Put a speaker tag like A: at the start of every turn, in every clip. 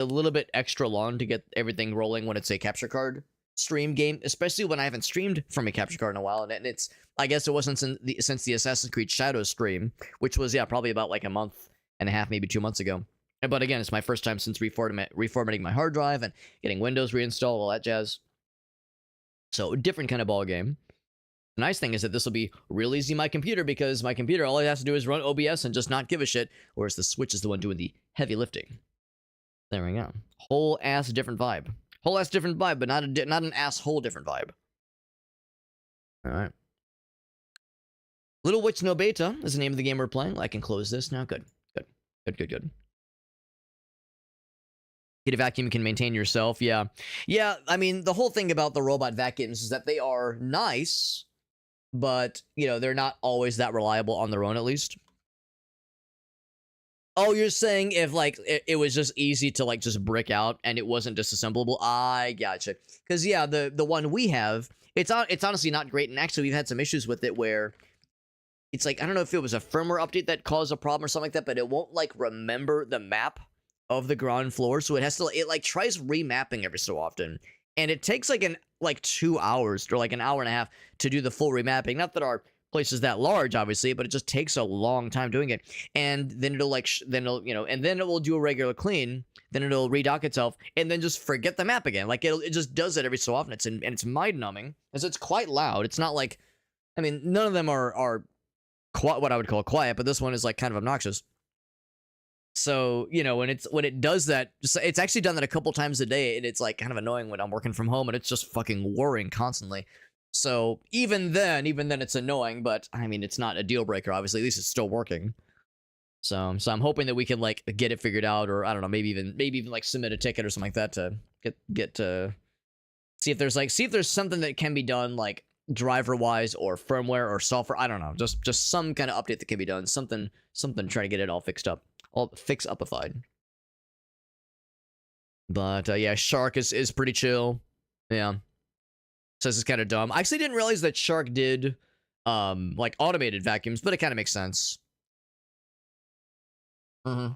A: a little bit extra long to get everything rolling when it's a capture card stream game, especially when I haven't streamed from a capture card in a while. And it's, I guess it wasn't since the Assassin's Creed Shadows stream, which was, yeah, probably about like a month and a half, maybe 2 months ago. But again, it's my first time since reformatting my hard drive and getting Windows reinstalled, all that jazz. So different kind of ball game. The nice thing is that this will be real easy on my computer, because my computer, all it has to do is run OBS and just not give a shit, whereas the Switch is the one doing the heavy lifting. There we go. Whole ass different vibe. Whole ass different vibe, but not an asshole different vibe. All right. Little Witch Nobeta is the name of the game we're playing. I can close this now. Good. Good. Get a vacuum, you can maintain yourself. Yeah. I mean, the whole thing about the robot vacuums is that they are nice, but, you know, they're not always that reliable on their own, at least. Oh, you're saying if, like, it was just easy to, like, just brick out and it wasn't disassemblable? I gotcha. Because, yeah, the one we have, it's honestly not great, and actually we've had some issues with it where it's like, I don't know if it was a firmware update that caused a problem or something like that, but it won't, like, remember the map of the ground floor, so it like tries remapping every so often, and it takes like 2 hours or like an hour and a half to do the full remapping. Not that our place is that large, obviously, but it just takes a long time doing it. And then it'll like and then it will do a regular clean, then it'll redock itself, and then just forget the map again. Like it just does it every so often. It's mind numbing, as it's quite loud. It's not like, I mean, none of them are what I would call quiet, but this one is like kind of obnoxious. So, you know, when it does that, it's actually done that a couple times a day, and it's like kind of annoying when I'm working from home and it's just fucking whirring constantly. So even then it's annoying, but I mean, it's not a deal breaker, obviously. At least it's still working. So I'm hoping that we can like get it figured out, or I don't know, maybe even like submit a ticket or something like that to get to see if there's something that can be done, like driver wise or firmware or software. I don't know, just some kind of update that can be done, something to try to get it all fixed up. All fix-upified. But, yeah, Shark is pretty chill. Yeah. Says it's kind of dumb. I actually didn't realize that Shark did, like, automated vacuums, but it kind of makes sense. Yeah,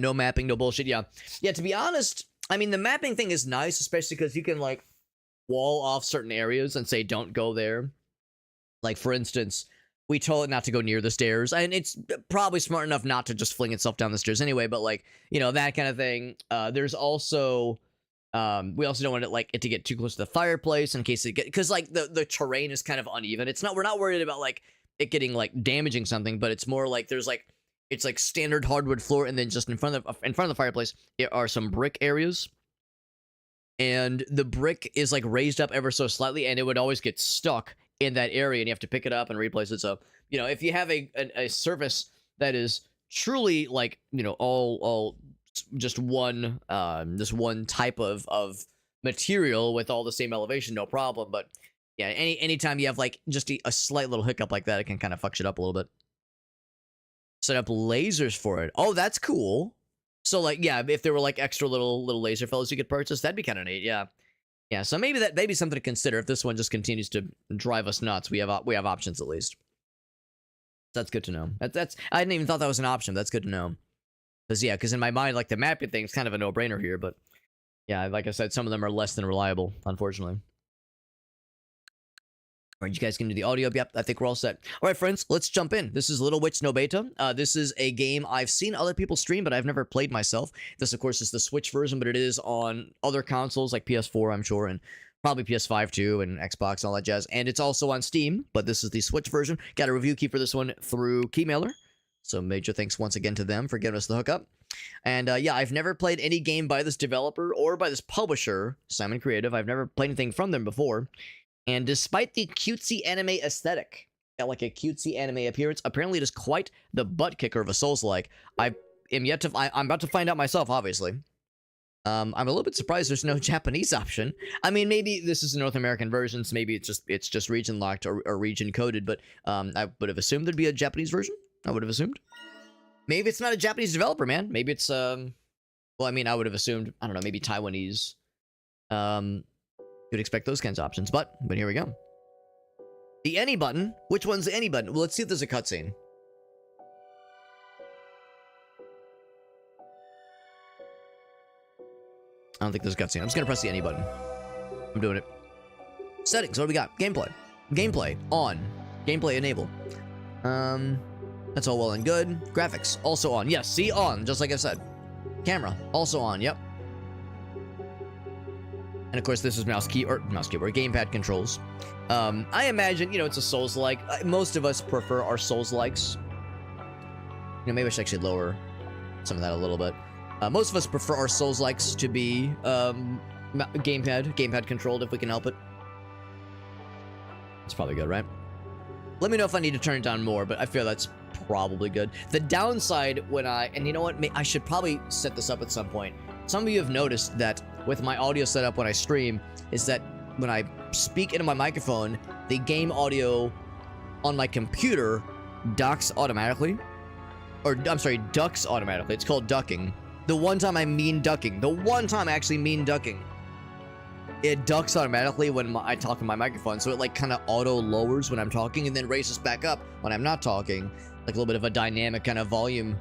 A: no mapping, no bullshit, yeah. Yeah, to be honest, I mean, the mapping thing is nice, especially because you can, like, wall off certain areas and say, don't go there. Like, for instance, we told it not to go near the stairs, and it's probably smart enough not to just fling itself down the stairs anyway, but, like, you know, that kind of thing. There's also, we also don't want it to get too close to the fireplace in case because, like, the terrain is kind of uneven. We're not worried about, like, it getting, like, damaging something, but it's more like it's like standard hardwood floor, and then just in front of the fireplace are some brick areas. And the brick is, like, raised up ever so slightly, and it would always get stuck in that area, and you have to pick it up and replace it. So, you know, if you have a surface that is truly, like, you know, all just one type of material with all the same elevation, no problem. But yeah, anytime you have like just a slight little hiccup like that, it can kind of fuck shit up a little bit. Set up lasers for it. Oh, that's cool. So, like, yeah, if there were like extra little laser fellows you could purchase, that'd be kind of neat. Yeah, so maybe something to consider if this one just continues to drive us nuts. We have options at least. That's good to know. That's I didn't even thought that was an option. That's good to know. Because in my mind, like, the mapping thing is kind of a no-brainer here, but yeah, like I said, some of them are less than reliable, unfortunately. All right, you guys can do the audio. Yep, I think we're all set. All right, friends, let's jump in. This is Little Witch Nobeta. This is a game I've seen other people stream, but I've never played myself. This, of course, is the Switch version, but it is on other consoles like PS4, I'm sure, and probably PS5 too, and Xbox and all that jazz. And it's also on Steam, but this is the Switch version. Got a review key for this one through Keymailer. So major thanks once again to them for giving us the hookup. And yeah, I've never played any game by this developer or by this publisher, Simon Creative. I've never played anything from them before. And despite the cutesy anime aesthetic, got like a cutesy anime appearance, apparently it is quite the butt kicker of a Souls-like. I'm about to find out myself, obviously. I'm a little bit surprised there's no Japanese option. I mean, maybe this is a North American version, so maybe it's just region locked or region coded. But I would have assumed there'd be a Japanese version. I would have assumed. Maybe it's not a Japanese developer, man. Maybe it's well, I mean, I would have assumed, I don't know, maybe Taiwanese. You'd expect those kinds of options, but here we go. The any button. Which one's the any button? Well, let's see if there's a cutscene. I don't think there's cutscene. I'm just gonna press the any button. I'm doing it. Settings, what do we got? Gameplay. Gameplay on. Gameplay enable. That's all well and good. Graphics, also on. Yes, see, on, just like I said. Camera, also on, yep. And of course, this is mouse keyboard, gamepad controls. I imagine, you know, it's a Souls-like. Most of us prefer our Souls-likes. You know, maybe I should actually lower some of that a little bit. Most of us prefer our Souls-likes to be gamepad controlled if we can help it. It's probably good, right? Let me know if I need to turn it down more, but I feel that's probably good. The downside when and you know what, I should probably set this up at some point. Some of you have noticed that with my audio setup when I stream, is that when I speak into my microphone, the game audio on my computer ducks automatically. Or, I'm sorry, ducks automatically. It's called ducking. The one time I mean ducking. The one time I actually mean ducking. It ducks automatically when I talk in my microphone, so it like kind of auto lowers when I'm talking and then raises back up when I'm not talking, like a little bit of a dynamic kind of volume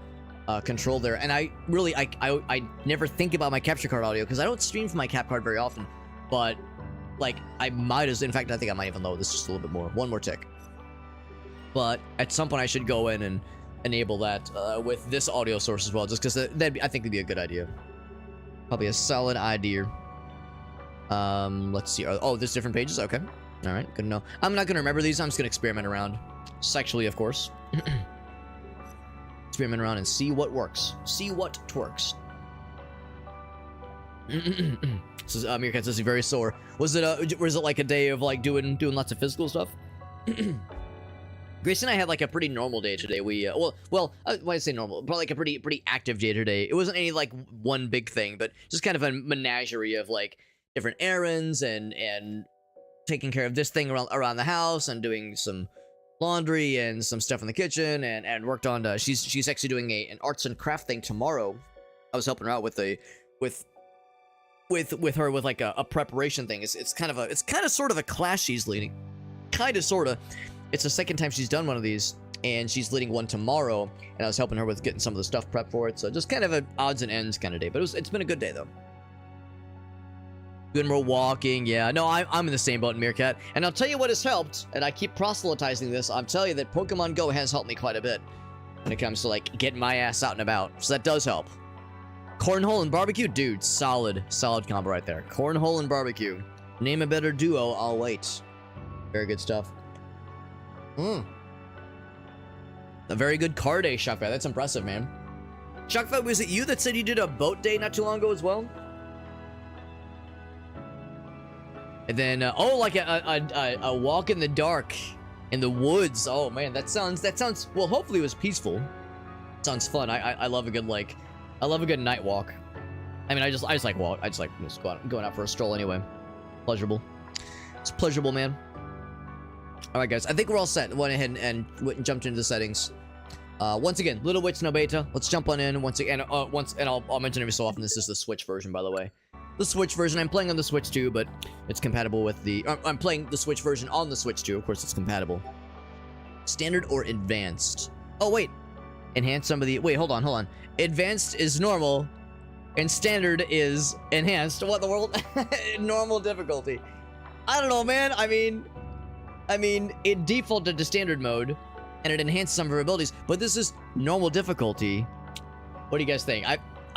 A: control there. And I really, I never think about my capture card audio because I don't stream from my cap card very often, but like I might as, in fact, I think I might even lower this just a little bit more, one more tick. But at some point I should go in and enable that with this audio source as well, just because I think would be a good idea. Probably a solid idea. Let's see. Oh, there's different pages. Okay. All right. Good to know. I'm not gonna remember these. I'm just gonna experiment around, sexually, of course. Experiment around and see what works. See what twerks. This is Meerkat says he's very sore. Was it like a day of like doing lots of physical stuff? Grace and I had like a pretty normal day today. We when I say normal, probably like a pretty active day today. It wasn't any like one big thing, but just kind of a menagerie of like different errands and taking care of this thing around the house and doing some laundry and some stuff in the kitchen and worked on she's actually doing an arts and craft thing tomorrow. I was helping her out with her with like a preparation thing. It's kind of sort of a class she's leading. Kind of sorta. It's the second time she's done one of these, and she's leading one tomorrow, and I was helping her with getting some of the stuff prepped for it. So just kind of an odds and ends kind of day, but it's been a good day though. Doing more walking, yeah. No, I'm in the same boat, Meerkat. And I'll tell you what has helped, and I keep proselytizing this. I'm telling you that Pokemon Go has helped me quite a bit when it comes to like getting my ass out and about. So that does help. Cornhole and barbecue, dude, solid combo right there. Cornhole and barbecue. Name a better duo. I'll wait. Very good stuff. A very good car day, Shockfight. That's impressive, man. Shockfight, was it you that said you did a boat day not too long ago as well? And then, like a walk in the dark in the woods. Oh man, that sounds. Well, hopefully it was peaceful. Sounds fun. I love a good I love a good night walk. I mean, I just like walk. I just like just going out for a stroll anyway. Pleasurable. It's pleasurable, man. All right, guys. I think we're all set. Went ahead and jumped into the settings. Once again, Little Witch Nobeta. Let's jump on in once again. And I'll mention every so often. This is the Switch version, by the way. The Switch version. I'm playing on the Switch too, but it's compatible with the. I'm playing the Switch version on the Switch too. Of course, it's compatible. Standard or advanced? Oh wait, enhanced some of the. Wait, hold on. Advanced is normal, and standard is enhanced. What in the world? Normal difficulty. I don't know, man. I mean, it defaulted to standard mode, and it enhanced some of her abilities. But this is normal difficulty. What do you guys think?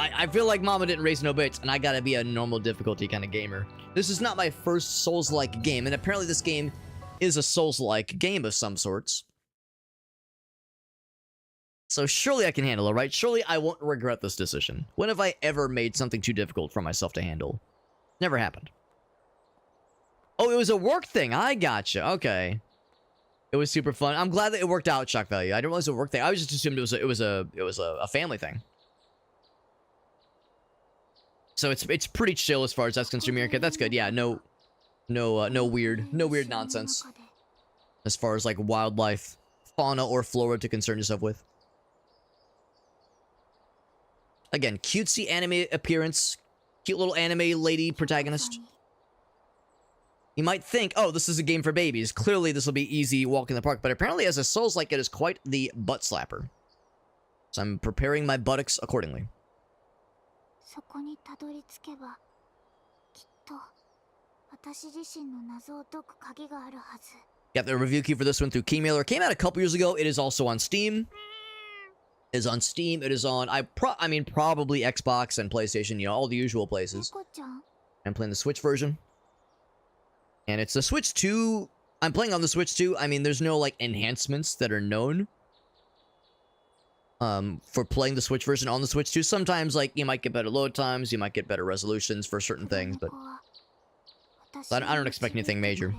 A: I feel like Mama didn't raise no bits, and I gotta be a normal difficulty kind of gamer. This is not my first Souls-like game, and apparently this game is a Souls-like game of some sorts. So surely I can handle it, right? Surely I won't regret this decision. When have I ever made something too difficult for myself to handle? Never happened. Oh, it was a work thing. I gotcha. Okay. It was super fun. I'm glad that it worked out, shock value. I didn't realize it was a work thing. I just assumed it was a family thing. So it's pretty chill as far as that's concerned, Meerkat. That's good. Yeah, no weird nonsense as far as like wildlife, fauna, or flora to concern yourself with. Again, cutesy anime appearance, cute little anime lady protagonist. You might think, oh, this is a game for babies. Clearly, this will be easy walk in the park, but apparently, as a Souls-like, it is quite the butt slapper. So I'm preparing my buttocks accordingly. Got the review key for this one through Keymailer. Came out a couple years ago. It is also on Steam. It is on Steam. It is on, I mean, probably Xbox and PlayStation, you know, all the usual places. I'm playing the Switch version. And it's the Switch 2. I'm playing on the Switch 2. I mean, there's no, like, enhancements that are known for playing the Switch version on the Switch 2. Sometimes, like, you might get better load times. You might get better resolutions for certain things, but I don't expect anything major.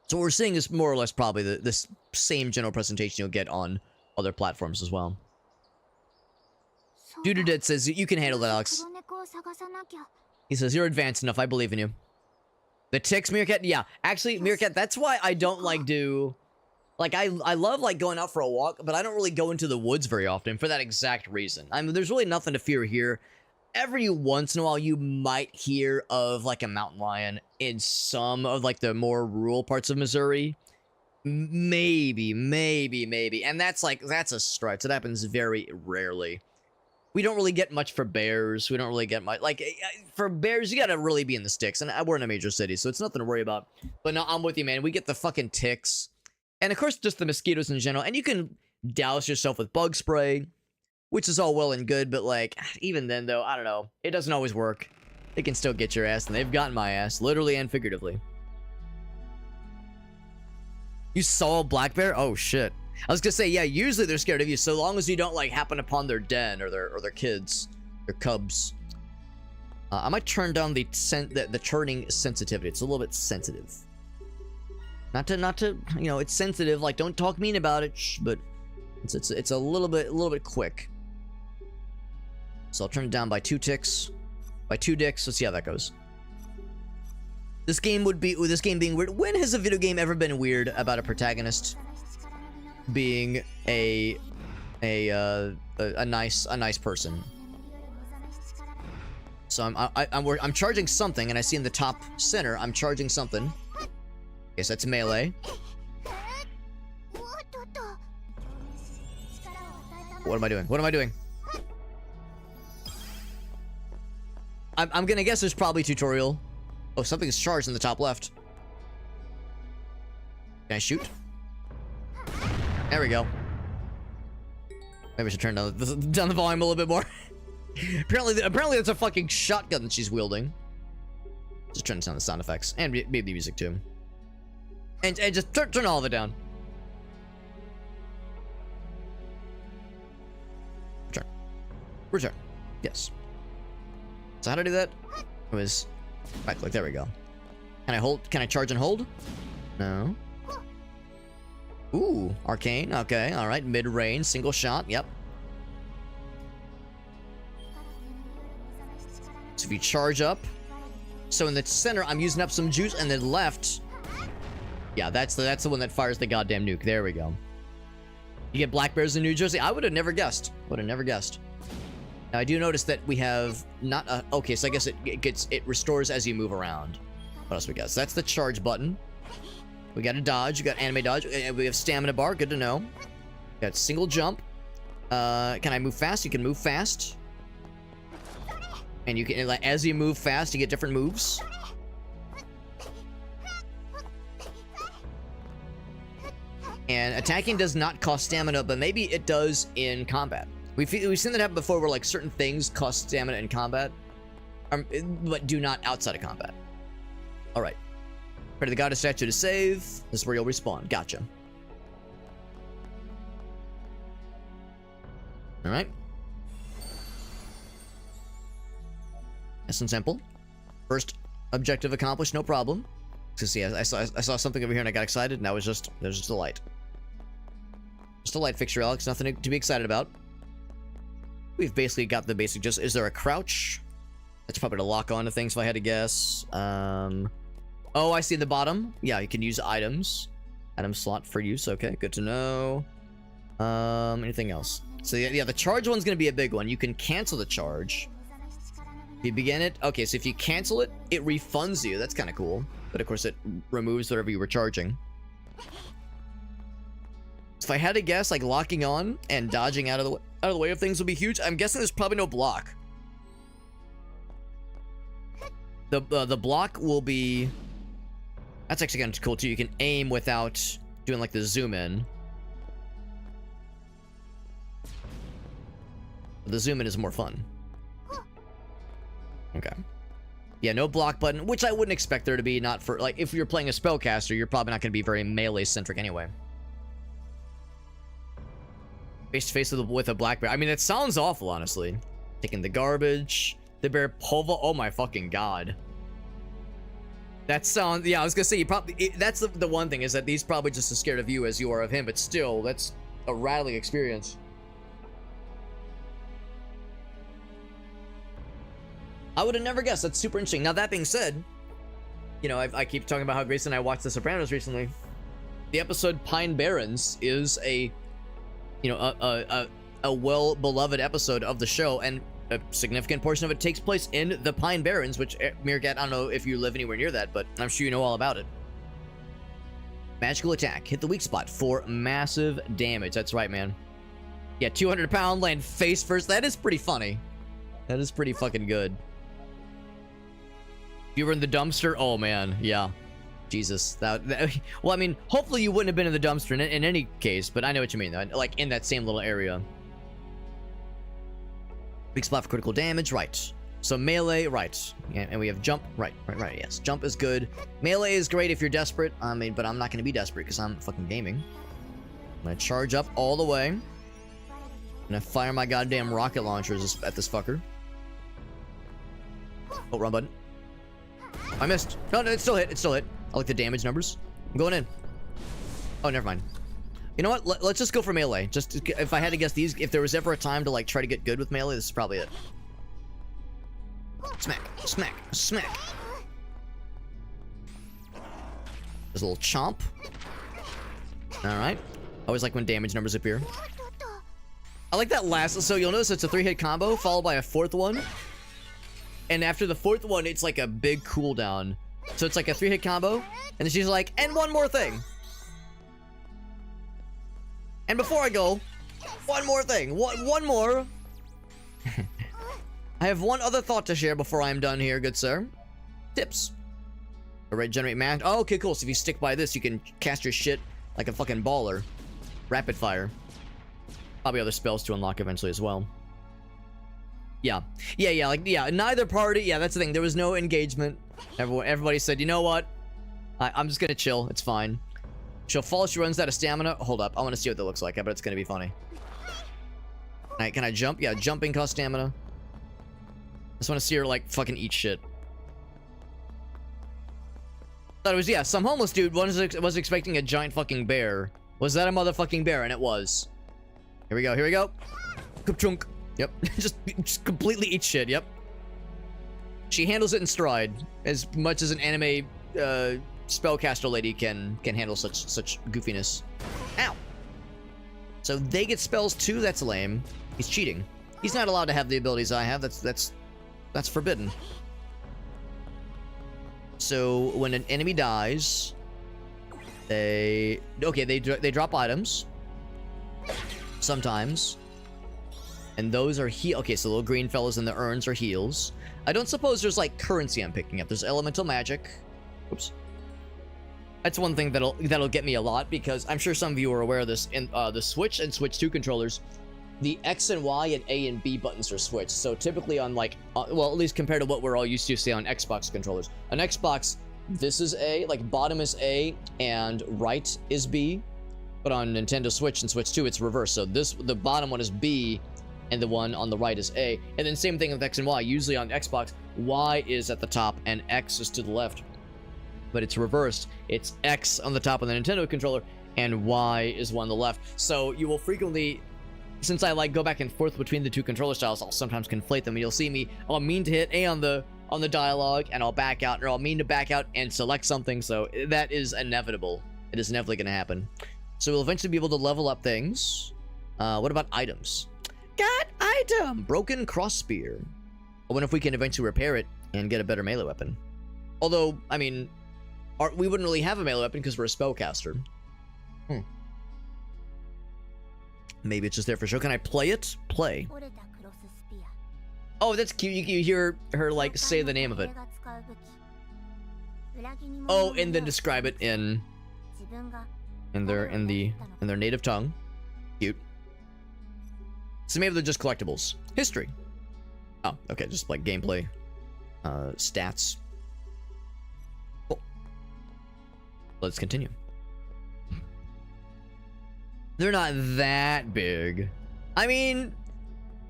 A: So what we're seeing is more or less probably this same general presentation you'll get on other platforms as well. Dudedead says, you can handle that, Alex. He says, you're advanced enough. I believe in you. The ticks, Meerkat? Yeah. Actually, Meerkat, that's why I don't, like, do... Like, I love, like, going out for a walk, but I don't really go into the woods very often for that exact reason. I mean, there's really nothing to fear here. Every once in a while, you might hear of, like, a mountain lion in some of, like, the more rural parts of Missouri. Maybe. And that's, like, that's a stretch. It happens very rarely. We don't really get much for bears. We don't really get much. Like, for bears, you gotta really be in the sticks. And we're in a major city, so it's nothing to worry about. But no, I'm with you, man. We get the fucking ticks. And, of course, just the mosquitoes in general. And you can douse yourself with bug spray, which is all well and good. But, like, even then, though, I don't know. It doesn't always work. They can still get your ass, and they've gotten my ass, literally and figuratively. You saw a black bear? Oh, shit. I was gonna say, yeah, usually they're scared of you, so long as you don't, like, happen upon their den or their kids, their cubs. I might turn down the turning sensitivity. It's a little bit sensitive. Not to, you know, it's sensitive. Like, don't talk mean about it, but it's a little bit quick. So I'll turn it down by 2 ticks, by 2 dicks. Let's see how that goes. This game being weird. When has a video game ever been weird about a protagonist being a nice person? So I'm charging something, and I see in the top center I'm charging something. Guess that's melee. What am I doing? What am I doing? I'm gonna guess there's probably tutorial. Oh, something's charged in the top left. Can I shoot? There we go. Maybe I should turn down the volume a little bit more. apparently that's a fucking shotgun that she's wielding. Just turn down the sound effects and maybe the music too. And just turn all of it down. Return. Yes. So how to do that? It was right click. There we go. Can I hold? Can I charge and hold? No. Ooh, arcane. Okay, all right. Mid-range, single shot. Yep. So if you charge up, so in the center, I'm using up some juice, and then left. Yeah, that's the one that fires the goddamn nuke. There we go. You get black bears in New Jersey. I would have never guessed. Would have never guessed. Now I do notice that we have not. Okay, so I guess it restores as you move around. What else we got? So that's the charge button. We got a dodge. You got anime dodge. We have stamina bar. Good to know. Got single jump. Can I move fast? You can move fast. And you can, like, as you move fast, you get different moves. And attacking does not cost stamina, but maybe it does in combat. We've seen that happen before, where like certain things cost stamina in combat, but do not outside of combat. All right. Pray to the goddess statue to save. This is where you'll respawn. Gotcha. All right. Nice and simple. First objective accomplished, no problem. So see, I saw something over here and I got excited, and there's just a light. Just a light fixture, Alex. Nothing to be excited about. We've basically got the basic. Just, is there a crouch? That's probably to lock onto things if I had to guess. Oh, I see the bottom. Yeah, you can use items. Item slot for use. Okay, good to know. Anything else? So yeah, the charge one's gonna be a big one. You can cancel the charge. If you begin it, okay, so if you cancel it, it refunds you. That's kind of cool. But of course, it removes whatever you were charging. If I had to guess, like locking on and dodging out of the way of things would be huge. I'm guessing there's probably no block. The block will be... That's actually kind of cool too. You can aim without doing like the zoom in. The zoom in is more fun. Okay. Yeah, no block button, which I wouldn't expect there to be, not for, like, if you're playing a spellcaster, you're probably not going to be very melee-centric anyway. Face-to-face with a black bear. I mean, it sounds awful, honestly. Taking the garbage. The bear pova. Oh my fucking god. That sounds... Yeah, I was going to say, you probably... that's the one thing, is that he's probably just as scared of you as you are of him, but still, that's a rattling experience. I would have never guessed. That's super interesting. Now, that being said, you know, I keep talking about how Grayson and I watched The Sopranos recently. The episode Pine Barrens is a, you know, a well-beloved episode of the show, and a significant portion of it takes place in the Pine Barrens, which, Meerkat, I don't know if you live anywhere near that, but I'm sure you know all about it. Magical attack. Hit the weak spot for massive damage. That's right, man. Yeah, 200-pound, land face first. That is pretty funny. That is pretty fucking good. If you were in the dumpster, oh man, yeah. Jesus. That, well, I mean, hopefully you wouldn't have been in the dumpster in any case, but I know what you mean, like in that same little area. Big spot for critical damage, right. So melee, right. Yeah, and we have jump, right, yes. Jump is good. Melee is great if you're desperate, I mean, but I'm not going to be desperate because I'm fucking gaming. I'm going to charge up all the way. I'm going to fire my goddamn rocket launchers at this fucker. Oh, wrong button. I missed. No, it still hit. It still hit. I like the damage numbers. I'm going in. Oh, never mind. You know what? Let's just go for melee. Just if I had to guess these, if there was ever a time to like try to get good with melee, this is probably it. Smack, smack, smack. There's a little chomp. All right. I always like when damage numbers appear. I like that last. So you'll notice it's a 3-hit combo followed by a 4th one. And after the 4th one, it's like a big cooldown. So it's like a 3-hit combo. And then she's like, and one more thing. And before I go, one more thing. One more. I have one other thought to share before I am done here, good sir. Tips. Regenerate man. Oh, okay, cool. So if you stick by this, you can cast your shit like a fucking baller. Rapid fire. Probably other spells to unlock eventually as well. Yeah, neither party, yeah, that's the thing, there was no engagement. Everybody said, you know what, I'm just gonna chill, it's fine. She'll fall, she runs out of stamina. Hold up, I want to see what that looks like. I bet it's gonna be funny. Alright, can I jump? Yeah, jumping costs stamina. I just want to see her, like, fucking eat shit. Thought it was, yeah, some homeless dude was expecting a giant fucking bear. Was that a motherfucking bear? And it was. Here we go, here we go. Chunk. Yep, just completely eat shit, yep. She handles it in stride, as much as an anime spellcaster lady can handle such goofiness. Ow! So they get spells too? That's lame. He's cheating. He's not allowed to have the abilities I have. That's forbidden. So when an enemy dies, they drop items. Sometimes. And those are okay, so the little green fellas in the urns are heals. I don't suppose there's like currency I'm picking up. There's elemental magic. Oops. That's one thing that'll get me a lot, because I'm sure some of you are aware of this. In the Switch and Switch 2 controllers, the X and Y and A and B buttons are switched. So typically on like, well, at least compared to what we're all used to, say on Xbox controllers. On Xbox, this is A, like bottom is A and right is B. But on Nintendo Switch and Switch 2, it's reversed. So the bottom one is B, and the one on the right is A. And then same thing with X and Y. Usually on Xbox, Y is at the top and X is to the left. But it's reversed. It's X on the top of the Nintendo controller and Y is one on the left. So you will frequently, since I like go back and forth between the two controller styles, I'll sometimes conflate them. And you'll see me, I'll mean to hit A on the dialogue and I'll back out, or I'll mean to back out and select something. So that is inevitable. It is inevitably going to happen. So we'll eventually be able to level up things. What about items? Got item! Broken cross spear. I wonder if we can eventually repair it and get a better melee weapon. Although, I mean, we wouldn't really have a melee weapon because we're a spellcaster. Maybe it's just there for show. Can I play it? Play. Oh, that's cute. You hear her, like, say the name of it. Oh, and then describe it in their native tongue. Cute. So maybe they're just collectibles. History. Oh, okay, just like gameplay. Stats. Cool. Let's continue. They're not that big. I mean,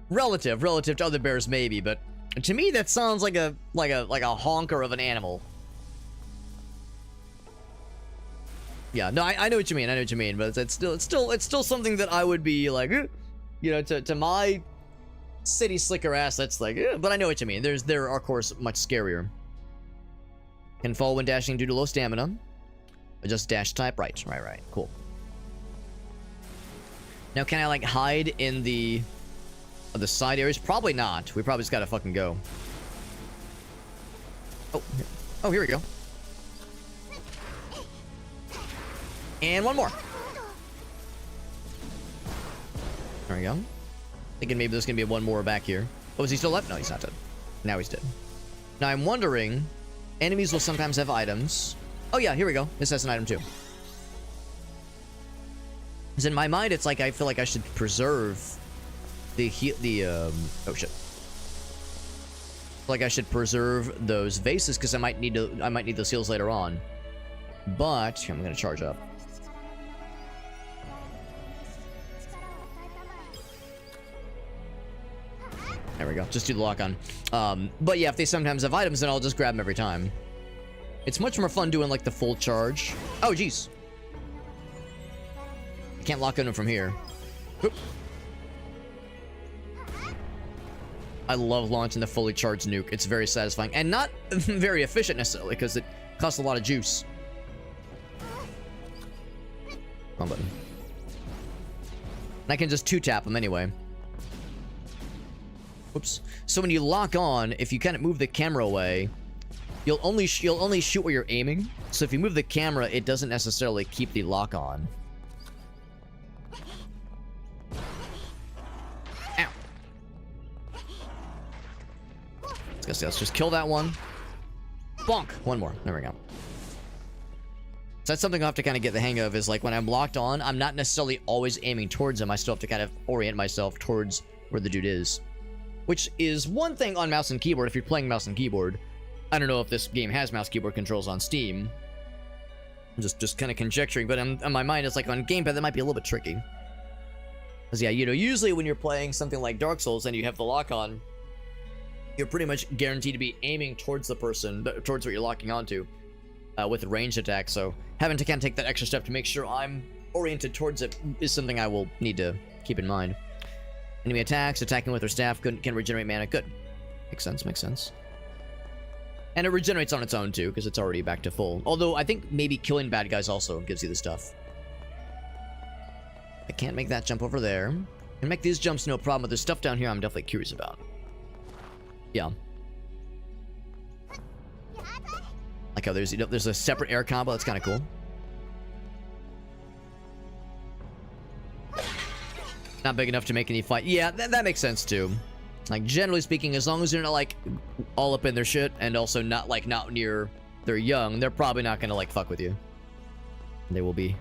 A: relative to other bears maybe, but to me that sounds like a honker of an animal. Yeah, no, I know what you mean, but it's still something that I would be like, you know, to my city slicker ass, that's like, but I know what you mean. There are of course much scarier. Can fall when dashing due to low stamina. Adjust dash type, right, cool. Now can I like hide in the side areas? Probably not. We probably just gotta fucking go. Oh, here we go. And one more. There we go. Thinking maybe there's gonna be one more back here. Oh, is he still left? No, he's not dead. Now he's dead. Now I'm wondering, enemies will sometimes have items. Oh yeah, here we go. This has an item too. Because in my mind, it's like I feel like I should preserve oh shit. Like I should preserve those vases because I might need those heals later on. But I'm gonna charge up. There we go. Just do the lock on. But yeah, if they sometimes have items, then I'll just grab them every time. It's much more fun doing like the full charge. Oh jeez. I can't lock on them from here. Oop. I love launching the fully charged nuke. It's very satisfying and not very efficient necessarily because it costs a lot of juice. Wrong button. And I can just 2-tap them anyway. Whoops. So when you lock on, if you kind of move the camera away, you'll only shoot where you're aiming. So if you move the camera, it doesn't necessarily keep the lock on. Ow. Let's just kill that one. Bonk. One more. There we go. So that's something I'll have to kind of get the hang of, is like when I'm locked on, I'm not necessarily always aiming towards him. I still have to kind of orient myself towards where the dude is. Which is one thing on mouse and keyboard if you're playing mouse and keyboard. I don't know if this game has mouse keyboard controls on Steam. I'm just kind of conjecturing, but on my mind it's like on gamepad that might be a little bit tricky. Because yeah, you know, usually when you're playing something like Dark Souls and you have the lock on, you're pretty much guaranteed to be aiming towards the person, towards what you're locking onto, with a ranged attack. So having to kind of take that extra step to make sure I'm oriented towards it is something I will need to keep in mind. Enemy attacks, attacking with their staff can regenerate mana. Good. Makes sense. And it regenerates on its own too, because it's already back to full. Although I think maybe killing bad guys also gives you the stuff. I can't make that jump over there. I can make these jumps no problem, but there's stuff down here I'm definitely curious about. Yeah. Like how there's a separate air combo. That's kind of cool. Not big enough to make any fight. Yeah, that makes sense too. Like generally speaking, as long as they're not like all up in their shit and also not near their young, they're probably not gonna like fuck with you. They will be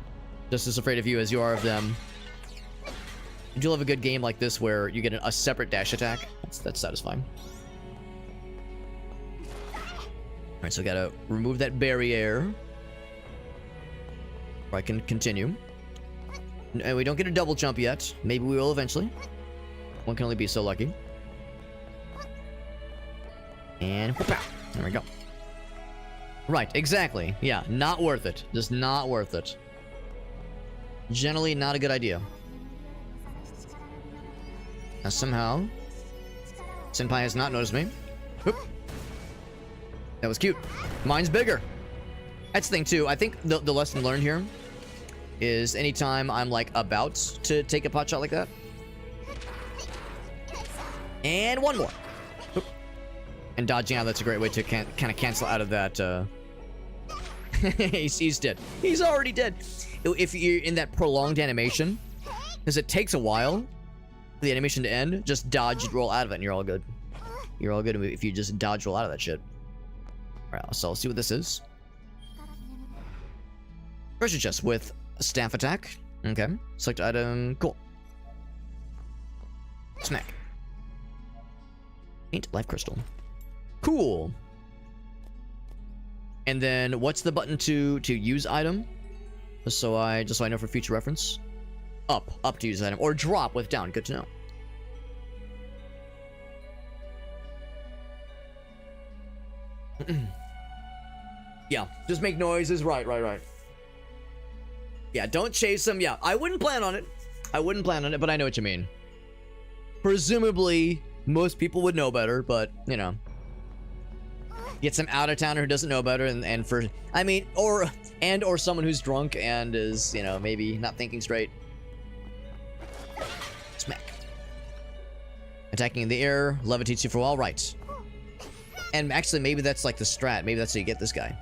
A: just as afraid of you as you are of them. You love a good game like this where you get a separate dash attack. That's satisfying. Alright, so we gotta remove that barrier. Or I can continue. And we don't get a double jump yet. Maybe we will eventually. One can only be so lucky. And whoop out. There we go. Right, exactly. Yeah, not worth it. Just not worth it. Generally not a good idea. Now somehow Senpai has not noticed me. Whoop. That was cute. Mine's bigger. That's the thing too. I think the lesson learned here is anytime I'm like about to take a pot shot like that. And one more. Oop. And dodging out, that's a great way to kind of cancel out of that. He's dead. He's already dead. If you're in that prolonged animation, because it takes a while for the animation to end, just dodge, roll out of it, and you're all good. You're all good if you just dodge, roll out of that shit. Alright, so let's see what this is. Treasure chest with a staff attack. Okay. Select item. Cool. Smack. Paint life crystal. Cool. And then what's the button to use item? Just so I know for future reference. Up to use item, or drop with down. Good to know. Yeah, just make noises. Right. Yeah, don't chase them. Yeah, I wouldn't plan on it. But I know what you mean. Presumably, most people would know better, but you know, get some out-of-towner who doesn't know better, and for, I mean, or someone who's drunk and is, you know, maybe not thinking straight. Smack. Attacking in the air, levitates you for a while, right. And actually, maybe that's like the strat. Maybe that's how you get this guy.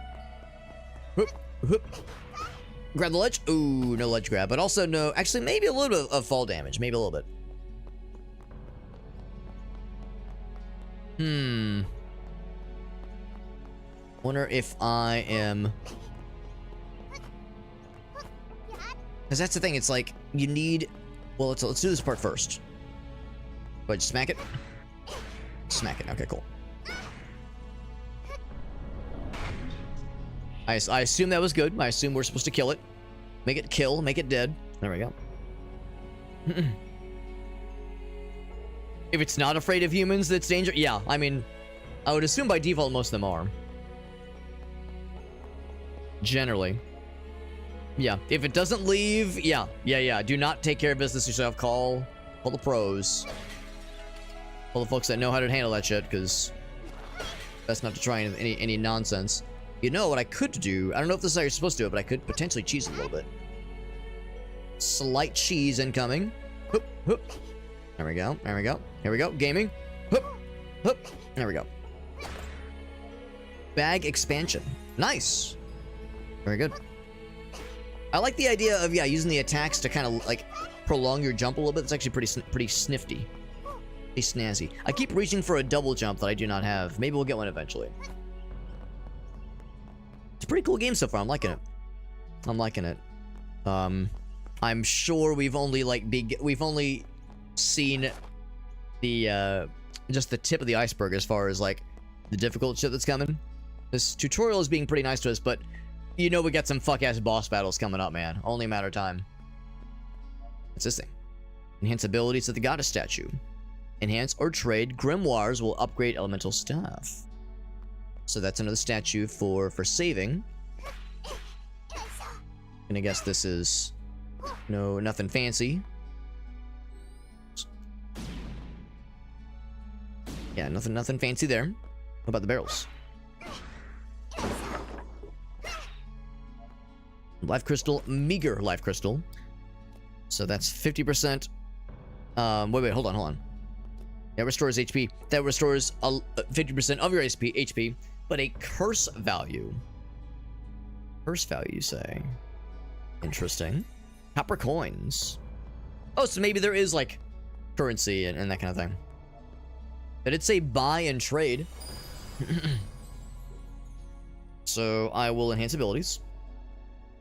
A: Whoop, whoop. Grab the ledge. Ooh, no ledge grab. But also no, actually maybe a little bit of fall damage. Maybe a little bit. Wonder if I am... Because that's the thing, it's like, you need... Well, let's do this part first. Go ahead, smack it. Smack it, okay, cool. I assume that was good. I assume we're supposed to kill it. Make it kill, make it dead. There we go. If it's not afraid of humans, that's danger. Yeah, I mean, I would assume by default most of them are. Generally. Yeah, if it doesn't leave, yeah. Do not take care of business yourself. Call the pros. Call the folks that know how to handle that shit, because that's not to try any nonsense. You know what I could do? I don't know if this is how you're supposed to do it, but I could potentially cheese a little bit. Slight cheese incoming. Hoop, hoop. There we go. Here we go. Gaming. Hoop, hoop. There we go. Bag expansion. Nice. Very good. I like the idea of, yeah, using the attacks to kind of, like, prolong your jump a little bit. It's actually pretty snifty. Pretty snazzy. I keep reaching for a double jump that I do not have. Maybe we'll get one eventually. It's a pretty cool game so far. I'm liking it. I'm sure we've only, like, we've only seen the, just the tip of the iceberg as far as, like, the difficult shit that's coming. This tutorial is being pretty nice to us, but you know we got some fuck-ass boss battles coming up, man. Only a matter of time. What's this thing? Enhance abilities to the goddess statue. Enhance or trade grimoires will upgrade elemental staff. So that's another statue for saving. And I guess this is nothing fancy. Yeah, nothing fancy there. What about the barrels? Life crystal, meager life crystal. So that's 50%. Wait, hold on. That restores HP. That restores 50% of your HP, but a curse value. Curse value, you say? Interesting. Copper coins. Oh, so maybe there is, like, currency and that kind of thing. But it'd say buy and trade. So I will enhance abilities.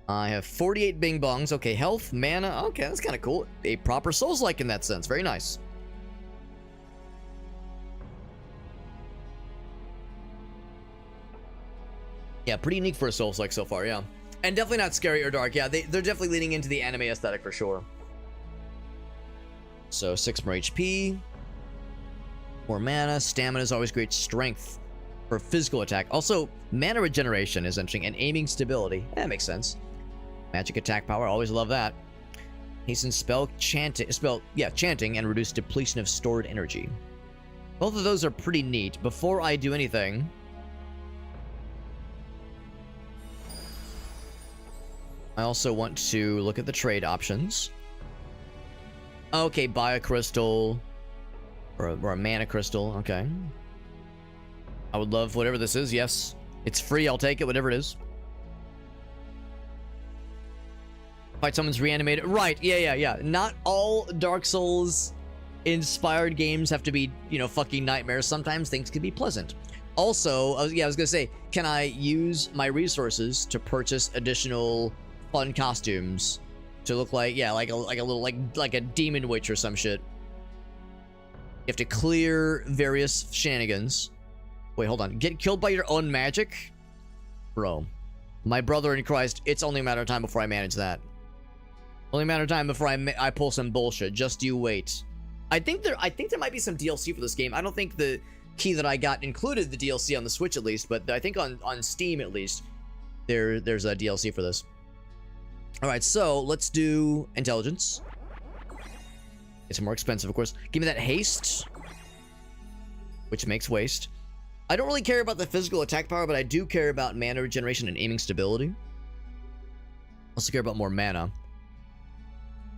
A: I have 48 bing bongs. Okay, health, mana. Okay, that's kind of cool. A proper Souls-like in that sense. Very nice. Yeah, pretty unique for a Souls-like so far, yeah. And definitely not scary or dark. Yeah, they're definitely leaning into the anime aesthetic for sure. So 6 more HP. More mana. Stamina is always great. Strength for physical attack. Also, mana regeneration is interesting. And aiming stability. Yeah, that makes sense. Magic attack power. Always love that. Hasten chanting and reduce depletion of stored energy. Both of those are pretty neat. Before I do anything, I also want to look at the trade options. Okay, buy a crystal or a mana crystal. Okay. I would love whatever this is. Yes. It's free. I'll take it, whatever it is. Fight someone's reanimated. Right. Yeah. Not all Dark Souls inspired games have to be, fucking nightmares. Sometimes things can be pleasant. Also, I was gonna say, can I use my resources to purchase additional fun costumes to look like, yeah, like a little like a demon witch or some shit. You have to clear various shenanigans. Wait, hold on. Get killed by your own magic? Bro. My brother in Christ, it's only a matter of time before I manage that. Only a matter of time before I pull some bullshit. Just you wait. I think there might be some DLC for this game. I don't think the key that I got included the DLC on the Switch at least, but I think on Steam at least there's a DLC for this. All right, so let's do intelligence. It's more expensive, of course. Give me that haste, which makes waste. I don't really care about the physical attack power, but I do care about mana regeneration and aiming stability. I also care about more mana.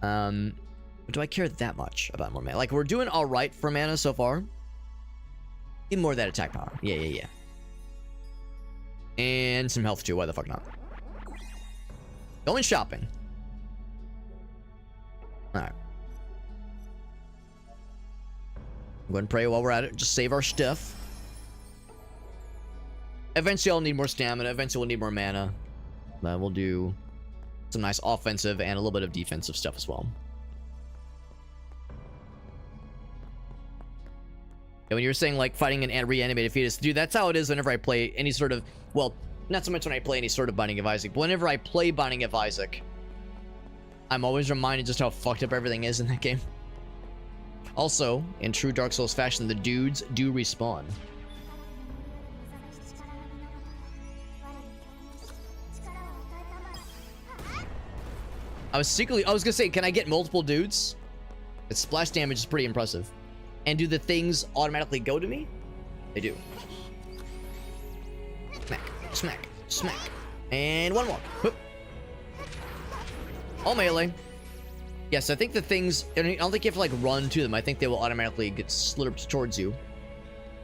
A: Do I care that much about more mana? Like, we're doing all right for mana so far. Need more of that attack power. Yeah. And some health too. Why the fuck not? Going shopping. All right. Go ahead and pray while we're at it. Just save our stuff. Eventually, I'll need more stamina. Eventually, we'll need more mana. We'll do some nice offensive and a little bit of defensive stuff as well. And when you're saying, like, fighting an reanimated fetus, dude, that's how it is whenever I play any sort of... Well, not so much when I play any sort of Binding of Isaac, but whenever I play Binding of Isaac, I'm always reminded just how fucked up everything is in that game. Also, in true Dark Souls fashion, the dudes do respawn. I was gonna say, can I get multiple dudes? Its splash damage is pretty impressive. And do the things automatically go to me? They do. Smack, smack, smack. And one more. Whoop. All melee. Yes, I think the things... I don't think you have to, like, run to them. I think they will automatically get slurped towards you.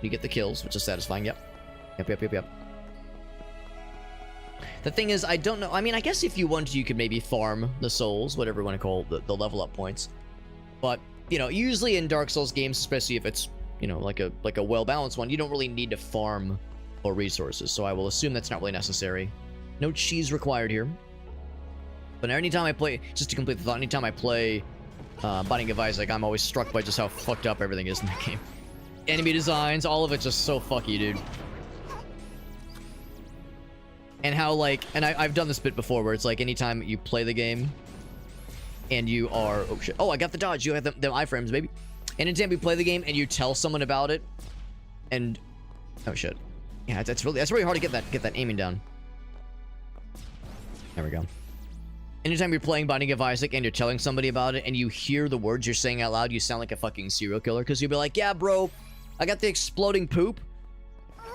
A: You get the kills, which is satisfying. Yep. Yep. The thing is, I don't know. I mean, I guess if you wanted to, you could maybe farm the souls, whatever you want to call the level up points. But, you know, usually in Dark Souls games, especially if it's, you know, like a well-balanced one, you don't really need to farm for resources. So I will assume that's not really necessary. No cheese required here. But anytime I play, just to complete the thought, anytime I play Binding of Isaac, I'm always struck by just how fucked up everything is in the game. Enemy designs, all of it's just so fucky, dude. And how, like, and I've done this bit before where it's like anytime you play the game and you are, oh shit, oh, I got the dodge, you have them iframes, baby. Anytime you play the game and you tell someone about it and, oh shit. Yeah, that's really hard to get that aiming down. There we go. Anytime you're playing Binding of Isaac and you're telling somebody about it and you hear the words you're saying out loud, you sound like a fucking serial killer because you'll be like, yeah, bro, I got the exploding poop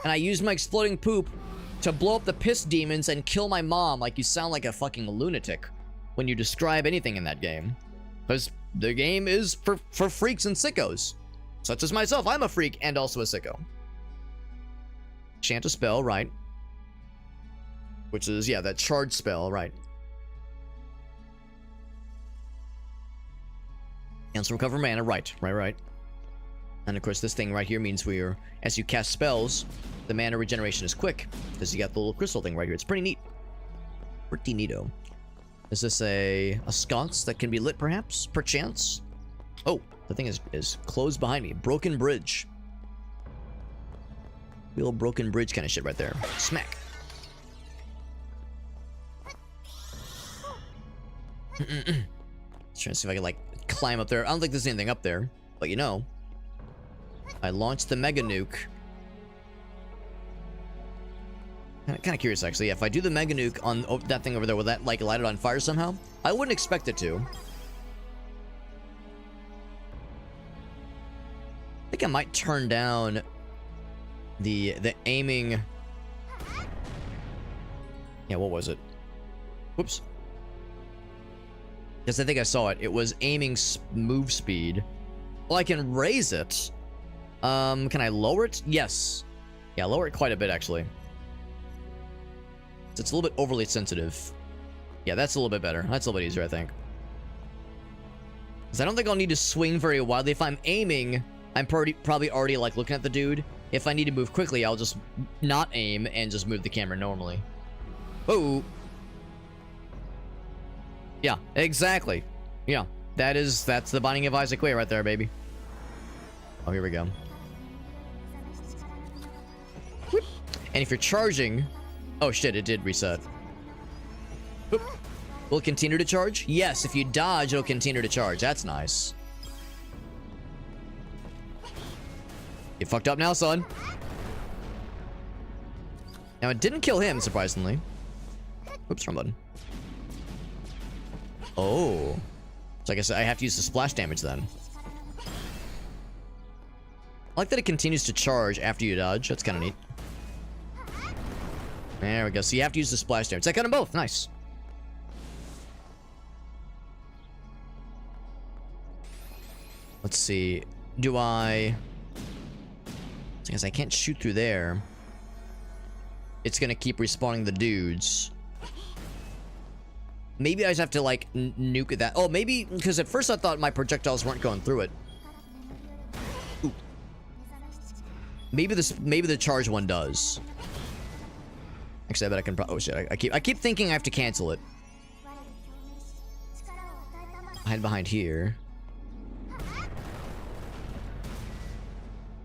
A: and I used my exploding poop to blow up the piss demons and kill my mom. Like, you sound like a fucking lunatic when you describe anything in that game. Because the game is for freaks and sickos. Such as myself, I'm a freak and also a sicko. Chant a spell, right. Which is, yeah, that charge spell, right. Cancel recover mana, right. And of course, this thing right here means as you cast spells, the mana regeneration is quick because you got the little crystal thing right here. It's pretty neat. Pretty neato. Is this a sconce that can be lit, perhaps? Perchance? Oh, the thing is closed behind me. Broken bridge. Real broken bridge kind of shit right there. Smack. Just trying to see if I can, like, climb up there. I don't think there's anything up there, but you know. I launched the mega nuke. Kind of curious, actually. If I do the mega nuke on that thing over there, will that, like, light it on fire somehow? I wouldn't expect it to. I think I might turn down the aiming. Yeah, what was it? Whoops. Because I think I saw it. It was aiming move speed. Well, I can raise it. Can I lower it? Yes. Yeah, lower it quite a bit, actually. It's a little bit overly sensitive. Yeah, that's a little bit better. That's a little bit easier, I think. Because I don't think I'll need to swing very wildly. If I'm aiming, I'm probably already, like, looking at the dude. If I need to move quickly, I'll just not aim and just move the camera normally. Oh. Yeah, exactly. Yeah, that's the Binding of Isaac way right there, baby. Oh, here we go. Whoop. And if you're charging... Oh shit, it did reset. Whoop. Will it continue to charge? Yes, if you dodge, it'll continue to charge. That's nice. You fucked up now, son. Now, it didn't kill him, surprisingly. Oops, wrong button. Oh. So I guess I have to use the splash damage then. I like that it continues to charge after you dodge. That's kind of neat. There we go. So you have to use the splash damage. I got them both. Nice. Let's see. Do I... Because I can't shoot through there. It's gonna keep respawning the dudes. Maybe I just have to, like, nuke that. Oh, maybe... Because at first I thought my projectiles weren't going through it. Ooh. Maybe the charge one does. Actually, I bet I can... Oh, shit. I keep thinking I have to cancel it. Hide behind here.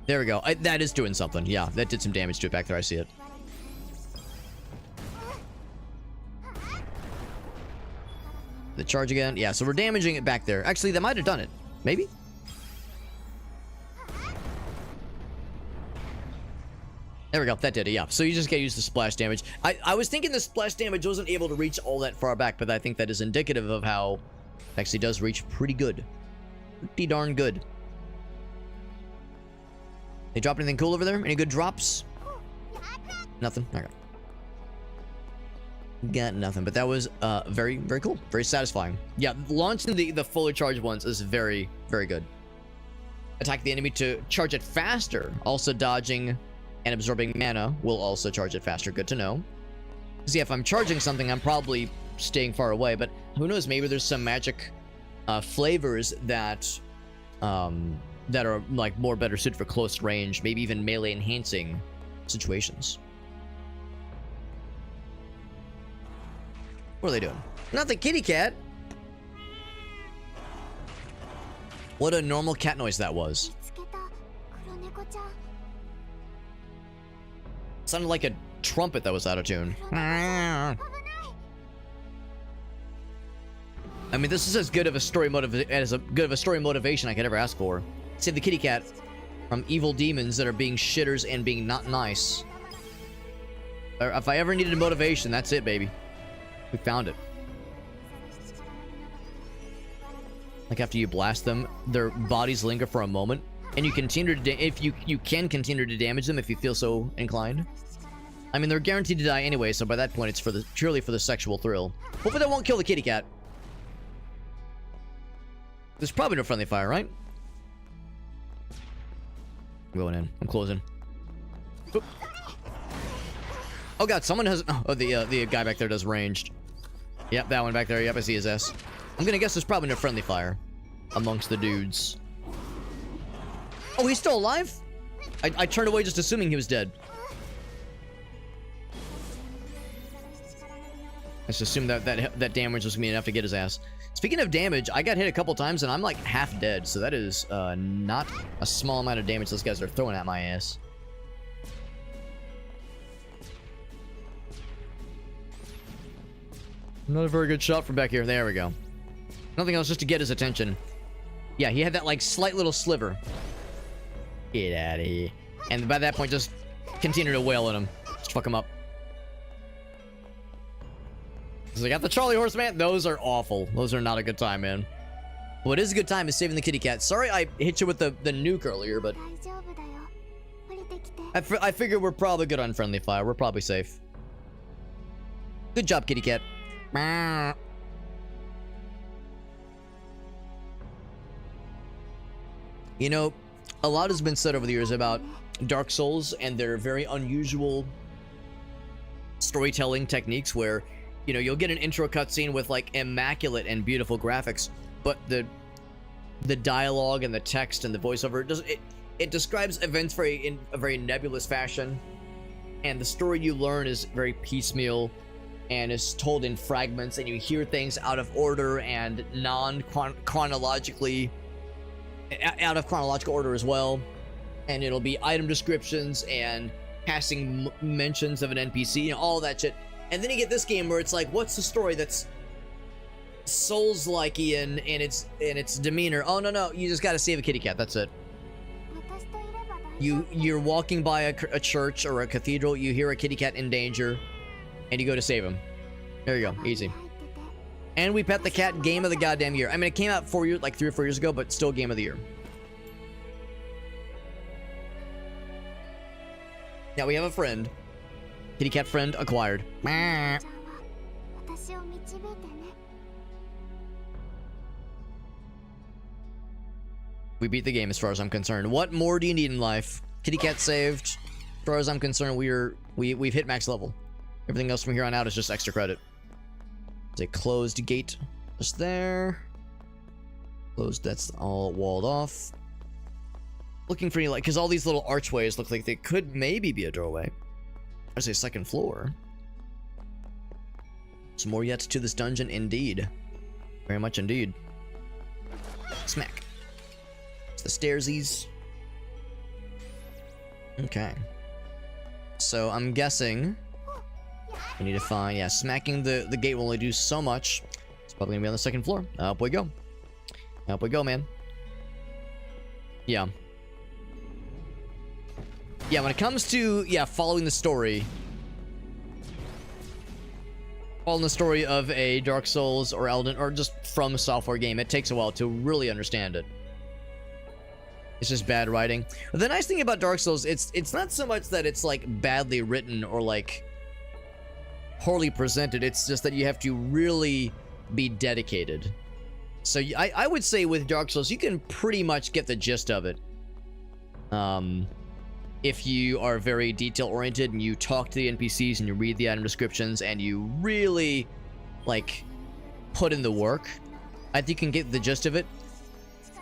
A: There we go. That is doing something. Yeah, that did some damage to it back there. I see it. The charge again. Yeah, so we're damaging it back there. Actually, that might have done it. Maybe? There we go. That did it. Yeah. So you just gotta use the splash damage. I was thinking the splash damage wasn't able to reach all that far back, but I think that is indicative of how it actually does reach pretty good. Pretty darn good. They drop anything cool over there? Any good drops? Nothing? Okay. Got nothing, but that was very, very cool. Very satisfying. Yeah, launching the fully charged ones is very, very good. Attack the enemy to charge it faster. Also dodging and absorbing mana will also charge it faster. Good to know. See, if I'm charging something, I'm probably staying far away, but who knows? Maybe there's some magic flavors that that are like more better suited for close range, maybe even melee enhancing situations. What are they doing? Not the kitty cat. What a normal cat noise that was. Sounded like a trumpet that was out of tune. I mean, this is as good of a story motivation I could ever ask for. Save the kitty cat from evil demons that are being shitters and being not nice. Or if I ever needed a motivation, that's it, baby. We found it. Like after you blast them, their bodies linger for a moment, and you continue to if you can continue to damage them if you feel so inclined. I mean, they're guaranteed to die anyway, so by that point, it's purely for the sexual thrill. Hopefully, that won't kill the kitty cat. There's probably no friendly fire, right? I'm going in. I'm closing. Oop. Oh god, someone has... Oh, the guy back there does ranged. Yep, that one back there. Yep, I see his ass. I'm gonna guess there's probably no friendly fire amongst the dudes. Oh, he's still alive? I turned away just assuming he was dead. Let's assume that damage was gonna be enough to get his ass. Speaking of damage, I got hit a couple times and I'm like half dead, so that is not a small amount of damage those guys are throwing at my ass. Not a very good shot from back here. There we go. Nothing else, just to get his attention. Yeah, he had that like slight little sliver. Get out of here. And by that point, just continue to wail at him. Just fuck him up. So I got the Charlie horse, man. Those are awful. Those are not a good time, man. What is a good time is saving the kitty cat. Sorry I hit you with the nuke earlier, but... I figure we're probably good on friendly fire. We're probably safe. Good job, kitty cat. You know, a lot has been said over the years about Dark Souls and their very unusual storytelling techniques where, you know, you'll get an intro cutscene with like immaculate and beautiful graphics, but the dialogue and the text and the voiceover it describes events in a very nebulous fashion, and the story you learn is very piecemeal. and is told in fragments, and you hear things out of order and non-chronologically out of chronological order as well. And it'll be item descriptions and passing mentions of an NPC, you know, all that shit. And then you get this game where it's like, what's the story that's Souls-like in its demeanor? Oh no, you just gotta save a kitty cat. That's it. You're walking by a church or a cathedral. You hear a kitty cat in danger, and you go to save him. There you go, easy. And we pet the cat. Game of the goddamn year. I mean, it came out 4 years, like 3 or 4 years ago, but still game of the year. Now we have a friend. Kitty cat friend acquired. We beat the game as far as I'm concerned. What more do you need in life? Kitty cat saved. As far as I'm concerned, we've hit max level. Everything else from here on out is just extra credit. It's a closed gate just there. Closed, that's all walled off. Looking for any, like, because all these little archways look like they could maybe be a doorway. There's a second floor. Some more yet to this dungeon, indeed. Very much indeed. Smack. It's the stairsies. Okay. So I'm guessing we need to find, yeah, smacking the gate will only do so much. It's probably gonna be on the second floor. Up we go. Up we go, man. Yeah. Yeah, when it comes to, yeah, following the story of a Dark Souls or Elden, or just From Software game, it takes a while to really understand it. It's just bad writing. But the nice thing about Dark Souls, it's not so much that it's like badly written or like poorly presented. It's just that you have to really be dedicated. So I would say with Dark Souls, you can pretty much get the gist of it. If you are very detail oriented and you talk to the NPCs and you read the item descriptions and you really like put in the work, I think you can get the gist of it.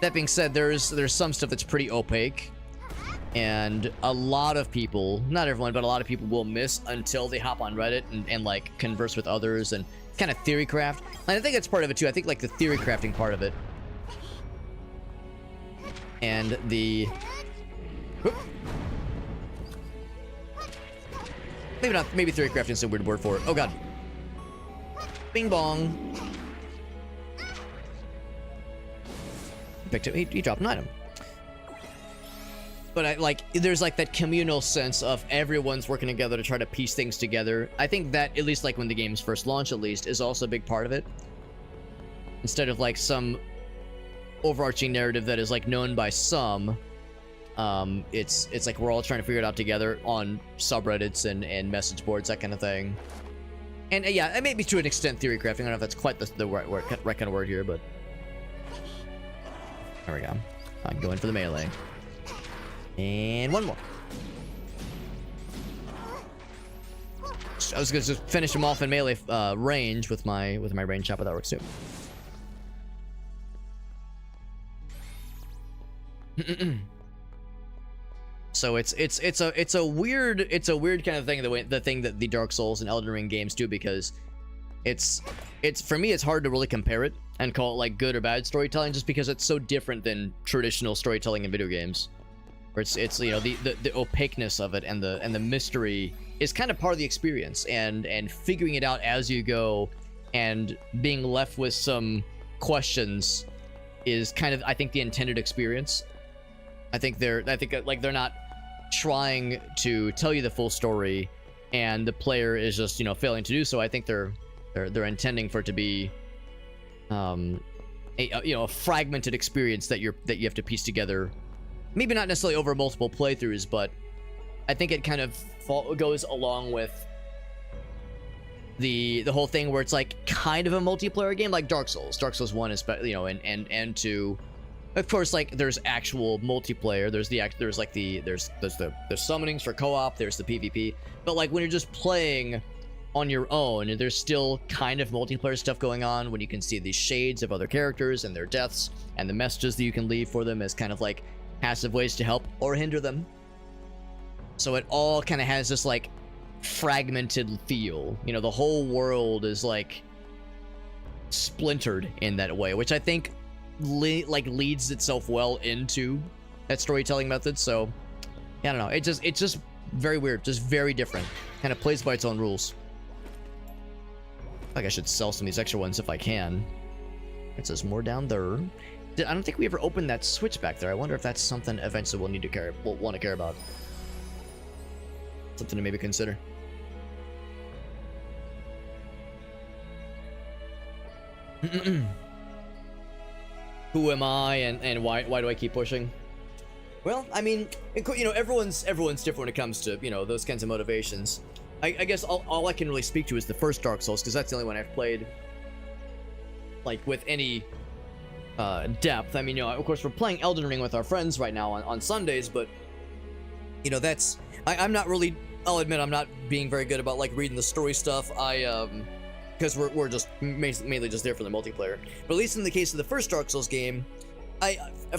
A: That being said, there's some stuff that's pretty opaque, and a lot of people, not everyone, but a lot of people will miss until they hop on Reddit and like converse with others and kind of theory craft. And I think that's part of it too. I think like the theory crafting part of it and the maybe theory crafting is a weird word for it. Oh god. Bing bong. Picked up, he dropped an item. But there's like that communal sense of everyone's working together to try to piece things together. I think that, at least like when the games first launch, at least, is also a big part of it. Instead of like some overarching narrative that is like known by some, it's like we're all trying to figure it out together on subreddits and message boards, that kind of thing. And yeah, maybe to an extent theory crafting. I don't know if that's quite the right kind of word here, but there we go. I'm going for the melee. And one more. I was gonna just finish him off in melee range with my range shot, but that works too. So it's a weird kind of thing, the thing that the Dark Souls and Elden Ring games do, because it's for me, it's hard to really compare it and call it like good or bad storytelling, just because it's so different than traditional storytelling in video games, where it's you know, the opaqueness of it and the mystery is kind of part of the experience, and figuring it out as you go and being left with some questions is kind of, I think, the intended experience. I think they're not trying to tell you the full story and the player is just, you know, failing to do so. I think they're intending for it to be a fragmented experience that you have to piece together, maybe not necessarily over multiple playthroughs, but I think it kind of goes along with the whole thing where it's like kind of a multiplayer game, like Dark Souls 1 is, you know, and 2. Of course, like there's actual multiplayer. There's the summonings for co-op. There's the PvP. But like when you're just playing on your own, there's still kind of multiplayer stuff going on when you can see these shades of other characters and their deaths and the messages that you can leave for them as kind of like passive ways to help or hinder them. So it all kind of has this like fragmented feel. You know, the whole world is like splintered in that way, which I think leads itself well into that storytelling method. So yeah, I don't know, it's just very weird, just very different, kind of plays by its own rules. Like I should sell some of these extra ones if I can. It says more down there. I don't think we ever opened that switch back there. I wonder if that's something eventually we'll need to want to care about. Something to maybe consider. Who am I, and why do I keep pushing? Well, I mean, you know, everyone's different when it comes to, you know, those kinds of motivations. I guess all I can really speak to is the first Dark Souls, because that's the only one I've played like with any depth. I mean, you know, of course we're playing Elden Ring with our friends right now on Sundays, but you know, that's I'm not really, I'll admit I'm not being very good about like reading the story stuff. Because we're just mainly just there for the multiplayer. But at least in the case of the first Dark Souls game,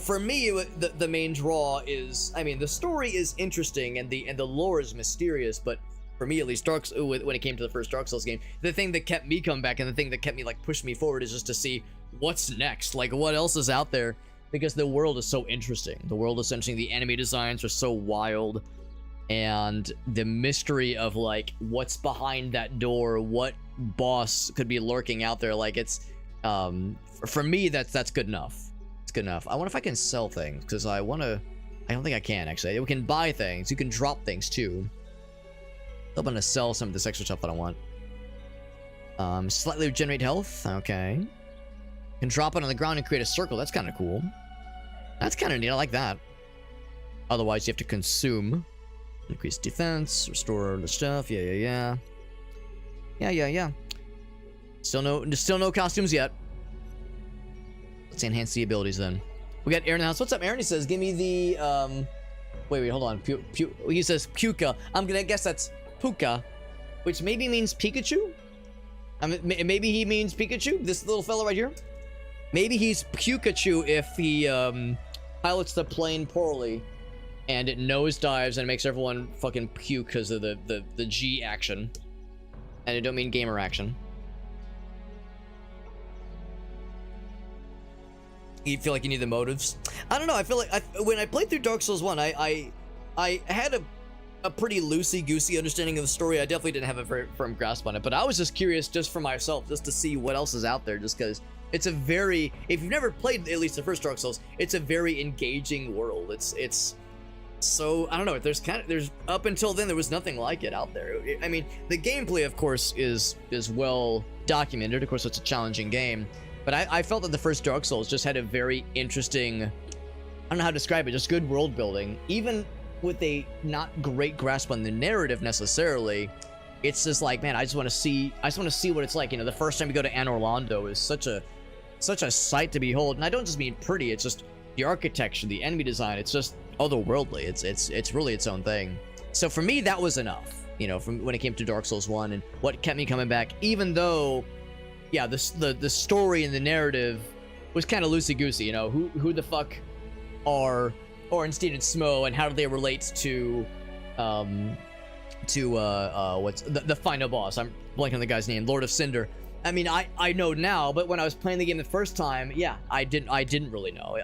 A: for me the main draw is, I mean, the story is interesting and the lore is mysterious, but for me at least, when it came to the first Dark Souls game, the thing that kept me come back and the thing that kept me like push me forward is just to see what's next, like what else is out there, because the world is so interesting. The world is interesting, the enemy designs are so wild, and the mystery of like what's behind that door, what boss could be lurking out there, like it's for me that's good enough. It's good enough. I wonder if I can sell things, because I don't think I can actually. We can buy things, you can drop things too. I'm gonna sell some of this extra stuff that I want. Slightly regenerate health, okay. Can drop it on the ground and create a circle. That's kind of cool. That's kind of neat. I like that. Otherwise, you have to consume. Increase defense, restore the stuff. Yeah. Still no costumes yet. Let's enhance the abilities then. We got Aaron in the house. What's up, Aaron? He says, give me the wait, hold on. He says Puka. I'm gonna guess that's Puka, which maybe means Pikachu. I mean, maybe he means Pikachu. This little fella right here. Maybe he's Pikachu if he pilots the plane poorly, and it nosedives and makes everyone fucking puke because of the G action. And I don't mean gamer action. You feel like you need the motives? I don't know. I feel like when I played through Dark Souls 1, I had a pretty loosey-goosey understanding of the story. I definitely didn't have a very firm grasp on it, but I was just curious just for myself, just to see what else is out there, just because it's a very, if you've never played at least the first Dark Souls, it's a very engaging world. It's so, I don't know, there's up until then there was nothing like it out there. I mean, the gameplay of course is well documented. Of course it's a challenging game, but I felt that the first Dark Souls just had a very interesting, I don't know how to describe it, just good world building. Even with a not great grasp on the narrative necessarily, it's just like, man, I just want to see what it's like. You know, the first time you go to Anor Londo is such a sight to behold, and I don't just mean pretty. It's just the architecture, the enemy design. It's just otherworldly. It's really its own thing. So for me, that was enough. You know, from when it came to Dark Souls 1 and what kept me coming back, even though, yeah, the story and the narrative was kind of loosey-goosey. You know, who the fuck are Ornstein and Smo, and how do they relate to what's the final boss? I'm blanking on the guy's name, Lord of Cinder. I mean, I know now, but when I was playing the game the first time, yeah, I didn't really know.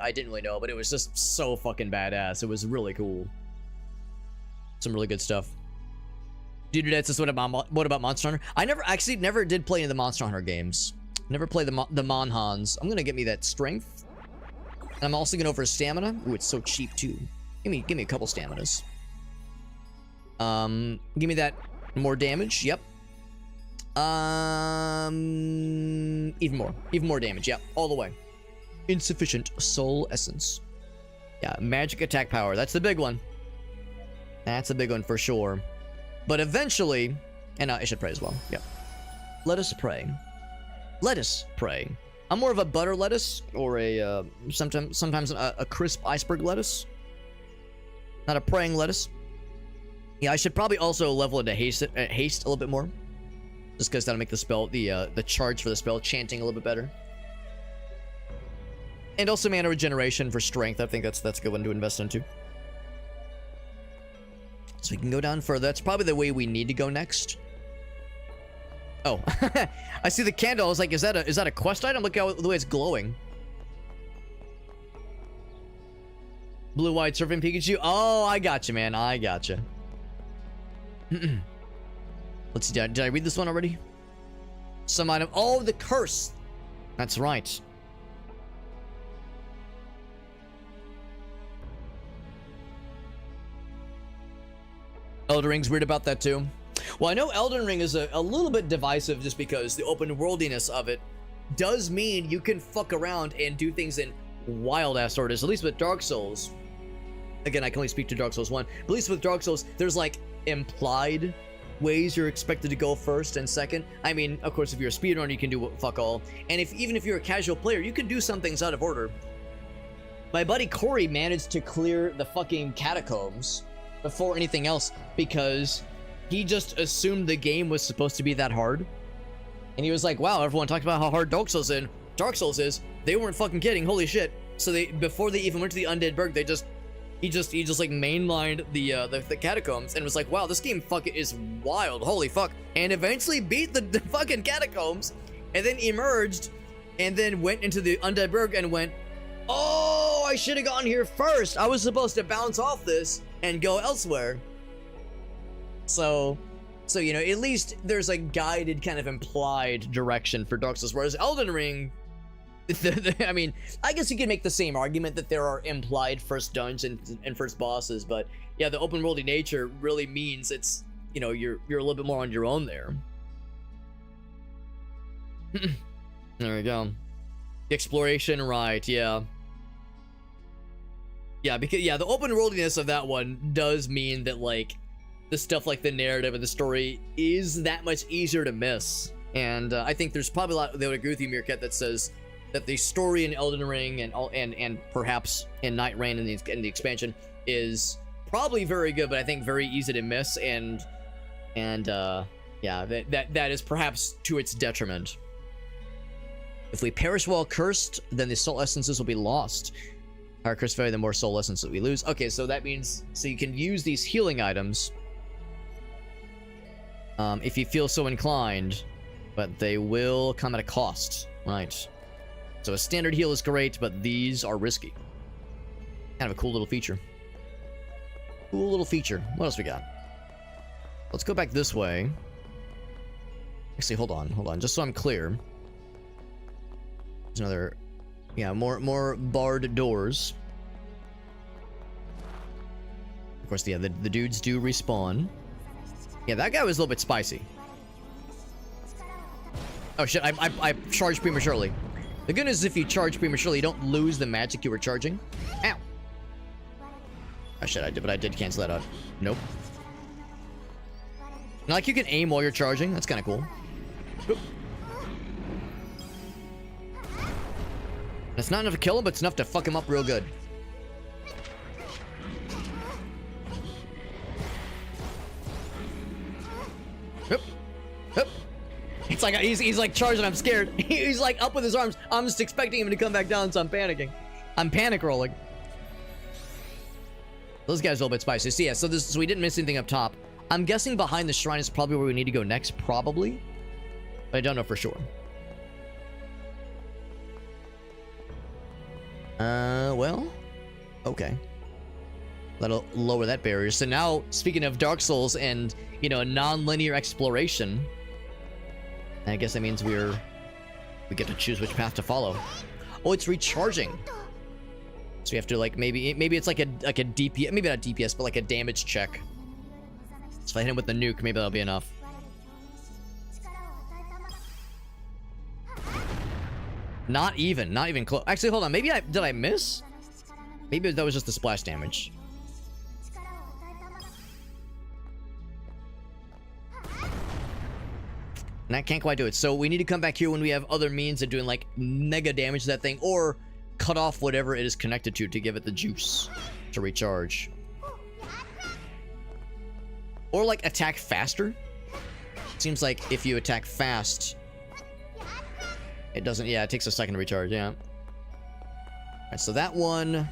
A: But it was just so fucking badass. It was really cool. Some really good stuff. Dude, that's just what about Monster Hunter? I never did play any of the Monster Hunter games. Never played the Monhans. I'm gonna get me that strength. And I'm also gonna go for stamina. Ooh, it's so cheap too. Give me a couple staminas. Give me that more damage. Yep. Even more damage. Yep, all the way. Insufficient soul essence. Yeah, magic attack power. That's the big one. That's a big one for sure. But eventually, and I should pray as well. Yeah. Let us pray. Let us pray. I'm more of a butter lettuce, or a sometimes a crisp iceberg lettuce. Not a praying lettuce. Yeah, I should probably also level into haste a little bit more, just because that'll make the spell, the charge for the spell chanting a little bit better. And also mana regeneration for strength. I think that's a good one to invest into. So we can go down further. That's probably the way we need to go next. Oh, I see the candle. I was like, is that a quest item? Look how the way it's glowing. Blue-white surfing Pikachu. Oh, I got you, man. I got you. Let's see. Did I read this one already? Some item. Oh, the curse. That's right. Elden Ring's weird about that too. Well, I know Elden Ring is a little bit divisive just because the open worldiness of it does mean you can fuck around and do things in wild ass orders, at least with Dark Souls. Again, I can only speak to Dark Souls 1, but at least with Dark Souls, there's like implied ways you're expected to go first and second. I mean, of course, if you're a speedrunner, you can do fuck all. And even if you're a casual player, you can do some things out of order. My buddy Corey managed to clear the fucking catacombs before anything else because he just assumed the game was supposed to be that hard. And he was like, wow, everyone talked about how hard Dark Souls is. They weren't fucking kidding. Holy shit. So before they even went to the Undead Burg, he just like mainlined the catacombs and was like, wow, this game fucking is wild. Holy fuck. And eventually beat the fucking catacombs and then emerged and then went into the Undead Burg and went, oh, I should have gone here first. I was supposed to bounce off this and go elsewhere. So you know, at least there's a guided kind of implied direction for Dark Souls, whereas Elden Ring, I mean, I guess you can make the same argument that there are implied first dungeons and first bosses, but yeah, the open worldy nature really means it's, you know, you're a little bit more on your own there. There we go. The exploration, right? Yeah. Yeah, because the open worldiness of that one does mean that like the stuff like the narrative and the story is that much easier to miss. And I think there's probably a lot that would agree with you, Meerkat, that says that the story in Elden Ring and perhaps in Night Rain in the expansion is probably very good, but I think very easy to miss. And yeah, that is perhaps to its detriment. If we perish while cursed, then the soul essences will be lost. Higher curse value, the more soul essences we lose. Okay, so that means you can use these healing items if you feel so inclined, but they will come at a cost, right? So a standard heal is great, but these are risky. Kind of a cool little feature. Cool little feature. What else we got? Let's go back this way. Actually, hold on, just so I'm clear. There's another, yeah, more barred doors. Of course, yeah, the dudes do respawn. Yeah, that guy was a little bit spicy. Oh shit, I charged prematurely. The good news is if you charge prematurely, you don't lose the magic you were charging. Ow! Oh shit, but I did cancel that out. Nope. Now, like, you can aim while you're charging. That's kind of cool. Oop. It's not enough to kill him, but it's enough to fuck him up real good. Oop. Oop. It's like he's like charging. I'm scared. He's like up with his arms. I'm just expecting him to come back down, so I'm panicking. I'm panic rolling. Those guys are a little bit spicy. So yeah, so we didn't miss anything up top. I'm guessing behind the shrine is probably where we need to go next, probably, but I don't know for sure. Well, okay. That'll lower that barrier. So now, speaking of Dark Souls and, you know, non-linear exploration, I guess that means we get to choose which path to follow. Oh, it's recharging. So we have to, like, maybe it's like a DPS, maybe not DPS, but like a damage check. So if I hit him with the nuke, maybe that'll be enough. Not even close. Actually, hold on. Maybe did I miss? Maybe that was just the splash damage. And I can't quite do it. So we need to come back here when we have other means of doing like mega damage to that thing, or cut off whatever it is connected to give it the juice to recharge. Or like attack faster. Seems like if you attack fast, it doesn't, yeah, it takes a second to recharge, yeah. Alright, so that one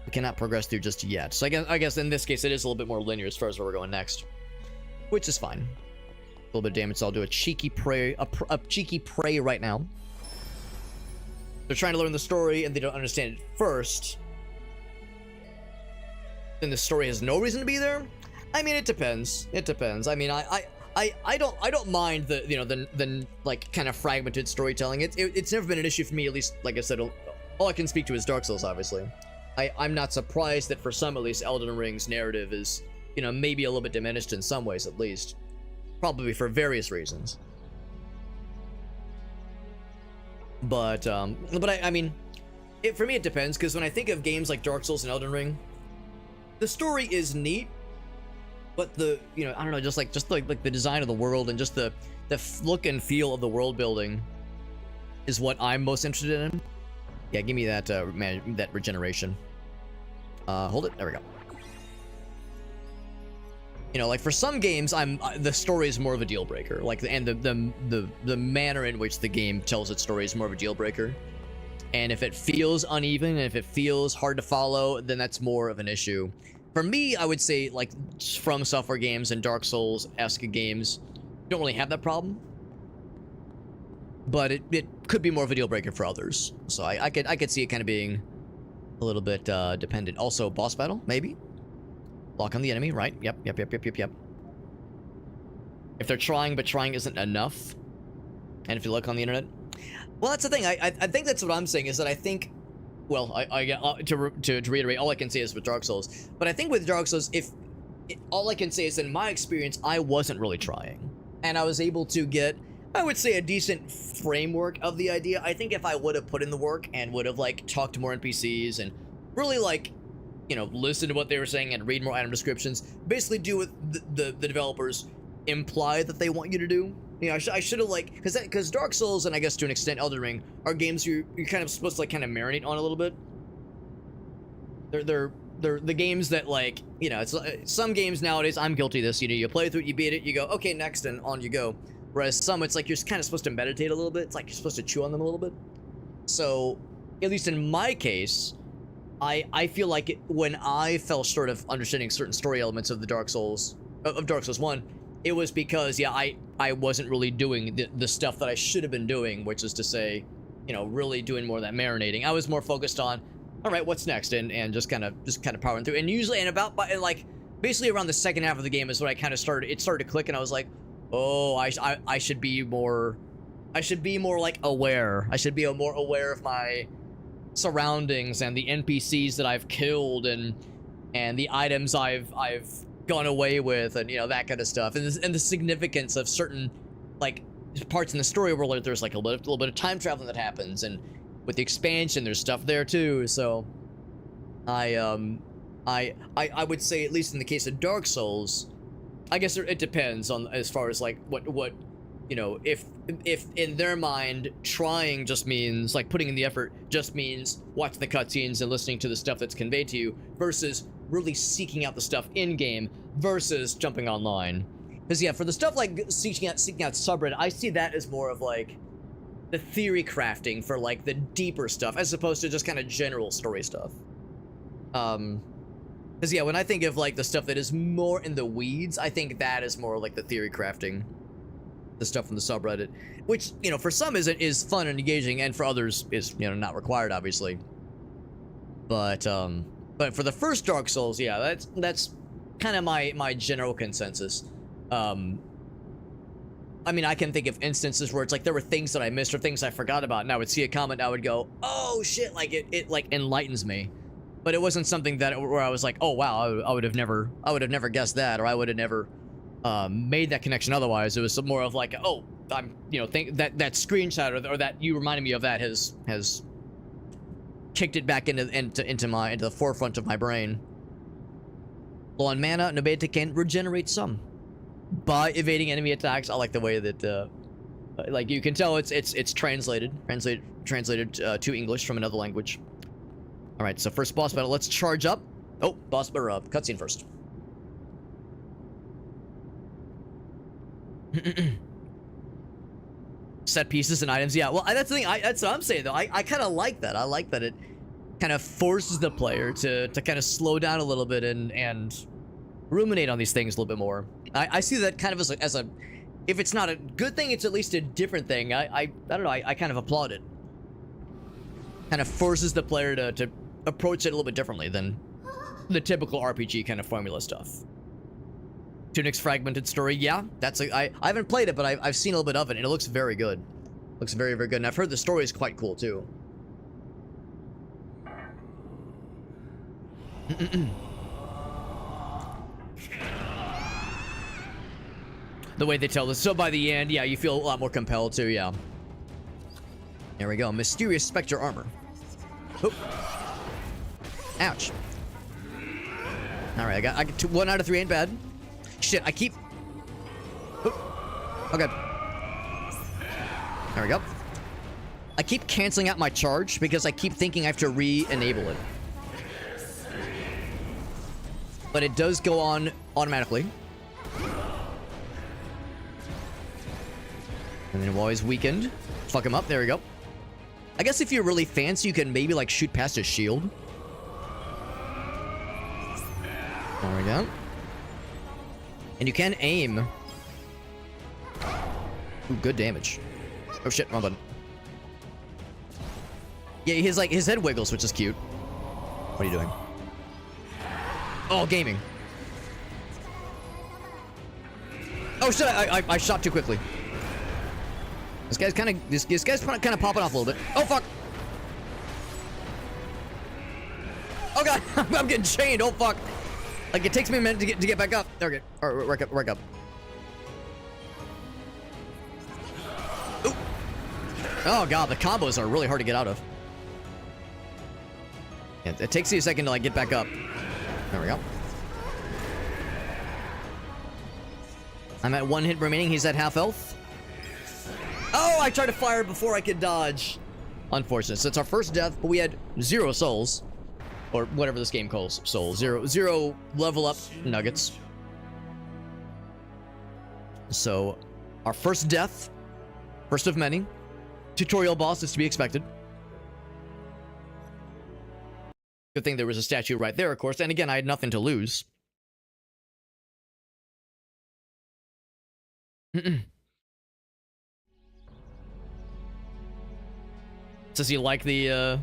A: we cannot progress through just yet. So I guess in this case it is a little bit more linear as far as where we're going next, which is fine. A little bit of damage, so I'll do a cheeky prey, a cheeky prey right now. They're trying to learn the story and they don't understand it first. Then the story has no reason to be there. I mean, it depends. It depends. I mean, I don't mind the, you know, the like kind of fragmented storytelling. It's never been an issue for me, at least. Like I said, all I can speak to is Dark Souls, obviously. I'm not surprised that for some, at least, Elden Ring's narrative is, you know, maybe a little bit diminished in some ways, at least. Probably for various reasons. But I mean, for me it depends, because when I think of games like Dark Souls and Elden Ring, the story is neat, but the, you know, I don't know, just like the design of the world and just the look and feel of the world building is what I'm most interested in. Yeah, give me that that regeneration. Hold it. There we go. You know, like for some games, the story is more of a deal breaker. Like, and the manner in which the game tells its story is more of a deal breaker. And if it feels uneven and if it feels hard to follow, then that's more of an issue. For me, I would say like From Software games and Dark Souls-esque games don't really have that problem. But it could be more of a deal breaker for others. So I could see it kind of being a little bit dependent. Also, boss battle, maybe. Lock on the enemy, right? Yep. If they're trying, but trying isn't enough, and if you look on the internet, well, that's the thing. I think that's what I'm saying, is that I think, well, to reiterate, all I can say is with Dark Souls, but I think with Dark Souls, all I can say is in my experience, I wasn't really trying, and I was able to get, I would say, a decent framework of the idea. I think if I would have put in the work and would have like talked to more NPCs and really like, you know, listen to what they were saying and read more item descriptions, basically do what the developers imply that they want you to do. You know, I should have, like, because Dark Souls and I guess to an extent Elden Ring are games you're kind of supposed to like kind of marinate on a little bit. They're the games that, like, you know, it's some games nowadays, I'm guilty of this, you know, you play through it, you beat it, you go, okay, next, and on you go. Whereas some, it's like you're kind of supposed to meditate a little bit. It's like you're supposed to chew on them a little bit. So, at least in my case, I feel like when I fell short of understanding certain story elements of the Dark Souls, of Dark Souls 1, it was because, yeah, I wasn't really doing the stuff that I should have been doing, which is to say, you know, really doing more of that marinating. I was more focused on, all right, what's next, and just kind of powering through. And usually, and like basically around the second half of the game is when I kind of started to click, and I was like, oh, I should be more like aware. I should be more aware of my surroundings and the NPCs that I've killed and the items I've gone away with, and, you know, that kind of stuff, and the significance of certain like parts in the story where there's like a little bit of time traveling that happens, and with the expansion there's stuff there too. So I would say, at least in the case of Dark Souls, I guess it depends on as far as like what you know, if in their mind trying just means like putting in the effort just means watching the cutscenes and listening to the stuff that's conveyed to you versus really seeking out the stuff in game versus jumping online. Because yeah, for the stuff like seeking out subreddit, I see that as more of like the theory crafting for like the deeper stuff as opposed to just kind of general story stuff. Because yeah, when I think of like the stuff that is more in the weeds, I think that is more like the theory crafting, the stuff from the subreddit, which, you know, for some is fun and engaging, and for others is, you know, not required, obviously. But for the first Dark Souls, yeah, that's kind of my general consensus. I mean, I can think of instances where it's like there were things that I missed or things I forgot about, and I would see a comment, and I would go, oh shit, like it like enlightens me. But it wasn't something that where I was like, oh wow, I would have never guessed that, or I would have never made that connection otherwise. It was more of like, oh, I'm, you know, think that screenshot or that you reminded me of that has kicked it back into the forefront of my brain. Low on mana, Nobeta can regenerate some by evading enemy attacks. I like the way that like you can tell it's translated to English from another language. All right, so first boss battle. Let's charge up. Oh, boss battle, cutscene first. Set pieces and items. Yeah, well, that's the thing. That's what I'm saying though. I kind of like that. I like that it kind of forces the player to kind of slow down a little bit and ruminate on these things a little bit more. I see that kind of as a if it's not a good thing, it's at least a different thing. I don't know, I kind of applaud it. Kind of forces the player to approach it a little bit differently than the typical RPG kind of formula stuff. Tunic's fragmented story, yeah, that's I haven't played it, but I've seen a little bit of it, and it looks very good. Looks very, very good, and I've heard the story is quite cool too. The way they tell this, so by the end, yeah, you feel a lot more compelled to, yeah. There we go, mysterious specter armor. Oop. Ouch. All right, I got 1 out of 3 ain't bad. Shit, I keep. Oop. Okay. There we go. I keep canceling out my charge because I keep thinking I have to re-enable it. But it does go on automatically. And then while he's weakened, fuck him up. There we go. I guess if you're really fancy, you can maybe like shoot past his shield. There we go. And you can aim. Ooh, good damage. Oh shit, wrong button. Yeah, his head wiggles, which is cute. What are you doing? Oh, gaming. Oh shit, I shot too quickly. This guy's kind of popping off a little bit. Oh fuck! Oh god, I'm getting chained. Oh fuck! Like it takes me a minute to get back up. Okay, all right, work up. Ooh. Oh god, the combos are really hard to get out of. Yeah, it takes you a second to like get back up. There we go. I'm at 1 hit remaining. He's at half health. Oh, I tried to fire before I could dodge. Unfortunate. So it's our first death, but we had 0 souls. Or whatever this game calls souls. Zero level up nuggets. So, our first death. First of many. Tutorial boss is to be expected. Good thing there was a statue right there, of course. And again, I had nothing to lose. Says you like the,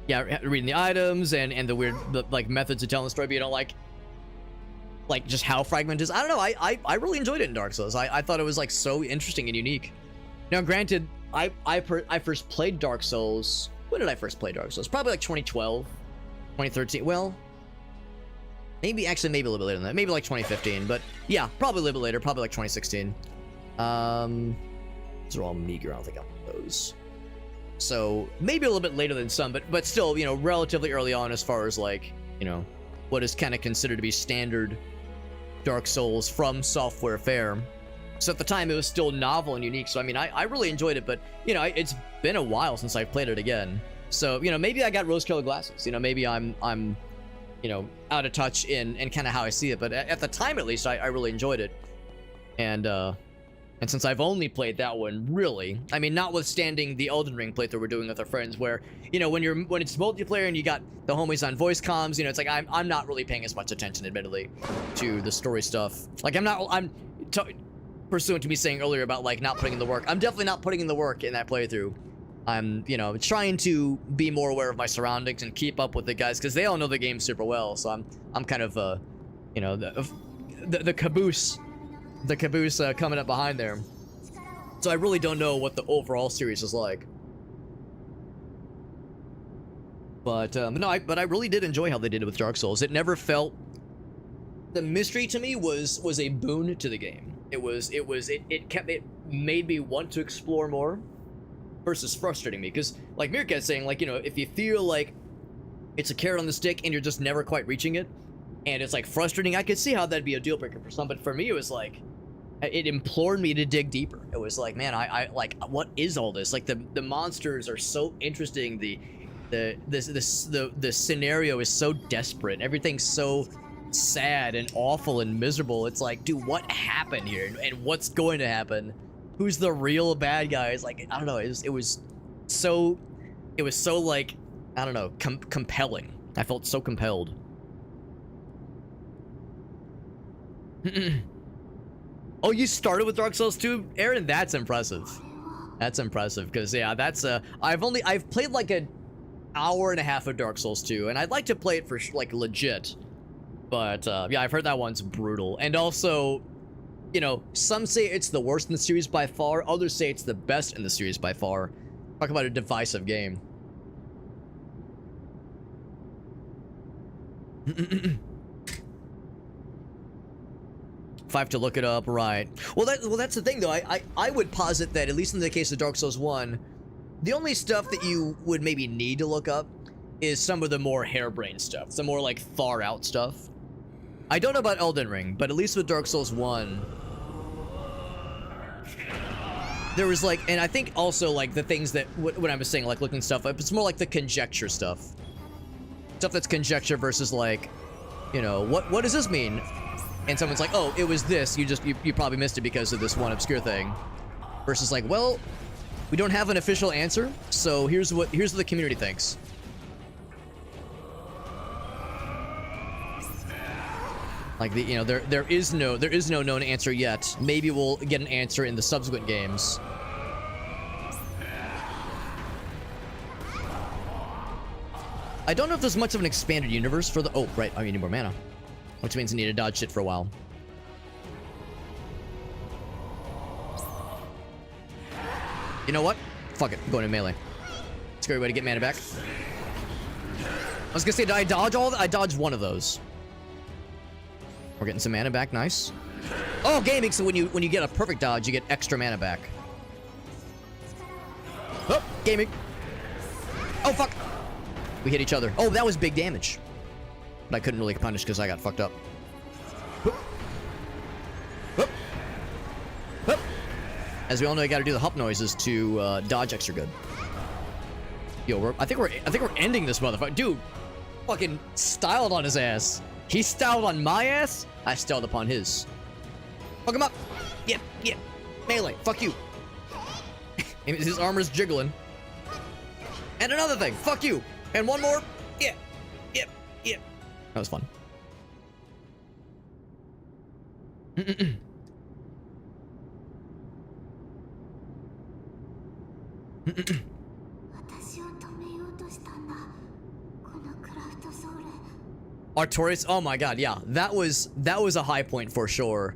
A: yeah, reading the items and the weird, like, methods of telling the story, but you don't like just how fragmented is. I don't know, I really enjoyed it in Dark Souls. I thought it was, like, so interesting and unique. Now, granted, I first played Dark Souls. When did I first play Dark Souls? Probably, like, 2012, 2013. Well, maybe a little bit later than that. Maybe, like, 2015, but, yeah, probably a little bit later. Probably, like, 2016. These are all meager. I don't think I want those. So maybe a little bit later than some, but still, you know, relatively early on as far as like, you know, what is kind of considered to be standard Dark Souls from software fare. So at the time it was still novel and unique. So I mean, I really enjoyed it, but you know, it's been a while since I've played it again. So, you know, maybe I got rose-colored glasses. You know, maybe I'm you know, out of touch in kind of how I see it. But at the time, at least, I really enjoyed it. And since I've only played that one, really, I mean, notwithstanding the Elden Ring playthrough we're doing with our friends, where, you know, when it's multiplayer and you got the homies on voice comms, you know, it's like I'm not really paying as much attention, admittedly, to the story stuff. Like I'm pursuant to me saying earlier about like not putting in the work. I'm definitely not putting in the work in that playthrough. I'm, you know, trying to be more aware of my surroundings and keep up with the guys because they all know the game super well. So I'm kind of you know, the caboose. The caboose coming up behind there. So I really don't know what the overall series is like. But no, I really did enjoy how they did it with Dark Souls. It never felt, the mystery to me was a boon to the game. It made me want to explore more versus frustrating me, because like Meerkat's saying, like, you know, if you feel like it's a carrot on the stick and you're just never quite reaching it and it's like frustrating, I could see how that'd be a deal breaker for some, but for me it was like, it implored me to dig deeper. It was like, man, I like, what is all this? Like the monsters are so interesting. The scenario is so desperate. Everything's so sad and awful and miserable. It's like, dude, what happened here? And what's going to happen? Who's the real bad guys? Like, I don't know. It was so like, I don't know, compelling. I felt so compelled. Oh, you started with Dark Souls 2, Aaron? That's impressive. That's impressive, because yeah, that's I've played like an hour and a half of Dark Souls 2, and I'd like to play it for like legit. But yeah, I've heard that one's brutal. And also, you know, some say it's the worst in the series by far, others say it's the best in the series by far. Talk about a divisive game. If I have to look it up, right. Well, that's the thing, though. I would posit that, at least in the case of Dark Souls 1, the only stuff that you would maybe need to look up is some of the more harebrained stuff, some more, like, far-out stuff. I don't know about Elden Ring, but at least with Dark Souls 1, there was, like, and I think also, like, the things that, when I was saying, like, looking stuff up, it's more like the conjecture stuff. Stuff that's conjecture versus, like, you know, what does this mean? And someone's like, oh, it was this. You probably missed it because of this one obscure thing. Versus like, well, we don't have an official answer, so here's what the community thinks. Like you know, there is no known answer yet. Maybe we'll get an answer in the subsequent games. I don't know if there's much of an expanded universe for the. Oh, right. I need more mana. Which means I need to dodge shit for a while. You know what? Fuck it. I'm going to melee. Scary way to get mana back. I was gonna say, did I dodge all that? I dodged one of those. We're getting some mana back. Nice. Oh, gaming. So when you get a perfect dodge, you get extra mana back. Oh, gaming. Oh, fuck. We hit each other. Oh, that was big damage. But I couldn't really punish because I got fucked up. As we all know, you got to do the hop noises to dodge extra good. Yo, I think we're ending this motherfucker, dude. Fucking styled on his ass. He styled on my ass. I styled upon his. Fuck him up. Yeah. Melee. Fuck you. His armor's jiggling. And another thing. Fuck you. And one more. Yeah. That was fun. Artorias, oh my god, yeah, that was a high point for sure.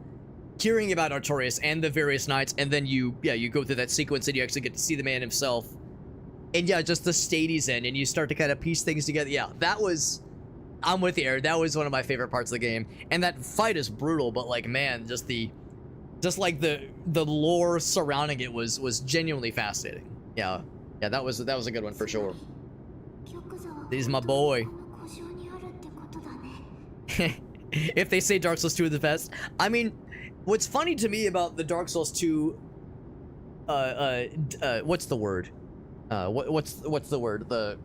A: Hearing about Artorias and the various knights, and then you go through that sequence and you actually get to see the man himself. And yeah, just the state he's in, and you start to kind of piece things together. Yeah, that was, I'm with you, Aaron. That was one of my favorite parts of the game. And that fight is brutal, but like, man, just like the lore surrounding it was genuinely fascinating. Yeah, that was a good one for sure. He's my boy. If they say Dark Souls 2 is the best, I mean, what's funny to me about the Dark Souls 2, what's the word? What's the word? The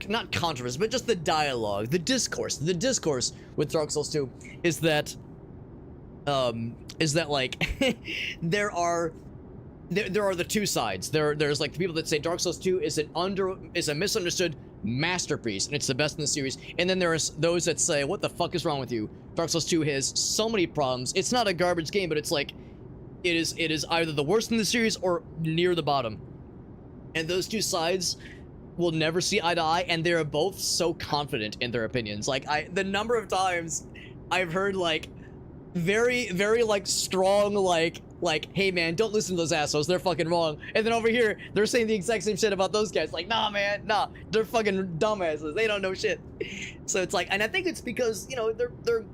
A: not controversy, but just the dialogue, the discourse with Dark Souls 2 is that like there are the two sides. There's like the people that say Dark Souls 2 is a misunderstood masterpiece and it's the best in the series, and then there's those that say, what the fuck is wrong with you? Dark Souls 2 has so many problems. It's not a garbage game, but it's like it is either the worst in the series or near the bottom. And those two sides will never see eye to eye, and they're both so confident in their opinions. Like the number of times I've heard like very, very like strong like, hey man, don't listen to those assholes, they're fucking wrong. And then over here, they're saying the exact same shit about those guys. Like, nah man, nah, they're fucking dumbasses, they don't know shit. So it's like, and I think it's because, you know,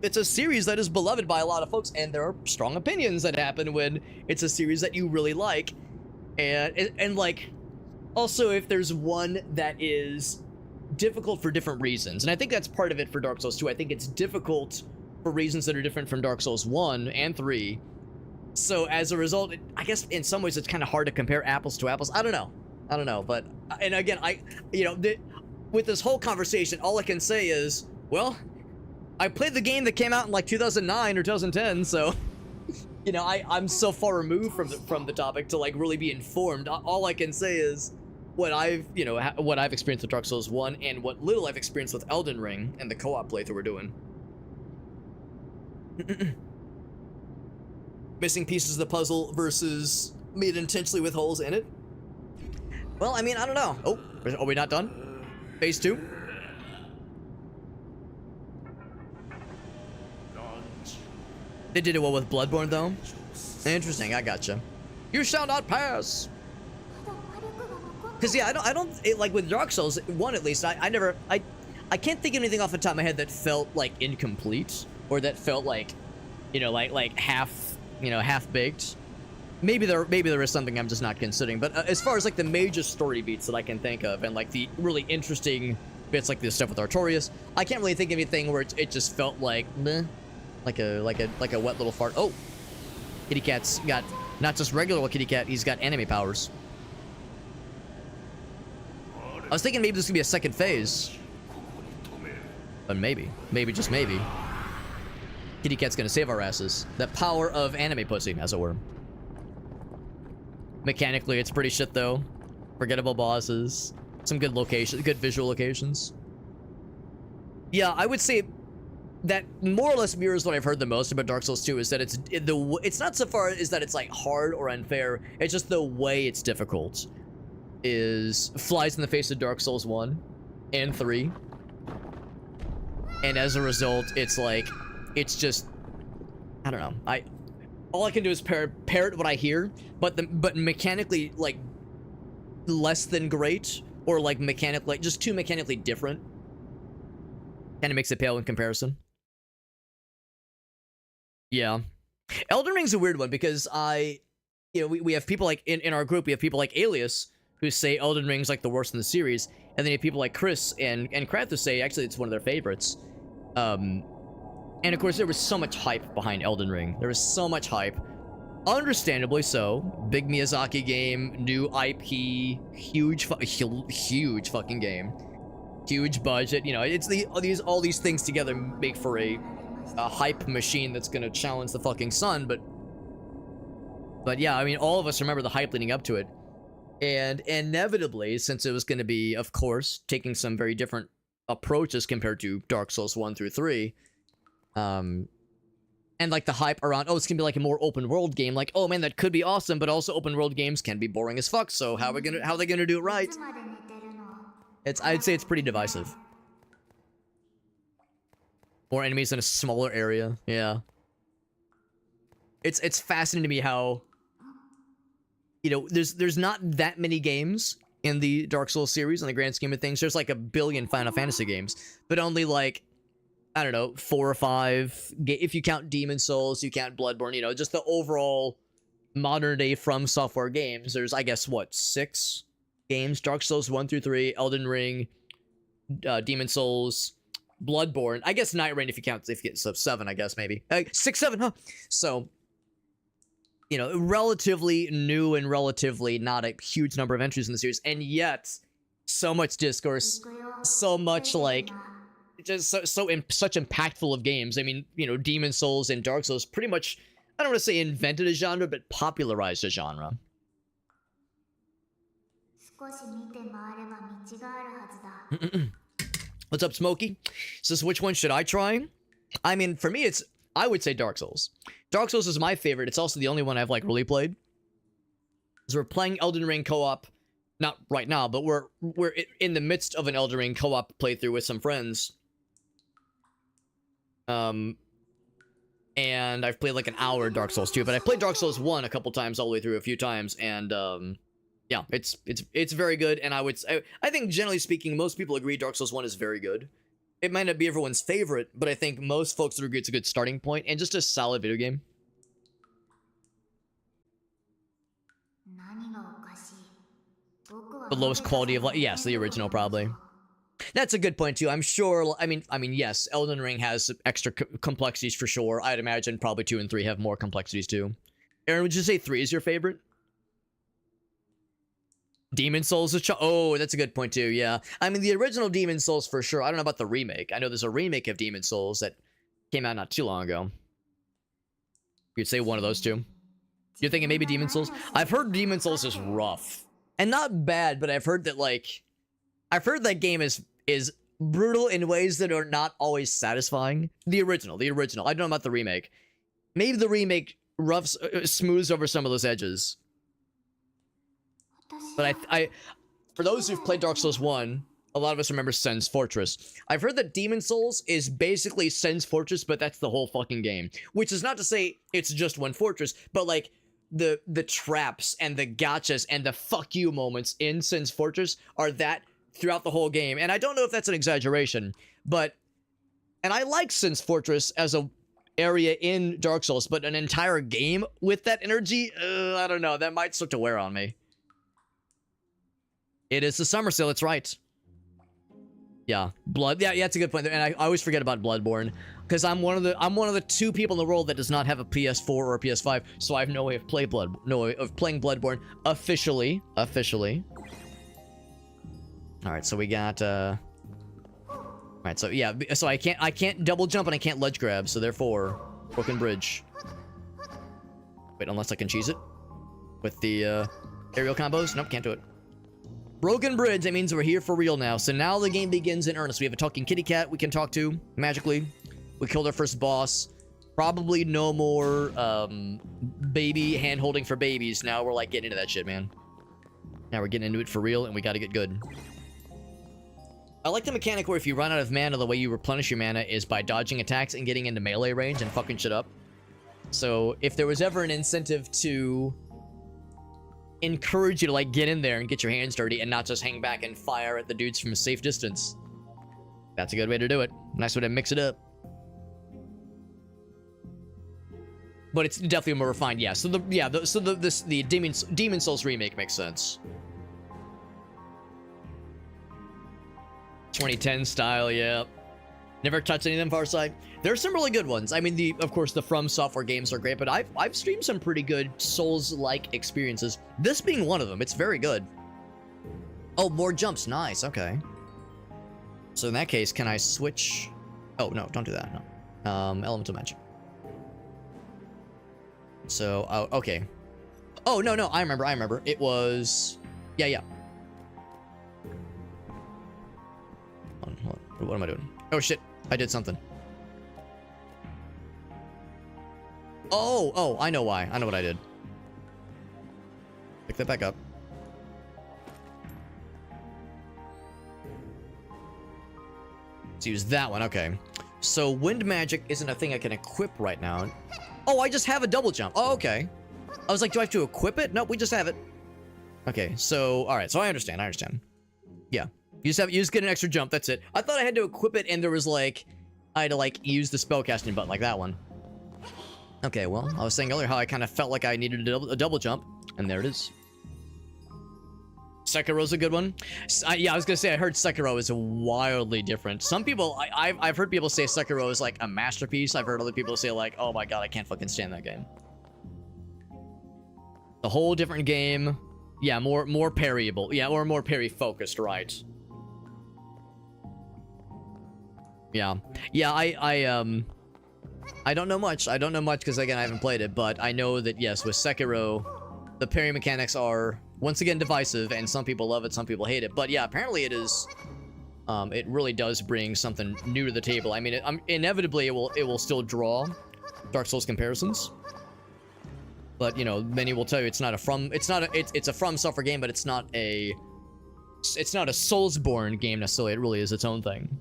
A: it's a series that is beloved by a lot of folks, and there are strong opinions that happen when it's a series that you really like. And like, also if there's one that is difficult for different reasons, and I think that's part of it for Dark Souls 2. I think it's difficult for reasons that are different from Dark Souls 1 and 3. So as a result, I guess in some ways it's kind of hard to compare apples to apples. I don't know, but, and again, with this whole conversation, all I can say is, well, I played the game that came out in like 2009 or 2010, so, you know, I'm so far removed from the topic to like really be informed. All I can say is, what I've, you know, what I've experienced with Dark Souls 1 and what little I've experienced with Elden Ring and the co-op playthrough we're doing. Missing pieces of the puzzle versus made intentionally with holes in it. Well, I mean, I don't know. Oh, are we not done? Phase 2? They did it well with Bloodborne, though. Interesting, I gotcha. You shall not pass! Because, yeah, like, with Dark Souls 1, at least, I can't think of anything off the top of my head that felt, like, incomplete. Or that felt like, you know, like half, you know, half-baked. Maybe there is something I'm just not considering. But as far as, like, the major story beats that I can think of, and, like, the really interesting bits, like the stuff with Artorias, I can't really think of anything where it just felt like, meh. Like a wet little fart. Oh! Kitty Cat's got not just regular kitty cat, he's got anime powers. I was thinking maybe this could be a second phase. But maybe. Maybe, just maybe. Kitty Cat's gonna save our asses. The power of anime pussy, as it were. Mechanically, it's pretty shit, though. Forgettable bosses. Some good locations, good visual locations. Yeah, I would say that more or less mirrors what I've heard the most about Dark Souls 2 is that it's not so far as that it's like hard or unfair, it's just the way it's difficult is flies in the face of Dark Souls 1 and 3. And as a result, it's like, it's just, I don't know. All I can do is parrot what I hear, but mechanically, like, less than great, or like mechanically, just too mechanically different. Kind of makes it pale in comparison. Yeah. Elden Ring's a weird one because we have people like, in our group, we have people like Alias who say Elden Ring's like the worst in the series, and then you have people like Chris and Krath who say actually it's one of their favorites. And of course there was so much hype behind Elden Ring. There was so much hype. Understandably so. Big Miyazaki game, new IP, huge fucking game. Huge budget, you know, it's all these things together make for a hype machine that's gonna challenge the fucking sun, but yeah, I mean, all of us remember the hype leading up to it, and inevitably, since it was gonna be, of course, taking some very different approaches compared to Dark Souls 1 through 3, and like the hype around, oh, it's gonna be like a more open world game, like, oh man, that could be awesome, but also open world games can be boring as fuck, so how are they gonna do it right? I'd say it's pretty divisive. More enemies in a smaller area, yeah. It's fascinating to me how, you know, there's not that many games in the Dark Souls series in the grand scheme of things. There's like a billion Final Fantasy games, but only like, I don't know, 4 or 5. If you count Demon Souls, you count Bloodborne, you know, just the overall modern day From Software games. There's, I guess, what, 6 games? Dark Souls 1 through 3, Elden Ring, Demon Souls, Bloodborne. I guess Night Rain if you count, so 7, I guess, maybe. 6, 7, huh? So, you know, relatively new and relatively not a huge number of entries in the series, and yet so much discourse, so much like just such impactful of games. I mean, you know, Demon Souls and Dark Souls pretty much, I don't want to say invented a genre, but popularized a genre. What's up, Smokey? Says, which one should I try? I mean, for me, I would say Dark Souls. Dark Souls is my favorite. It's also the only one I've, like, really played. So we're playing Elden Ring co-op. Not right now, but we're in the midst of an Elden Ring co-op playthrough with some friends. And I've played, like, an hour of Dark Souls 2. But I played Dark Souls 1 a couple times, all the way through a few times. And, yeah, it's very good, and I think generally speaking, most people agree Dark Souls 1 is very good. It might not be everyone's favorite, but I think most folks would agree it's a good starting point and just a solid video game. The lowest quality of life, yes, the original probably. That's a good point too. I'm sure. I mean, yes, Elden Ring has extra complexities for sure. I'd imagine probably 2 and 3 have more complexities too. Aaron, would you say 3 is your favorite? Demon Souls is oh, that's a good point too, yeah. I mean, the original Demon Souls for sure. I don't know about the remake. I know there's a remake of Demon Souls that came out not too long ago. You'd say one of those two. You're thinking maybe Demon Souls? I've heard Demon Souls is rough. And not bad, but I've heard that that game is brutal in ways that are not always satisfying. The original. I don't know about the remake. Maybe the remake smooths over some of those edges. But I for those who've played Dark Souls 1, a lot of us remember Sen's Fortress. I've heard that Demon Souls is basically Sen's Fortress, but that's the whole fucking game. Which is not to say it's just one fortress, but like the traps and the gotchas and the fuck you moments in Sen's Fortress are that throughout the whole game. And I don't know if that's an exaggeration, but and I like Sen's Fortress as a area in Dark Souls, but an entire game with that energy, I don't know, that might start to wear on me. It is the summer sale, it's right. Yeah, Blood. Yeah, it's a good point. And I always forget about Bloodborne because I'm one of the 2 people in the world that does not have a PS4 or a PS5, so I have no way of playing Bloodborne officially. All right, so we got all right, so yeah, so I can't double jump and I can't ledge grab, so therefore broken bridge. Wait, unless I can cheese it with the aerial combos. Nope, can't do it. Broken bridge, that means we're here for real now. So now the game begins in earnest. We have a talking kitty cat we can talk to, magically. We killed our first boss. Probably no more, baby hand-holding for babies. Now we're, like, getting into that shit, man. Now we're getting into it for real, and we gotta get good. I like the mechanic where if you run out of mana, the way you replenish your mana is by dodging attacks and getting into melee range and fucking shit up. So, if there was ever an incentive to encourage you to like get in there and get your hands dirty and not just hang back and fire at the dudes from a safe distance, that's a good way to do it. Nice way to mix it up. But it's definitely more refined, yeah. So the Demon Souls remake makes sense. 2010 style, yeah. Never touched any of them, Farside. There's some really good ones. I mean, of course, the From Software games are great, but I've streamed some pretty good Souls-like experiences. This being one of them, it's very good. Oh, more jumps, nice, okay. So in that case, can I switch? Oh, no, don't do that, no. Elemental Magic. So, okay. Oh, no, I remember. It was, yeah. Hold on. What am I doing? Oh, shit. I did something. Oh, I know why. I know what I did. Pick that back up. Let's use that one. Okay. So, wind magic isn't a thing I can equip right now. Oh, I just have a double jump. Oh, okay. I was like, do I have to equip it? Nope, we just have it. Okay, so, alright. So, I understand. Yeah. You just get an extra jump, that's it. I thought I had to equip it and there was like, I had to like use the spellcasting button like that one. Okay, well, I was saying earlier how I kind of felt like I needed a double jump, and there it is. Sekiro's a good one. Yeah, I was gonna say I heard Sekiro is wildly different. Some people, I've heard people say Sekiro is like a masterpiece. I've heard other people say like, oh my god, I can't fucking stand that game. A whole different game. Yeah, more parryable. Yeah, or more parry focused, right? Yeah, I don't know much. Because again, I haven't played it, but I know that yes, with Sekiro, the parry mechanics are once again divisive, and some people love it, some people hate it. But yeah, apparently it is. It really does bring something new to the table. I mean, inevitably it will still draw Dark Souls comparisons. But you know, many will tell you it's a From Software game, but it's not a Soulsborne game necessarily. It really is its own thing.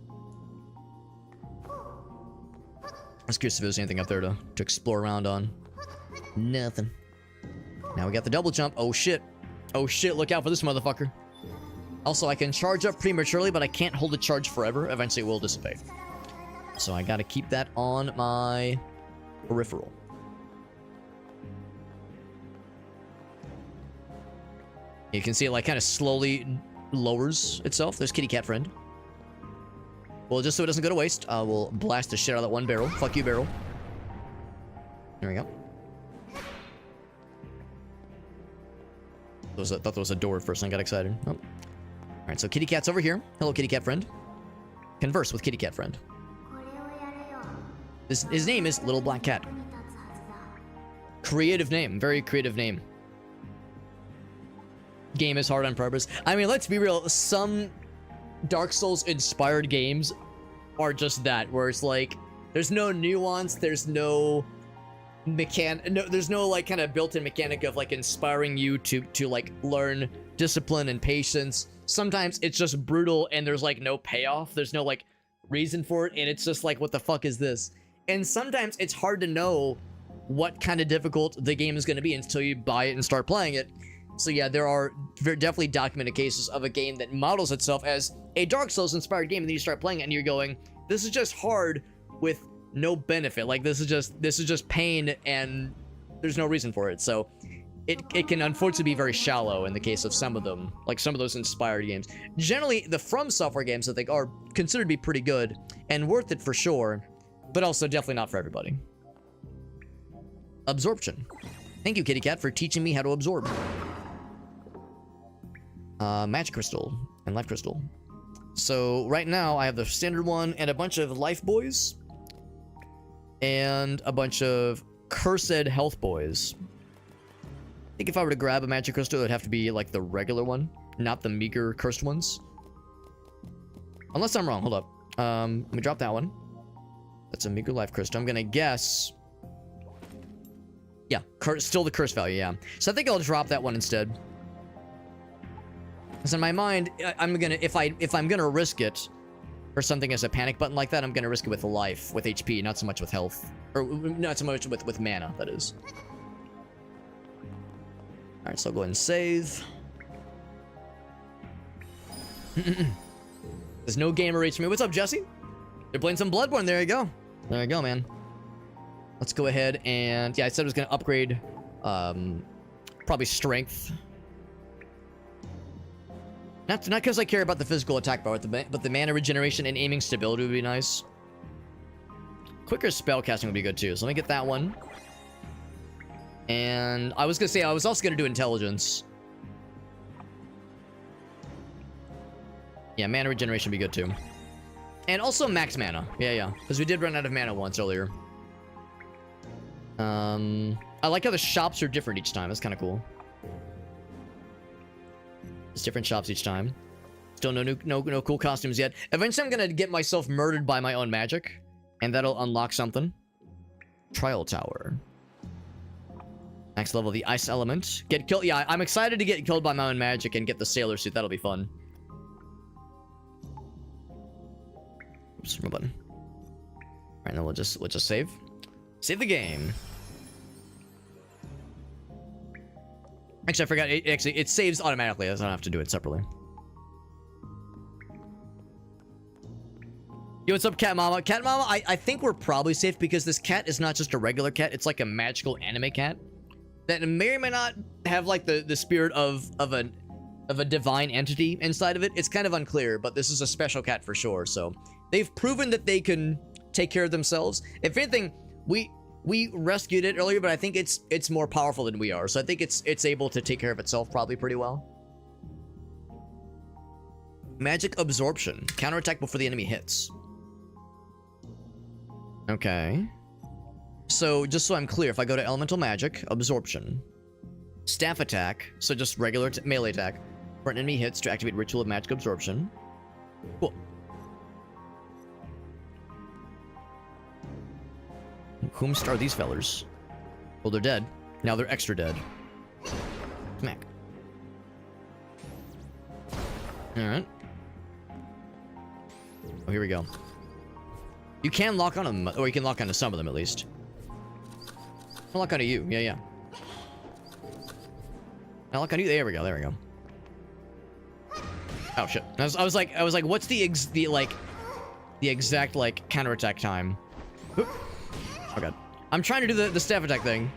A: I was curious if there's anything up there to explore around on. Nothing. Now we got the double jump. Oh shit. Oh shit, look out for this motherfucker. Also, I can charge up prematurely, but I can't hold the charge forever. Eventually it will dissipate. So I gotta keep that on my peripheral. You can see it like kind of slowly lowers itself. There's kitty cat friend. Well, just so it doesn't go to waste, we'll blast the shit out of that one barrel. Fuck you, barrel. There we go. I thought there was a door at first and I got excited. Oh. Alright, so kitty cat's over here. Hello, kitty cat friend. Converse with kitty cat friend. His name is Little Black Cat. Creative name. Very creative name. game is hard on purpose. I mean, let's be real. Some Dark Souls inspired games are just that, where it's like there's no nuance, there's no there's no like kind of built-in mechanic of like inspiring you to like learn discipline and patience. Sometimes it's just brutal and there's like no payoff, there's no like reason for it, and it's just like, what the fuck is this? And sometimes it's hard to know what kind of difficult the game is going to be until you buy it and start playing it. So yeah, there are definitely documented cases of a game that models itself as a Dark Souls inspired game, and then you start playing it and you're going, this is just hard with no benefit. Like this is just pain and there's no reason for it. So it can unfortunately be very shallow in the case of some of them, like some of those inspired games. Generally, the From Software games I think are considered to be pretty good and worth it for sure, but also definitely not for everybody. Absorption. Thank you, Kitty Cat, for teaching me how to absorb. Magic Crystal and Life Crystal. So right now I have the standard one and a bunch of Life Boys and a bunch of Cursed Health Boys. I think if I were to grab a Magic Crystal, it would have to be like the regular one, not the meager cursed ones. Unless I'm wrong. Hold up. Let me drop that one. That's a meager Life Crystal. I'm gonna guess. Yeah, still the curse value, yeah. So I think I'll drop that one instead. Because in my mind, I'm gonna, if I'm gonna risk it for something as a panic button like that, I'm gonna risk it with life, with HP, not so much with health. Or not so much with mana, that is. Alright, so I'll go ahead and save. There's no gamer reach me. What's up, Jesse? They're playing some Bloodborne. There you go. There you go, man. Let's go ahead and... Yeah, I said I was going to upgrade... probably strength. Not because I care about the physical attack power, but the mana regeneration and aiming stability would be nice. Quicker spellcasting would be good too. So let me get that one. And I was going to say, I was also going to do intelligence. Yeah, mana regeneration would be good too. And also max mana. Yeah. Because we did run out of mana once earlier. I like how the shops are different each time. That's kind of cool. It's different shops each time. Still no cool costumes yet. Eventually I'm going to get myself murdered by my own magic. And that'll unlock something. Trial Tower. Next level, the ice element. Get killed. Yeah, I'm excited to get killed by my own magic and get the sailor suit. That'll be fun. Oops, no button. All right, then we'll just save. Save the game. Actually, I forgot. It saves automatically. I don't have to do it separately. Yo, what's up, Cat Mama? Cat Mama, I think we're probably safe because this cat is not just a regular cat. It's like a magical anime cat that may or may not have like the spirit of a divine entity inside of it. It's kind of unclear, but this is a special cat for sure. So they've proven that they can take care of themselves. If anything, we rescued it earlier, but I think it's more powerful than we are. So I think it's able to take care of itself probably pretty well. Magic absorption. Counterattack before the enemy hits. Okay. So, just so I'm clear, if I go to elemental magic, absorption. Staff attack, so just regular melee attack. For an enemy hits to activate ritual of magic absorption. Cool. Whomst are these fellers? Well, they're dead. Now they're extra dead. Smack. Alright. Oh, here we go. You can lock on them, or you can lock onto some of them at least. I'll lock onto you. Yeah. I'll lock onto you. There we go. Oh shit! I was like, what's the exact like counterattack time? Oop. Oh god! I'm trying to do the staff attack thing.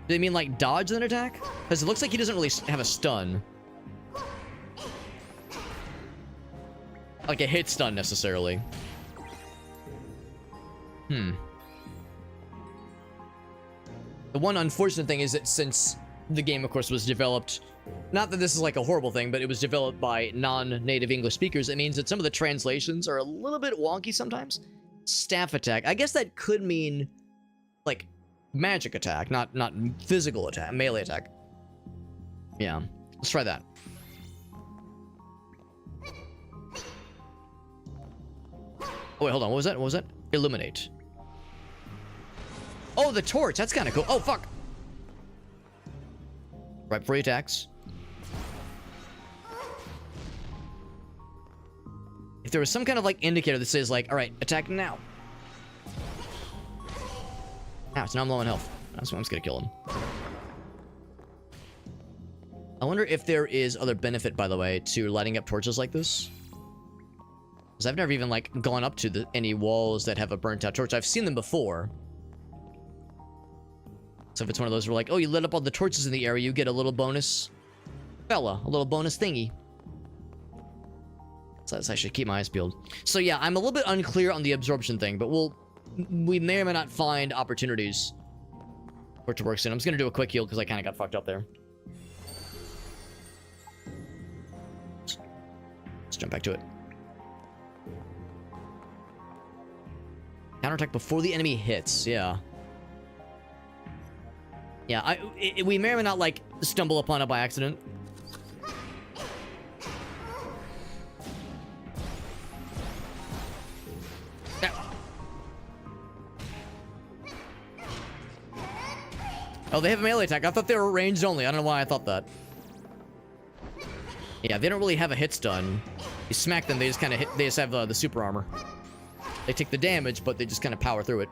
A: Do they mean like dodge then attack? Because it looks like he doesn't really have a stun. Like a hit stun necessarily. The one unfortunate thing is that since the game, of course, was developed, not that this is like a horrible thing, but it was developed by non-native English speakers, it means that some of the translations are a little bit wonky sometimes. Staff attack. I guess that could mean like magic attack, not physical attack, melee attack. Yeah. Let's try that. Oh, wait, hold on. What was that? What was that? Illuminate. Oh, the torch. That's kind of cool. Oh, fuck. Right for attacks. If there was some kind of like indicator that says like, all right, attack now. Ow, so now I'm low on health. That's why I'm just gonna kill him. I wonder if there is other benefit, by the way, to lighting up torches like this. Because I've never even like gone up to any walls that have a burnt out torch. I've seen them before. So if it's one of those where like, oh, you lit up all the torches in the area, you get a little bonus fella, a little bonus thingy. So I should keep my eyes peeled. So yeah, I'm a little bit unclear on the absorption thing, but we may or may not find opportunities for it to work soon. I'm just gonna do a quick heal because I kind of got fucked up there. Let's jump back to it. Counterattack before the enemy hits. Yeah. Yeah, we may or may not, like, stumble upon it by accident. Oh, they have a melee attack. I thought they were ranged only. I don't know why I thought that. Yeah, they don't really have a hit stun. You smack them, they just kind of hit. They just have the super armor. They take the damage, but they just kind of power through it.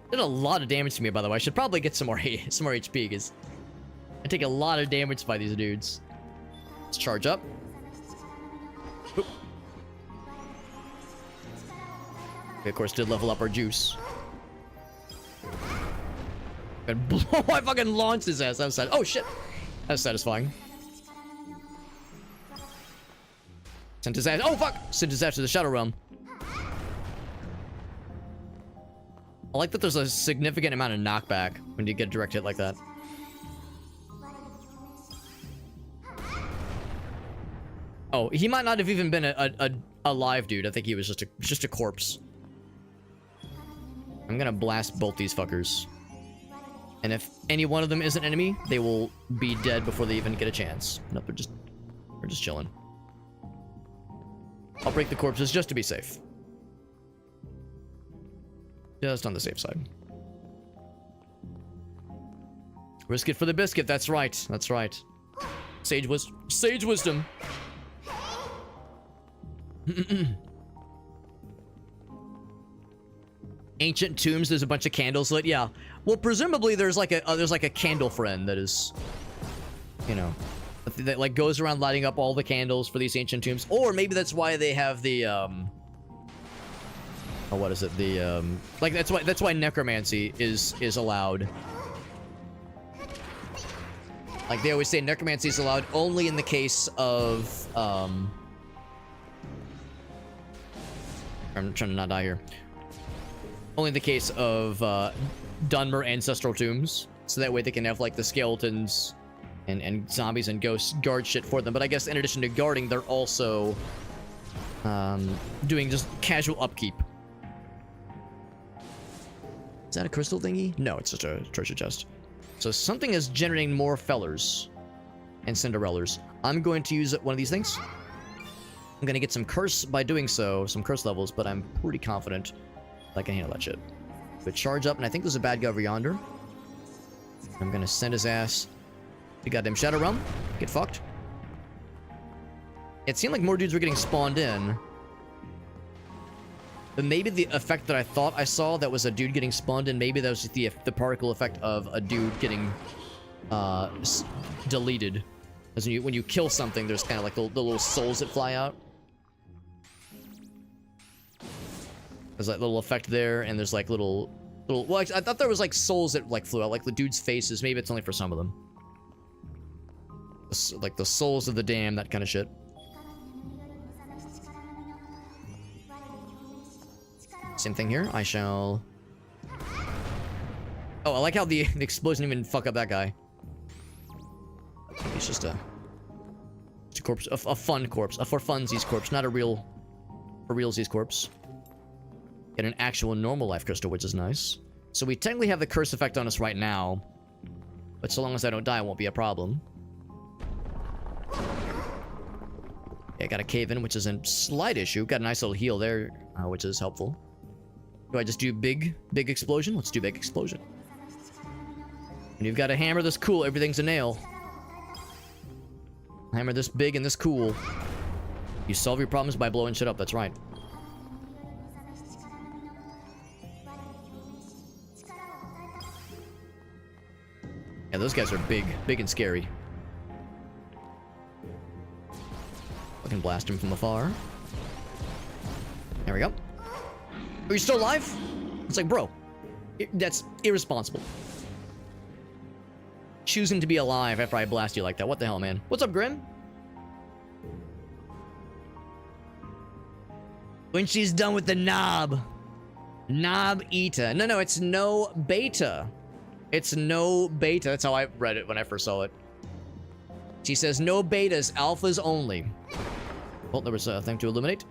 A: Did a lot of damage to me, by the way. I should probably get some more HP because I take a lot of damage by these dudes. Let's charge up. Oop. We, of course, did level up our juice. And blow! I fucking launched his ass. That was sad. Oh shit! That's satisfying. Sent his ass. Oh fuck! Sent his ass to the Shadow Realm. I like that there's a significant amount of knockback when you get a direct hit like that. Oh, he might not have even been a live dude. I think he was just a corpse. I'm gonna blast both these fuckers. And if any one of them is an enemy, they will be dead before they even get a chance. Nope, they're just chilling. I'll break the corpses just to be safe. Just on the safe side. Risk it for the biscuit. That's right. That's right. Sage wisdom. Ancient tombs. There's a bunch of candles lit. Yeah. Well, presumably there's like a candle friend that is, you know, that like goes around lighting up all the candles for these ancient tombs. Or maybe that's why they have the oh, what is it? The like that's why necromancy is allowed. Like they always say necromancy is allowed only in the case of I'm trying to not die here. Only in the case of Dunmer ancestral tombs. So that way they can have like the skeletons and zombies and ghosts guard shit for them. But I guess in addition to guarding, they're also doing just casual upkeep. Is that a crystal thingy? No, it's just a treasure chest. So something is generating more fellers and Cinderellas. I'm going to use one of these things. I'm going to get some curse by doing so, some curse levels, but I'm pretty confident I can handle that shit. But charge up, and I think there's a bad guy over yonder. I'm going to send his ass to goddamn Shadow Realm. Get fucked. It seemed like more dudes were getting spawned in. But maybe the effect that I thought I saw that was a dude getting spawned in, maybe that was just the particle effect of a dude getting deleted. As when you kill something, there's kind of like the little souls that fly out. There's like little effect there, and there's like little. Well, I thought there was like souls that like flew out, like the dude's faces. Maybe it's only for some of them. Like the souls of the damned, that kind of shit. Same thing here. I shall. Oh, I like how the explosion didn't even fuck up that guy. He's just a corpse, a fun corpse, a for funsies corpse, not a for realsies corpse. Get an actual normal life crystal, which is nice. So we technically have the curse effect on us right now. But so long as I don't die, it won't be a problem. Yeah, got a cave in, which is a slight issue. Got a nice little heal there, which is helpful. Do I just do big explosion? Let's do big explosion. And you've got a hammer this cool. Everything's a nail. Hammer this big and this cool. You solve your problems by blowing shit up. That's right. Yeah, those guys are big and scary. I can blast him from afar. There we go. Are you still alive? It's like, bro, that's irresponsible. Choosing to be alive after I blast you like that. What the hell, man? What's up, Grim? When she's done with the knob. Nobeta. No, it's Nobeta. It's Nobeta. That's how I read it when I first saw it. She says no betas, alphas only. Well, there was a thing to illuminate.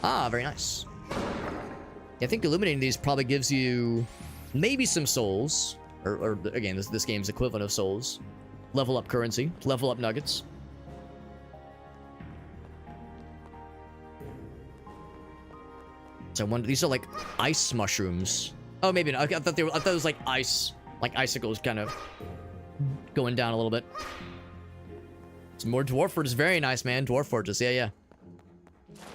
A: Ah, very nice. Yeah, I think illuminating these probably gives you maybe some souls. Or again, this game's equivalent of souls. Level up currency. Level up nuggets. So I wonder, these are like ice mushrooms. Oh, maybe not. I thought it was like ice. Like icicles kind of going down a little bit. Some more dwarf forges. Very nice, man. Dwarf forges. Yeah.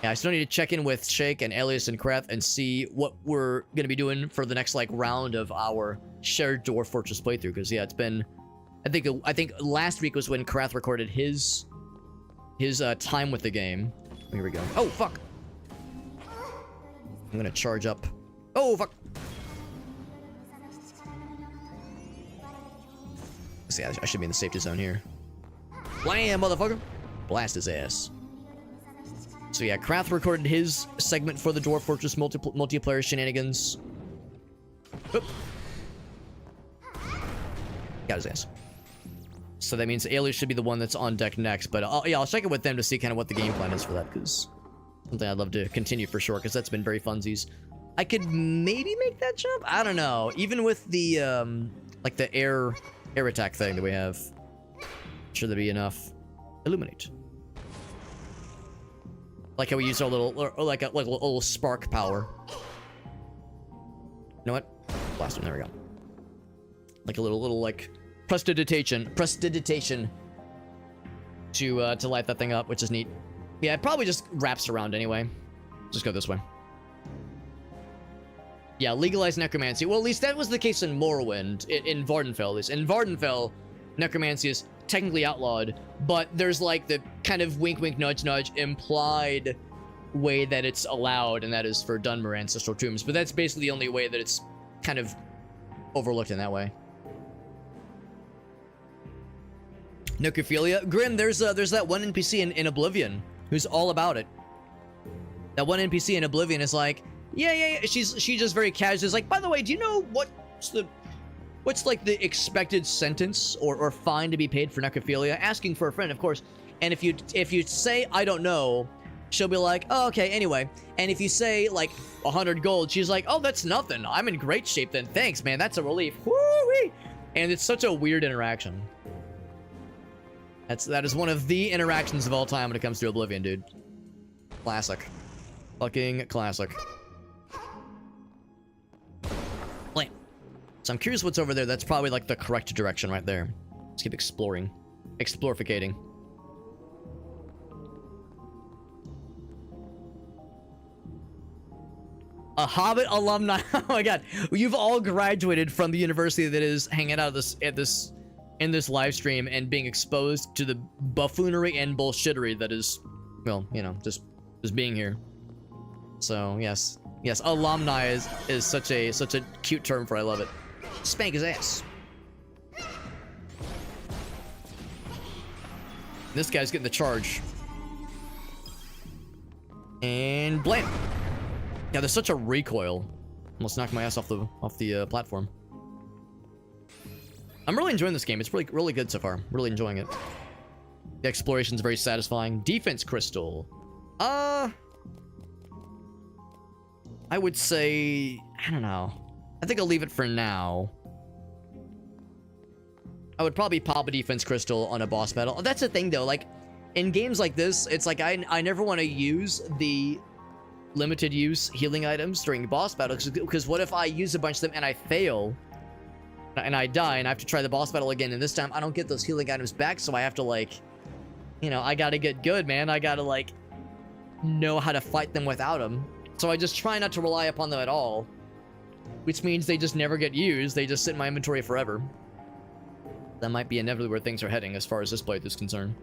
A: Yeah, I still need to check in with Shake and Alias and Krath and see what we're going to be doing for the next, like, round of our shared Dwarf Fortress playthrough. Because, yeah, it's been... I think last week was when Krath recorded his time with the game. Here we go. Oh, fuck! I'm going to charge up. Oh, fuck! See, I should be in the safety zone here. Blam, motherfucker! Blast his ass. So yeah, Krath recorded his segment for the Dwarf Fortress multiplayer shenanigans. Oop. Got his ass. So that means Alias should be the one that's on deck next. But I'll check it with them to see kind of what the game plan is for that, because something I'd love to continue for sure, because that's been very funsies. I could maybe make that jump? I don't know. Even with the, like the air attack thing that we have. Should there be enough? Illuminate. Like how we use our little, or like a little spark power. You know what? Blast him. There we go. Like a little like prestidigitation to light that thing up, which is neat. Yeah, it probably just wraps around anyway. Just go this way. Yeah, legalize necromancy. Well, at least that was the case in Morrowind, in Vardenfell, at least. In Vardenfell, necromancy is technically outlawed, but there's like the kind of wink wink nudge nudge implied way that it's allowed, and that is for Dunmer ancestral tombs. But that's basically the only way that it's kind of overlooked in that way. Necrophilia. Grim, there's that one NPC in Oblivion who's all about it. That one NPC in Oblivion is like, yeah. She just very casual is like, by the way, do you know what's like the expected sentence or fine to be paid for necrophilia? Asking for a friend, of course. And if you say I don't know, she'll be like, oh, okay, anyway. And if you say like 100 gold, she's like, oh, that's nothing. I'm in great shape then. Thanks, man. That's a relief. Woo-wee! And it's such a weird interaction. That is one of the interactions of all time when it comes to Oblivion, dude. Classic. Fucking classic. Blam. So I'm curious what's over there. That's probably like the correct direction right there. Let's keep exploring. Explorificating. A Hobbit alumni. Oh my god. You've all graduated from the university that is hanging out in this live stream and being exposed to the buffoonery and bullshittery that is, well, you know, just being here. So yes, alumni is such a cute term for. I love it. Spank his ass. This guy's getting the charge. And blam. Yeah, there's such a recoil. Almost knocked my ass off the platform. I'm really enjoying this game. It's really good so far. Really enjoying it. The exploration's very satisfying. Defense crystal. I would say, I don't know. I think I'll leave it for now. I would probably pop a defense crystal on a boss battle. That's the thing, though. Like, in games like this, it's like I never want to use the limited use healing items during boss battles, because what if I use a bunch of them and I fail and I die and I have to try the boss battle again, and this time I don't get those healing items back, so I have to, like, you know, I gotta get good, man. I gotta, like, know how to fight them without them. So I just try not to rely upon them at all, which means they just never get used. They just sit in my inventory forever. That might be inevitably where things are heading as far as this playthrough is concerned.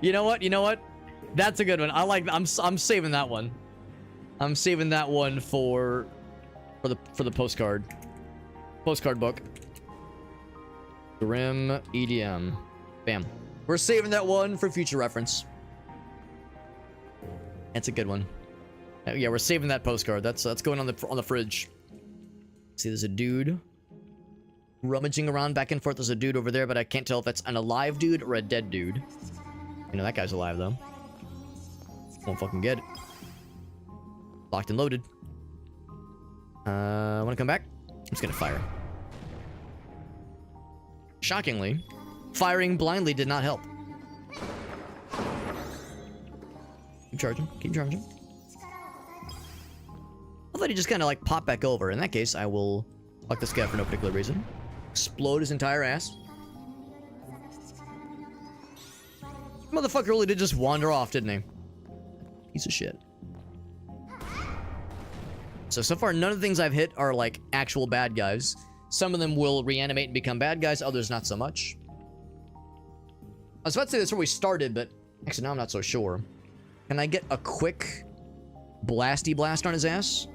A: You know what? You know what? That's a good one. I like. I'm saving that one. I'm saving that one for the postcard book. Grim EDM. Bam. We're saving that one for future reference. That's a good one. Yeah, we're saving that postcard. That's going on the fridge. See, there's a dude rummaging around back and forth. There's a dude over there, but I can't tell if that's an alive dude or a dead dude. You know, that guy's alive, though. Won't fucking get it. Locked and loaded. Wanna come back? I'm just gonna fire. Shockingly, firing blindly did not help. Keep charging. Keep charging. I thought he just kind of like pop back over. In that case, I will fuck this guy for no particular reason. Explode his entire ass. Motherfucker really did just wander off, didn't he? Piece of shit. So far, none of the things I've hit are like actual bad guys. Some of them will reanimate and become bad guys, others not so much. I was about to say that's where we started, but actually now I'm not so sure. Can I get a quick blasty blast on his ass?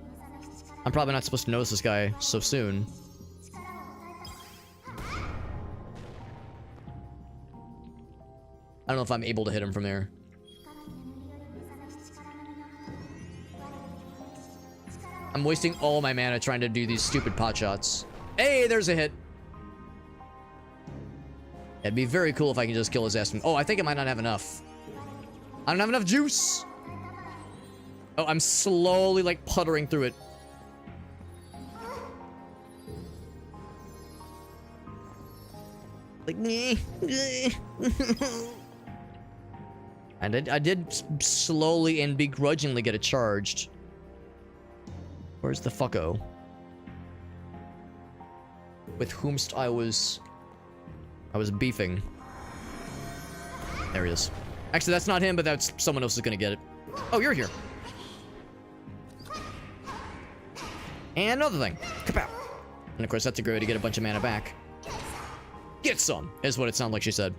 A: I'm probably not supposed to notice this guy so soon. I don't know if I'm able to hit him from there. I'm wasting all my mana trying to do these stupid pot shots. Hey, there's a hit. It'd be very cool if I can just kill his ass. Oh, I think I might not have enough. I don't have enough juice. Oh, I'm slowly, like, puttering through it. Like, and I did slowly and begrudgingly get it charged. Where's the fucko? With whomst I was beefing. There he is. Actually, that's not him, but that's someone else is gonna get it. Oh, you're here. And another thing. Kapow. And of course, that's a great way to get a bunch of mana back. Get some, is what it sounded like she said.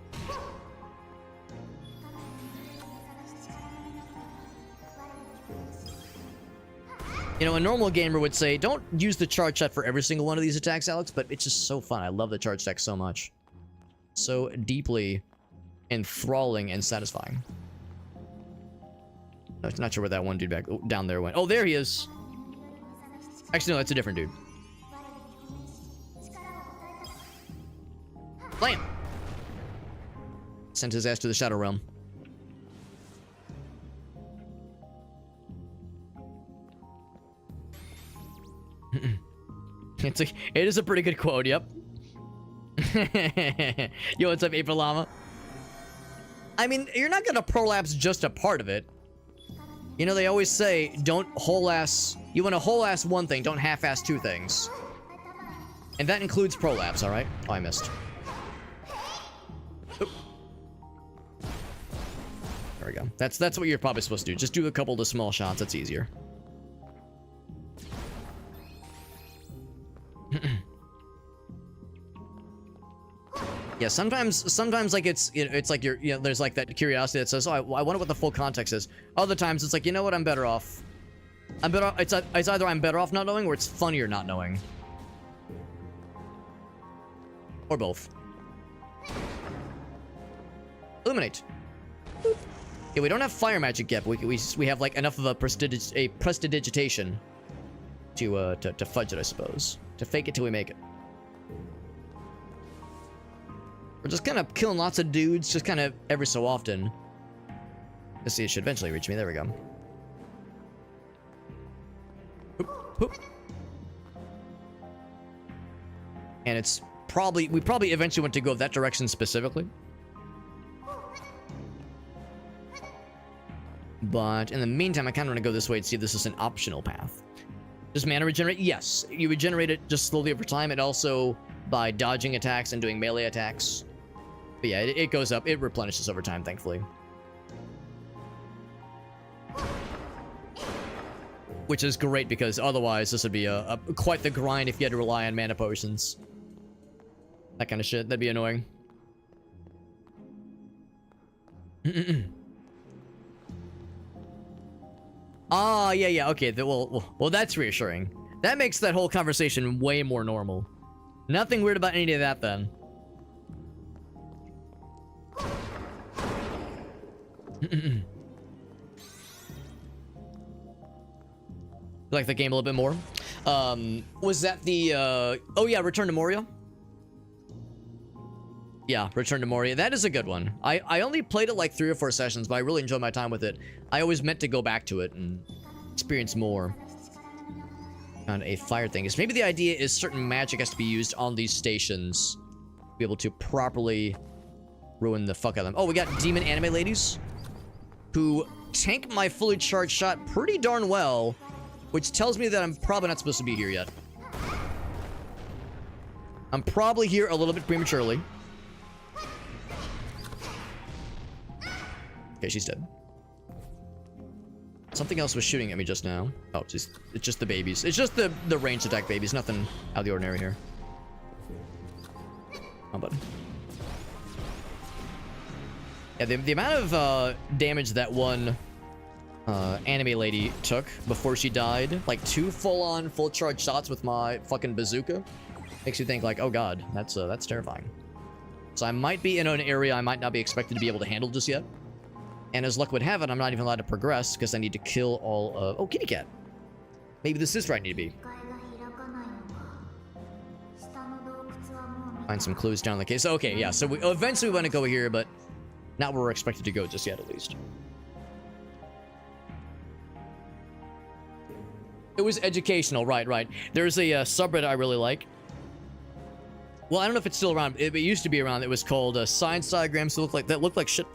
A: You know, a normal gamer would say, don't use the charge shot for every single one of these attacks, Alex, but it's just so fun. I love the charge attack so much. So deeply enthralling and satisfying. No, not sure where that one dude back down there went. Oh, there he is. Actually, no, that's a different dude. Blam! Sent his ass to the Shadow Realm. It is a pretty good quote, yep. Yo, what's up, April Llama? I mean, you're not gonna prolapse just a part of it. You know, they always say, don't whole-ass... You want to whole-ass one thing, don't half-ass two things. And that includes prolapse, alright? Oh, I missed. Oop. There we go. That's what you're probably supposed to do. Just do a couple of the small shots, that's easier. Yeah, sometimes like it's like there's like that curiosity that says, oh, I wonder what the full context is. Other times it's like, you know what, I'm better off. It's either I'm better off not knowing or it's funnier not knowing. Or both. Illuminate. Boop. Yeah, we don't have fire magic yet, but we have like enough of a prestidigitation to fudge it, I suppose. To fake it till we make it. We're just kind of killing lots of dudes, just kind of every so often. Let's see, it should eventually reach me. There we go. Hoop, hoop. And it's probably, we probably eventually want to go that direction specifically. But in the meantime, I kind of want to go this way and see if this is an optional path. Does mana regenerate? Yes. You regenerate it just slowly over time, and also by dodging attacks and doing melee attacks. But yeah, it goes up. It replenishes over time, thankfully. Which is great, because otherwise this would be quite the grind if you had to rely on mana potions. That kind of shit. That'd be annoying. Ah, yeah, okay. Well, that's reassuring. That makes that whole conversation way more normal. Nothing weird about any of that, then. Like the game a little bit more. Was that the, oh yeah, Return to Moria? Yeah, Return to Moria. That is a good one. I only played it like 3 or 4 sessions, but I really enjoyed my time with it. I always meant to go back to it and experience more. Found a fire thing. Maybe the idea is certain magic has to be used on these stations to be able to properly ruin the fuck out of them. Oh, we got demon anime ladies who tank my fully charged shot pretty darn well, which tells me that I'm probably not supposed to be here yet. I'm probably here a little bit prematurely. Okay, she's dead. Something else was shooting at me just now. Oh, it's just the babies. It's just the ranged attack babies. Nothing out of the ordinary here. Oh, button. Yeah, the amount of damage that one anime lady took before she died, like 2 full-on, full-charge shots with my fucking bazooka, makes you think like, oh god, that's terrifying. So I might be in an area I might not be expected to be able to handle just yet. And as luck would have it, I'm not even allowed to progress because I need to kill all of... Oh, kitty cat. Maybe this is where I need to be. Find some clues down the case. Okay, yeah, so we eventually want to go here, but not where we're expected to go just yet, at least. It was educational, right. There's a subreddit I really like. Well, I don't know if it's still around. It used to be around. It was called science diagrams that look like shit.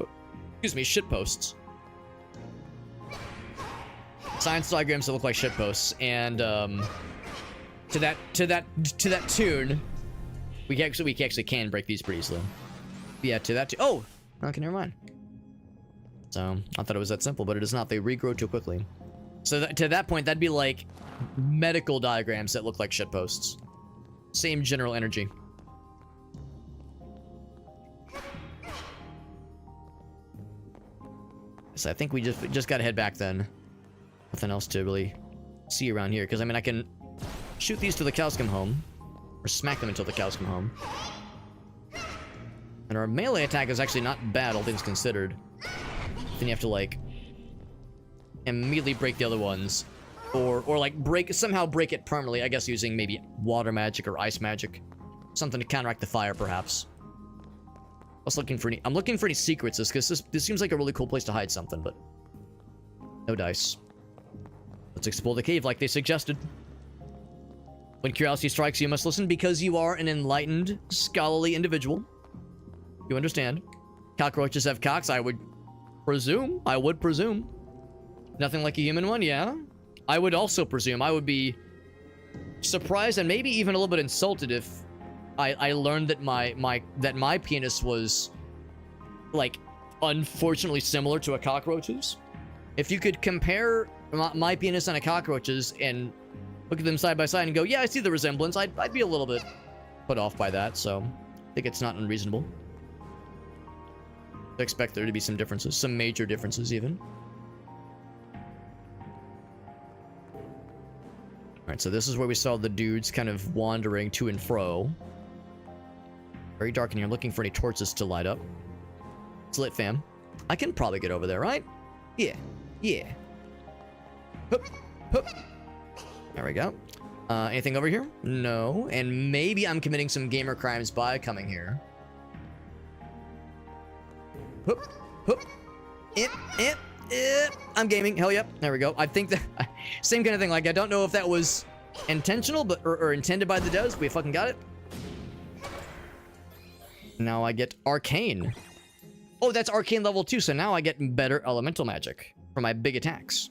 A: Excuse me, shit posts. Science diagrams that look like shit posts, and to that tune, we actually can break these pretty easily. Yeah, to that. Oh, okay, never mind. So I thought it was that simple, but it is not. They regrow too quickly. So to that point, that'd be like medical diagrams that look like shit posts. Same general energy. So I think we just gotta head back then. Nothing else to really see around here, because I mean I can shoot these till the cows come home, or smack them until the cows come home. And our melee attack is actually not bad, all things considered. Then you have to like immediately break the other ones, or like somehow break it permanently. I guess using maybe water magic or ice magic, something to counteract the fire, perhaps. I was looking for I'm looking for any secrets, because this seems like a really cool place to hide something, but no dice. Let's explore the cave like they suggested. When curiosity strikes, you must listen, because you are an enlightened, scholarly individual. You understand. Cockroaches have cocks, I would presume. Nothing like a human one, yeah. I would also presume. I would be surprised and maybe even a little bit insulted if I learned that my penis was, like, unfortunately similar to a cockroach's. If you could compare my penis and a cockroach's and look at them side by side and go, yeah, I see the resemblance, I'd be a little bit put off by that, so I think it's not unreasonable to expect there to be some differences, some major differences even. Alright, so this is where we saw the dudes kind of wandering to and fro. Very dark in here. Looking for any torches to light up. It's lit, fam. I can probably get over there, right? Yeah. Hup, hup. There we go. Anything over here? No. And maybe I'm committing some gamer crimes by coming here. Hoop, hoop. I'm gaming. Hell yep. There we go. I think that same kind of thing. Like, I don't know if that was intentional, but or intended by the devs. We fucking got it. Now I get arcane. Oh, that's arcane level 2. So now I get better elemental magic for my big attacks.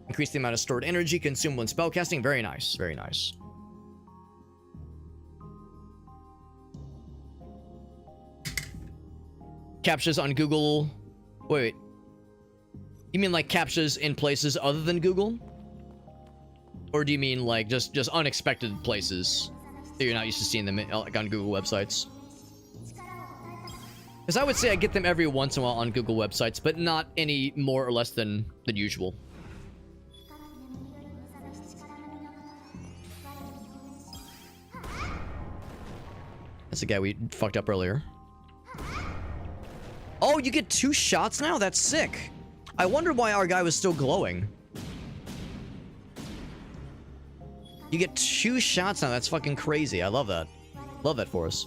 A: Increase the amount of stored energy consumed when spellcasting. Very nice. Very nice. Captchas on Google. Wait. You mean like captchas in places other than Google? Or do you mean like just unexpected places that you're not used to seeing them like on Google websites? Because I would say I get them every once in a while on Google websites, but not any more or less than usual. That's the guy we fucked up earlier. Oh, you get 2 shots now? That's sick. I wonder why our guy was still glowing. You get 2 shots now. That's fucking crazy. I love that. Love that for us.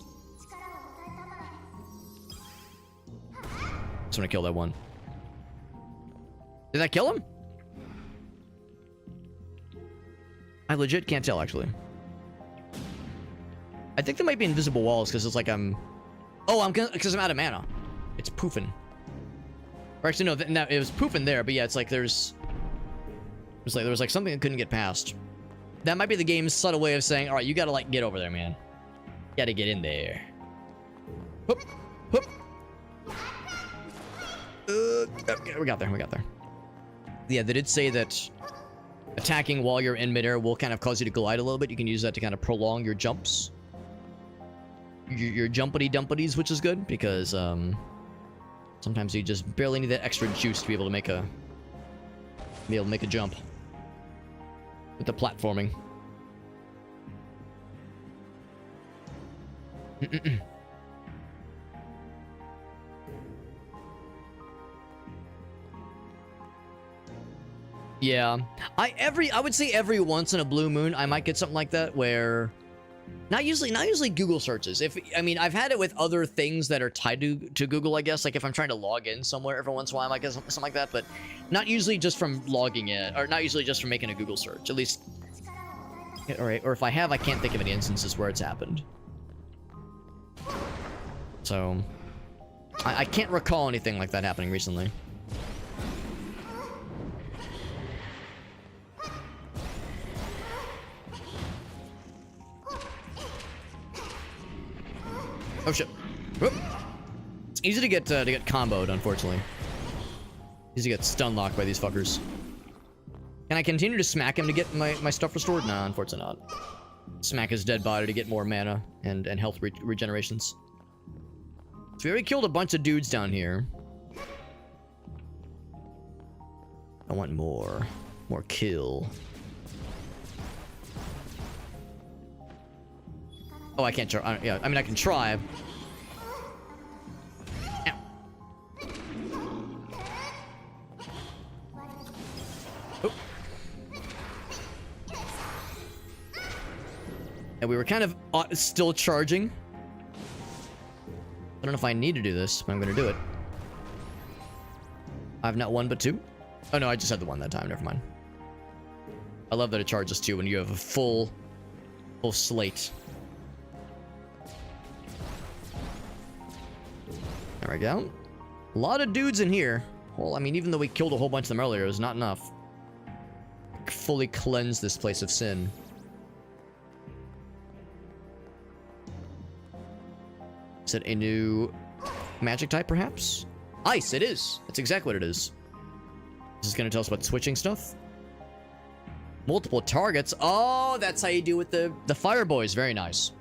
A: Just want to kill that one. Did that kill him? I legit can't tell, actually. I think there might be invisible walls because it's like I'm... Oh, because I'm out of mana. It's poofing. Or actually, no, it was poofing there, but yeah, it's like there was like something that couldn't get past. That might be the game's subtle way of saying, all right, you gotta like get over there, man. You gotta get in there. Hoop, hoop. Okay, we got there. Yeah, they did say that attacking while you're in midair will kind of cause you to glide a little bit. You can use that to kind of prolong your jumps. Your jumpity-dumpities, which is good, because, sometimes you just barely need that extra juice to be able to make a jump with the platforming. Yeah, I would say every once in a blue moon I might get something like that where not usually Google searches. I mean, I've had it with other things that are tied to Google, I guess. Like if I'm trying to log in somewhere every once in a while, I might get something like that, but not usually just from logging in, or not usually just from making a Google search. At least, all right. Or if I have, I can't think of any instances where it's happened. So, I can't recall anything like that happening recently. Oh shit! Whoop. It's easy to get comboed, unfortunately. Easy to get stun locked by these fuckers. Can I continue to smack him to get my stuff restored? Nah, unfortunately not. Smack his dead body to get more mana and health regenerations. So we already killed a bunch of dudes down here. I want more kill. Oh, I can't try. Yeah, I mean, I can try. Ow. Oh. And we were kind of still charging. I don't know if I need to do this, but I'm going to do it. I have not one, but 2. Oh, no, I just had the 1 that time. Never mind. I love that it charges 2 when you have a full slate. There we go. A lot of dudes in here. Well, I mean, even though we killed a whole bunch of them earlier, it was not enough. Fully cleanse this place of sin. Is it a new magic type, perhaps? Ice, it is. That's exactly what it is. This is going to tell us about switching stuff. Multiple targets. Oh, that's how you do with the fire boys. Very nice.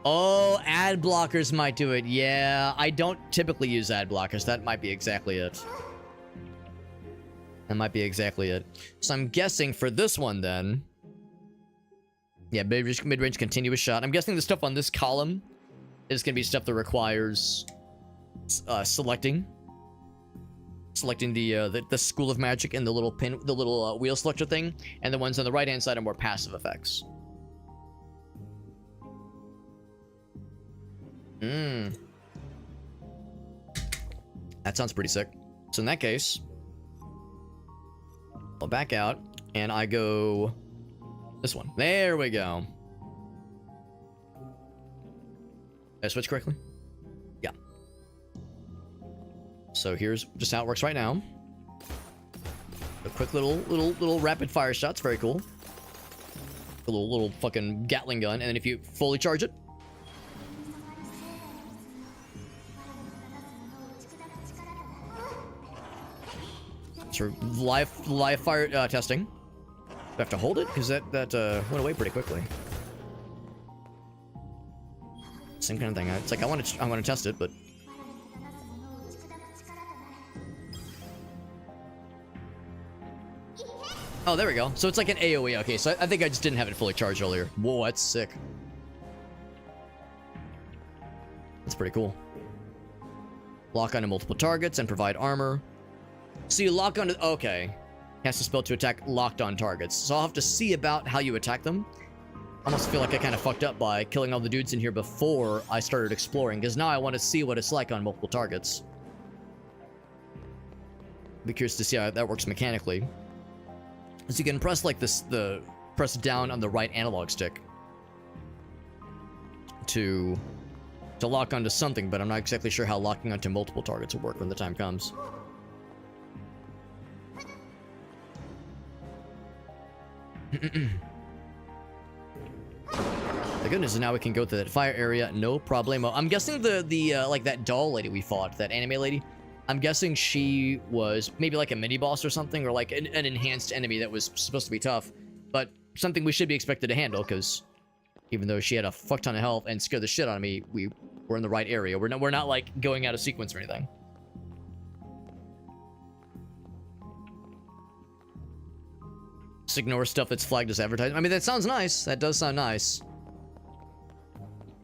A: Oh, ad blockers might do it. Yeah, I don't typically use ad blockers. That might be exactly it. That might be exactly it. So I'm guessing for this one then. Yeah, mid-range continuous shot. I'm guessing the stuff on this column is going to be stuff that requires selecting. selecting the school of magic and the little pin, the little wheel selector thing, and the ones on the right hand side are more passive effects. That sounds pretty sick. So in that case, I'll back out and I go this one. There we go. Did I switch correctly? Yeah. So here's just how it works right now. A quick little rapid fire shots, very cool. A little fucking Gatling gun, and then if you fully charge it, so live fire testing. Do I have to hold it? Because that went away pretty quickly. Same kind of thing. It's like I want to test it, but oh, there we go. So it's like an AoE. Okay, so I think I just didn't have it fully charged earlier. Whoa, that's sick. That's pretty cool. Lock onto multiple targets and provide armor. So you lock onto... Okay. Cast a spell to attack locked on targets. So I'll have to see about how you attack them. I almost feel like I kind of fucked up by killing all the dudes in here before I started exploring, because now I want to see what it's like on multiple targets. Be curious to see how that works mechanically. So you can press like this, press down on the right analog stick to lock onto something, but I'm not exactly sure how locking onto multiple targets will work when the time comes. The good news is now we can go to that fire area, no problemo. I'm guessing the like that doll lady we fought, that anime lady, I'm guessing she was maybe like a mini boss or something, or like an enhanced enemy that was supposed to be tough, but something we should be expected to handle, because even though she had a fuck ton of health and scared the shit out of me, we were in the right area. We're not like going out of sequence or anything. Just ignore stuff that's flagged as advertising. I mean, that sounds nice. That does sound nice.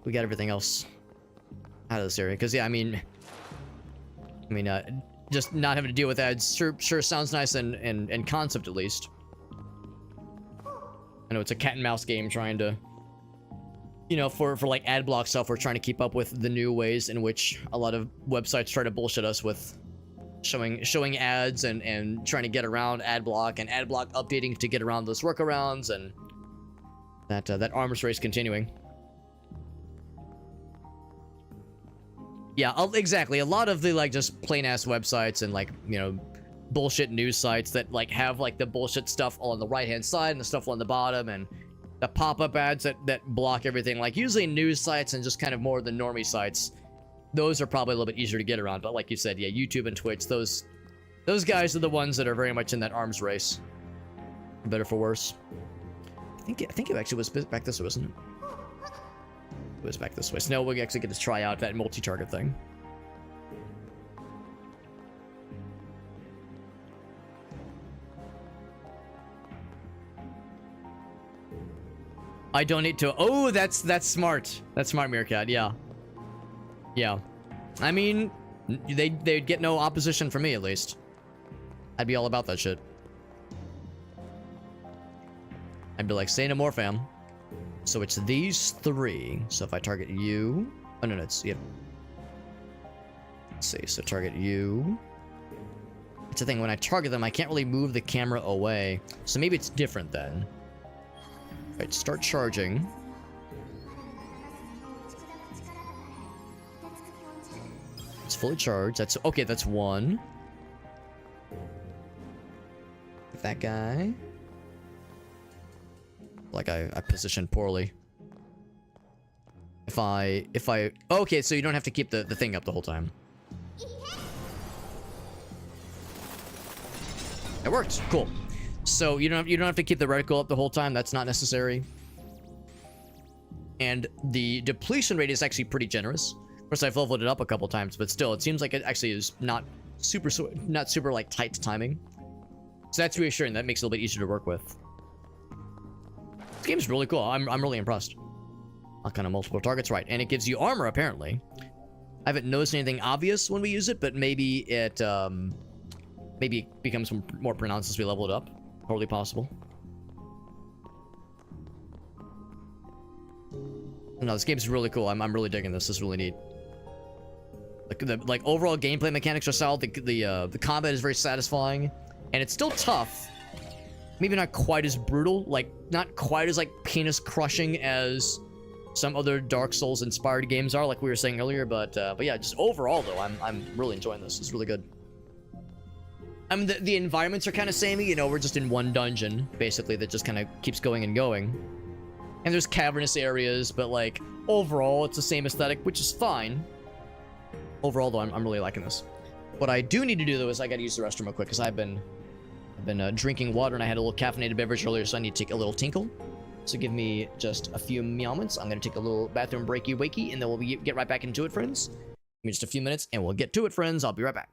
A: We got everything else out of this area, because yeah, I mean, just not having to deal with ads sure sounds nice in concept, at least. I know it's a cat and mouse game trying to, you know, for like ad block stuff, we're trying to keep up with the new ways in which a lot of websites try to bullshit us with showing ads and trying to get around ad block and ad block updating to get around those workarounds, and that arms race continuing. Yeah, exactly. A lot of the like just plain ass websites and like, you know, bullshit news sites that like have like the bullshit stuff all on the right hand side and the stuff on the bottom, and the pop-up ads that block everything. Like usually news sites and just kind of more the normie sites, those are probably a little bit easier to get around. But like you said, yeah, YouTube and Twitch, those guys are the ones that are very much in that arms race, for better for worse. I think it actually was back this way, wasn't it? It was back this way. So now we actually get to try out that multi-target thing. I don't need to. Oh, that's smart. That's smart, Meerkat. Yeah. Yeah. I mean, they'd get no opposition from me, at least. I'd be all about that shit. I'd be like, say no more, fam. So it's these three. So if I target you... Oh, no, it's... Yep. Let's see. So target you. It's the thing. When I target them, I can't really move the camera away. So maybe it's different then. Alright, start charging. It's fully charged. That's... Okay, that's one. That guy... Like I positioned poorly. If I okay, so you don't have to keep the thing up the whole time. It worked. Cool. So you don't have to keep the reticle up the whole time. That's not necessary. And the depletion rate is actually pretty generous. Of course, I've leveled it up a couple times, but still, it seems like it actually is not super like tight timing. So that's reassuring. That makes it a little bit easier to work with. This game's really cool. I'm really impressed. Lock on multiple targets, right? And it gives you armor, apparently. I haven't noticed anything obvious when we use it, but maybe it Maybe it becomes more pronounced as we level it up. Totally possible. No, this game's really cool. I'm really digging this. This is really neat. Like overall gameplay mechanics are solid. The combat is very satisfying, and it's still tough. Maybe not quite as brutal, like not quite as like penis crushing as some other Dark Souls inspired games are, like we were saying earlier. But yeah, just overall though, I'm really enjoying this. It's really good. I mean, the environments are kind of samey. You know, we're just in one dungeon basically that just kind of keeps going and going. And there's cavernous areas, but like overall, it's the same aesthetic, which is fine. Overall, though, I'm really liking this. What I do need to do though is I gotta use the restroom real quick because I've been drinking water and I had a little caffeinated beverage earlier, so I need to take a little tinkle. So give me just a few moments. I'm gonna take a little bathroom breaky wakey, and then we'll get right back into it, friends. Give me just a few minutes, and we'll get to it, friends. I'll be right back.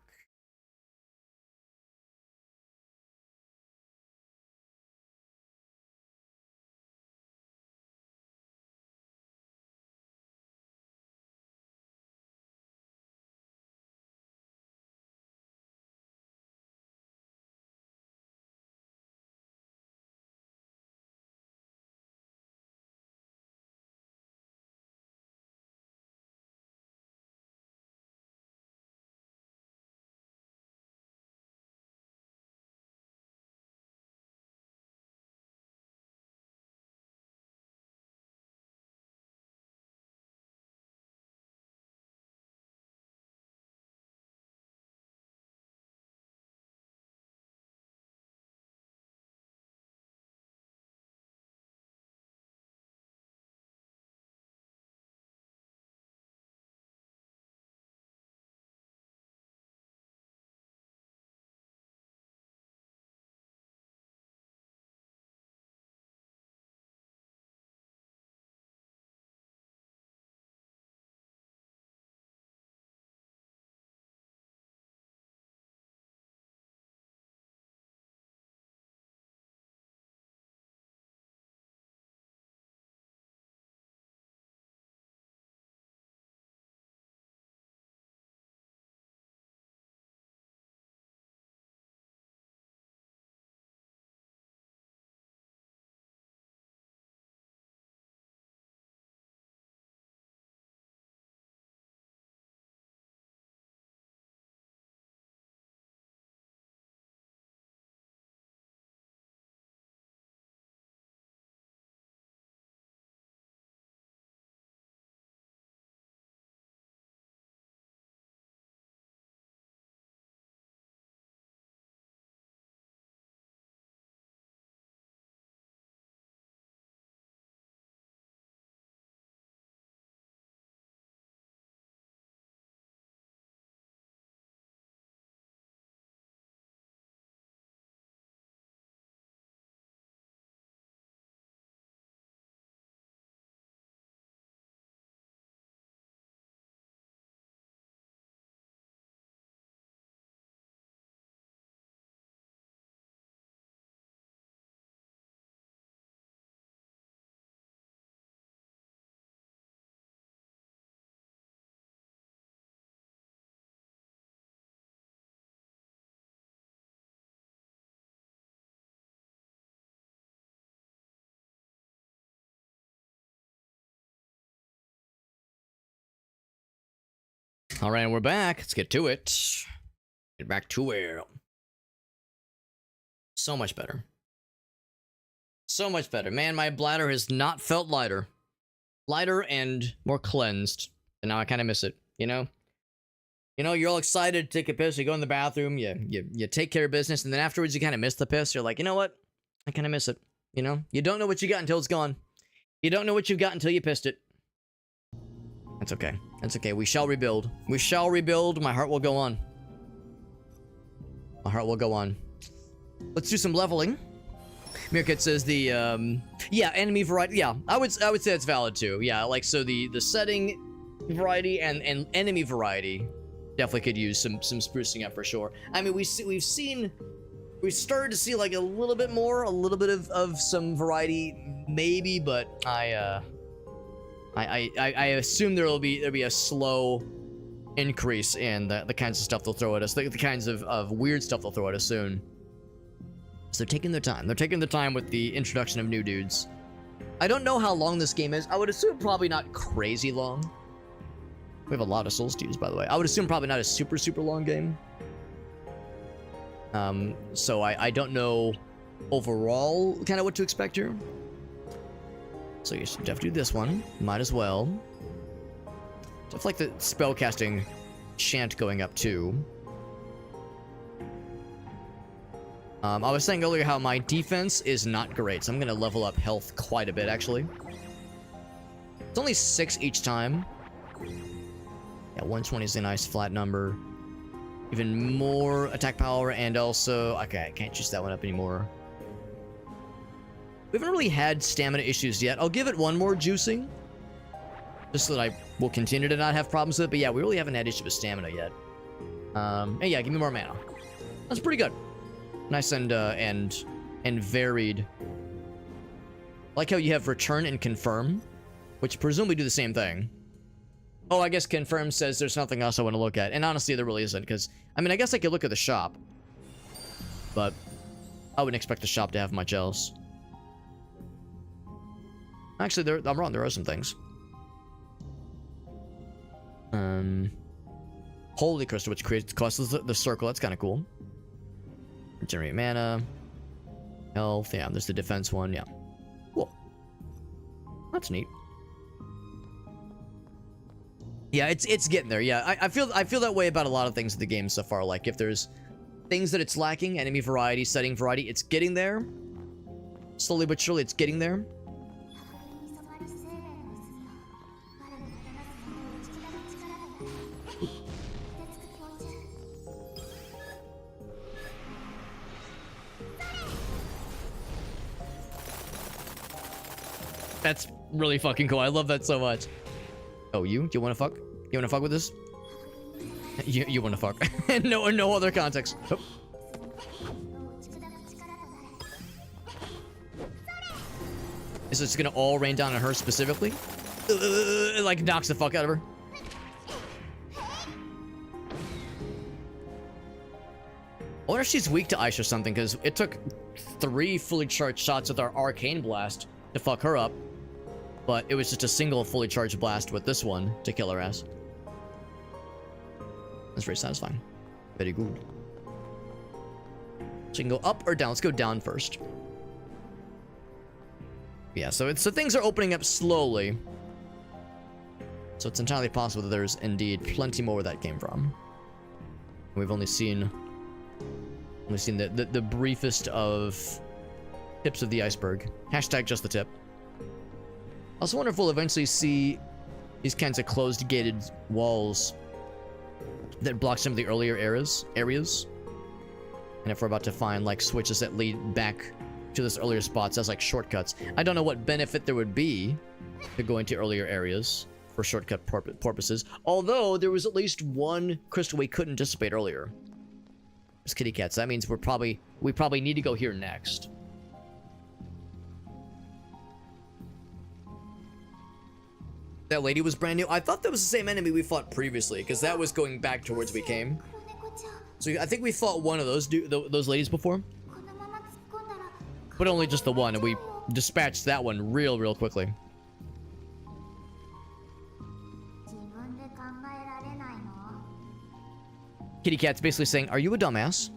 A: All right, we're back. Let's get to it. Get back to it. So much better. So much better. Man, my bladder has not felt lighter. Lighter and more cleansed. And now I kind of miss it, you know? You know, you're all excited to take a piss, you go in the bathroom, you take care of business, and then afterwards you kind of miss the piss. You're like, you know what? I kind of miss it, you know? You don't know what you got until it's gone. You don't know what you've got until you pissed it. That's okay. That's okay. We shall rebuild. We shall rebuild. My heart will go on. My heart will go on. Let's do some leveling. Meerkat says the yeah, enemy variety. Yeah, I would say it's valid too. Yeah, like so the setting variety and enemy variety definitely could use some sprucing up for sure. I mean, we've started to see like a little bit of some variety maybe, but I assume there'll be a slow increase in the kinds of stuff they'll throw at us, the kinds of weird stuff they'll throw at us soon. So they're taking their time. They're taking their time with the introduction of new dudes. I don't know how long this game is. I would assume probably not crazy long. We have a lot of souls to use, by the way. I would assume probably not a super, super long game. So I don't know overall kind of what to expect here. So you should have to do this one. Might as well. Just like the spellcasting chant going up too. I was saying earlier how my defense is not great, so I'm gonna level up health quite a bit actually. It's only 6 each time. Yeah, 120 is a nice flat number. Even more attack power, and also... Okay, I can't juice that one up anymore. We haven't really had stamina issues yet. I'll give it one more juicing. Just so that I will continue to not have problems with it. But yeah, we really haven't had issues with stamina yet. And yeah, give me more mana. That's pretty good. Nice and varied. I like how you have return and confirm, which presumably do the same thing. Oh, I guess confirm says there's nothing else I want to look at. And honestly, there really isn't, because... I mean, I guess I could look at the shop. But I wouldn't expect the shop to have much else. Actually, I'm wrong. There are some things. Holy Crystal, which causes the circle. That's kind of cool. Generate mana. Health. Yeah, there's the defense one. Yeah. Cool. That's neat. Yeah, it's getting there. Yeah, I feel that way about a lot of things in the game so far. Like, if there's things that it's lacking, enemy variety, setting variety, it's getting there. Slowly but surely, it's getting there. That's really fucking cool. I love that so much. Oh, you? Do you want to fuck? You want to fuck with this? You want to fuck? No other context. Oh. Is this gonna all rain down on her specifically? It like knocks the fuck out of her. I wonder if she's weak to ice or something, because it took 3 fully charged shots with our arcane blast to fuck her up. But it was just a single fully charged blast with this one to kill her ass. That's very satisfying. Very good. So you can go up or down. Let's go down first. Yeah, so things are opening up slowly. So it's entirely possible that there's indeed plenty more where that came from. We've only seen the briefest of tips of the iceberg. Hashtag just the tip. I also wonder if we'll eventually see these kinds of closed gated walls that block some of the earlier areas. And if we're about to find like switches that lead back to those earlier spots as like shortcuts. I don't know what benefit there would be to going to earlier areas for shortcut purposes. Although there was at least one crystal we couldn't dissipate earlier. There's kitty cats. That means we probably need to go here next. That lady was brand new. I thought that was the same enemy we fought previously, because that was going back towards we came. So I think we fought one of those ladies before, but only just the one, and we dispatched that one real quickly. Kitty cat's basically saying, "Are you a dumbass?"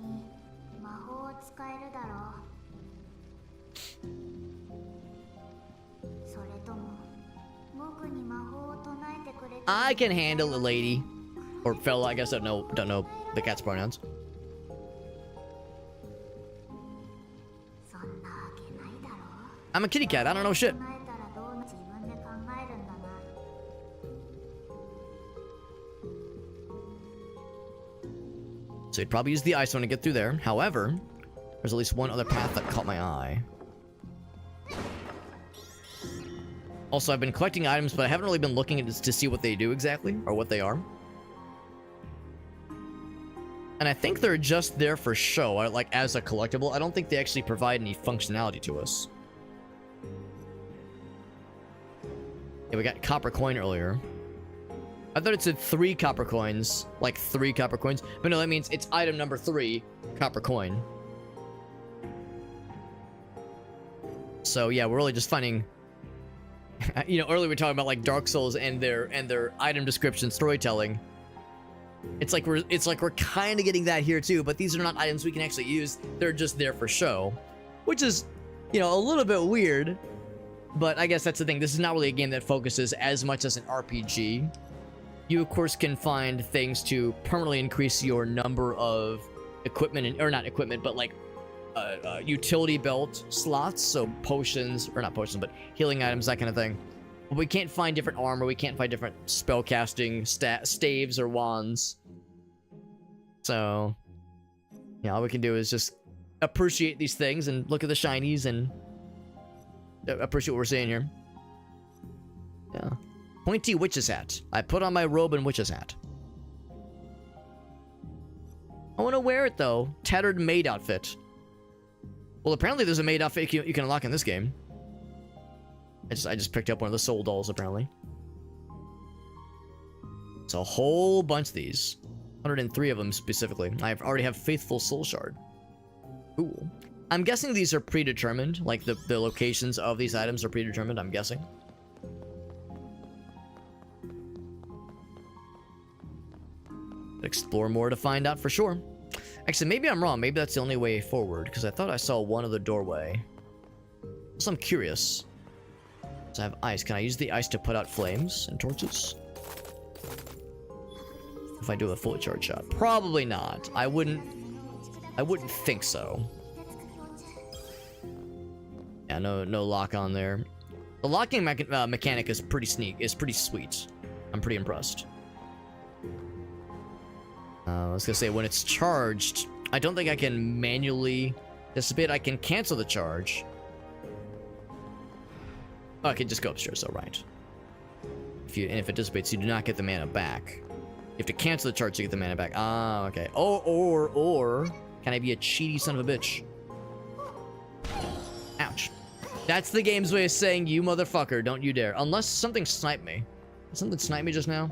A: I can handle a lady. Or fella, I guess. I don't know the cat's pronouns. I'm a kitty cat. I don't know shit. So you'd probably use the ice one to get through there. However, there's at least one other path that caught my eye. Also, I've been collecting items, but I haven't really been looking at to see what they do exactly, or what they are. And I think they're just there for show, like as a collectible. I don't think they actually provide any functionality to us. Yeah, we got copper coin earlier. I thought it said 3 copper coins, like 3 copper coins, but no, that means it's item number 3, copper coin. So yeah, we're really just finding, you know, earlier we were talking about like Dark Souls and their item description storytelling. It's like we're kind of getting that here too, but these are not items we can actually use. They're just there for show, which is, you know, a little bit weird. But I guess that's the thing. This is not really a game that focuses as much as an RPG. You, of course, can find things to permanently increase your number of equipment, or not equipment, but like utility belt slots. So potions, or not potions, but healing items, that kind of thing. But we can't find different armor. We can't find different spell casting staves or wands. So, yeah, all we can do is just appreciate these things and look at the shinies and appreciate what we're seeing here. Yeah. Pointy witch's hat. I put on my robe and witch's hat. I want to wear it though. Tattered maid outfit. Well, apparently there's a maid outfit you can unlock in this game. I just picked up one of the soul dolls apparently. It's a whole bunch of these. 103 of them specifically. I already have Faithful Soul Shard. Cool. I'm guessing these are predetermined. Like the locations of these items are predetermined, I'm guessing. Explore more to find out for sure. Actually, maybe I'm wrong. Maybe that's the only way forward, because I thought I saw one other doorway. So I'm curious. So I have ice. Can I use the ice to put out flames and torches? If I do a fully charged shot. Probably not. I wouldn't think so. Yeah, no lock on there. The locking mechanic is pretty sweet. I'm pretty impressed. I was gonna say, when it's charged, I don't think I can manually dissipate. I can cancel the charge. Oh, I can just go upstairs, so right. If it dissipates, you do not get the mana back. You have to cancel the charge to get the mana back. Ah, okay. Oh, or can I be a cheaty son of a bitch? Ouch. That's the game's way of saying, you motherfucker, don't you dare. Unless something sniped me. Did something snipe me just now?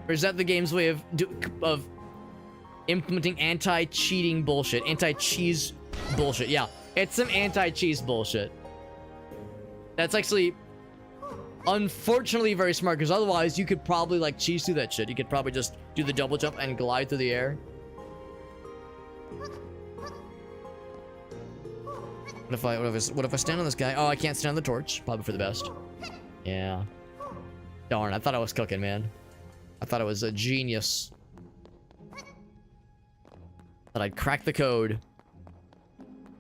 A: Or is that the game's way of implementing anti-cheating bullshit? Anti-cheese bullshit. Yeah, it's some anti-cheese bullshit. That's actually, unfortunately, very smart, because otherwise you could probably like cheese through that shit. You could probably just do the double jump and glide through the air. What if I stand on this guy? Oh, I can't stand on the torch. Probably for the best. Yeah. Darn, I thought I was cooking, man. I thought it was a genius. That I'd crack the code.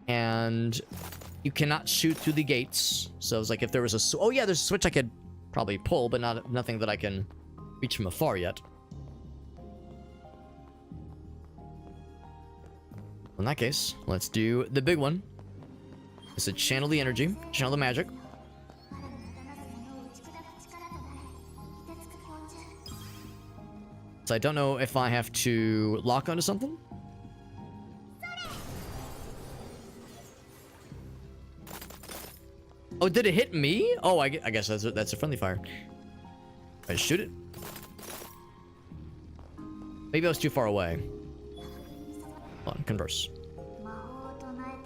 A: And you cannot shoot through the gates. So it's like if there was a... Oh yeah, there's a switch I could probably pull, but nothing that I can reach from afar yet. In that case, let's do the big one. It's a channel the energy, channel the magic. So I don't know if I have to lock onto something. Oh, did it hit me? Oh, I guess that's a friendly fire. I shoot it. Maybe I was too far away. Hold on, converse.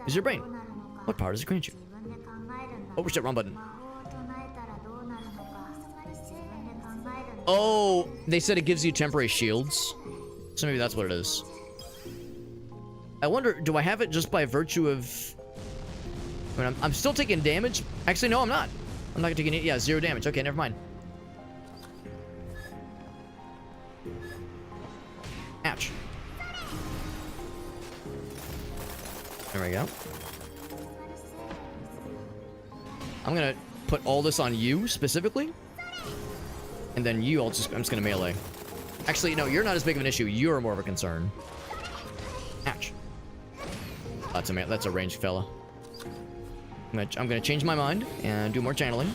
A: Use your brain. What power does it grant you? Oh shit, wrong button. Oh, they said it gives you temporary shields. So maybe that's what it is. I wonder, do I have it just by virtue of... I mean, I'm still taking damage. Actually, no, I'm not. I'm not taking it. Yeah, 0 damage. Okay, never mind. Ouch. There we go. I'm gonna put all this on you specifically. And then you, I'm just gonna melee. Actually, no, you're not as big of an issue. You're more of a concern. Ouch. That's a ranged fella. I'm gonna change my mind and do more channeling.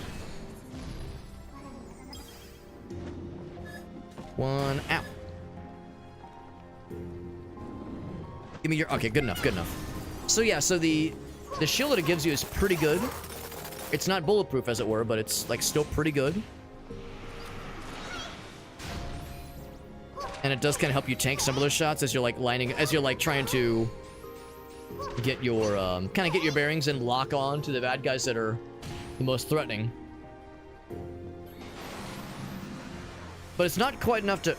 A: One out. Give me your... Okay, good enough, good enough. So yeah, so the shield that it gives you is pretty good. It's not bulletproof, as it were, but it's like still pretty good. And it does kind of help you tank some of those shots as you're like trying to get your kind of get your bearings and lock on to the bad guys that are the most threatening. But it's not quite enough to...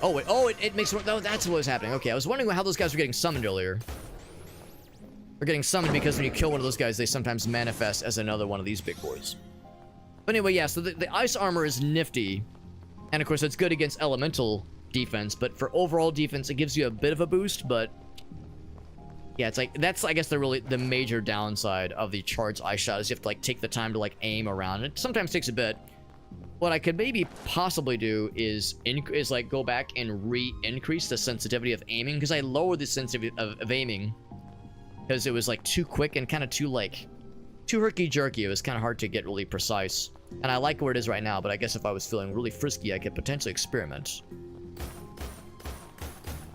A: it makes... Oh, that's what was happening. Okay, I was wondering how those guys were getting summoned earlier. They're getting summoned because when you kill one of those guys, they sometimes manifest as another one of these big boys. But anyway, yeah, so the ice armor is nifty. And of course, it's good against elemental defense. But for overall defense, it gives you a bit of a boost, but... Yeah, it's like... That's, I guess, the major downside of the charged ice shot is you have to, like, take the time to, like, aim around. It sometimes takes a bit. What I could maybe possibly do is like go back and increase the sensitivity of aiming, because I lowered the sensitivity of aiming because it was like too quick and kind of too herky-jerky. It was kind of hard to get really precise, and I like where it is right now, but I guess if I was feeling really frisky, I could potentially experiment.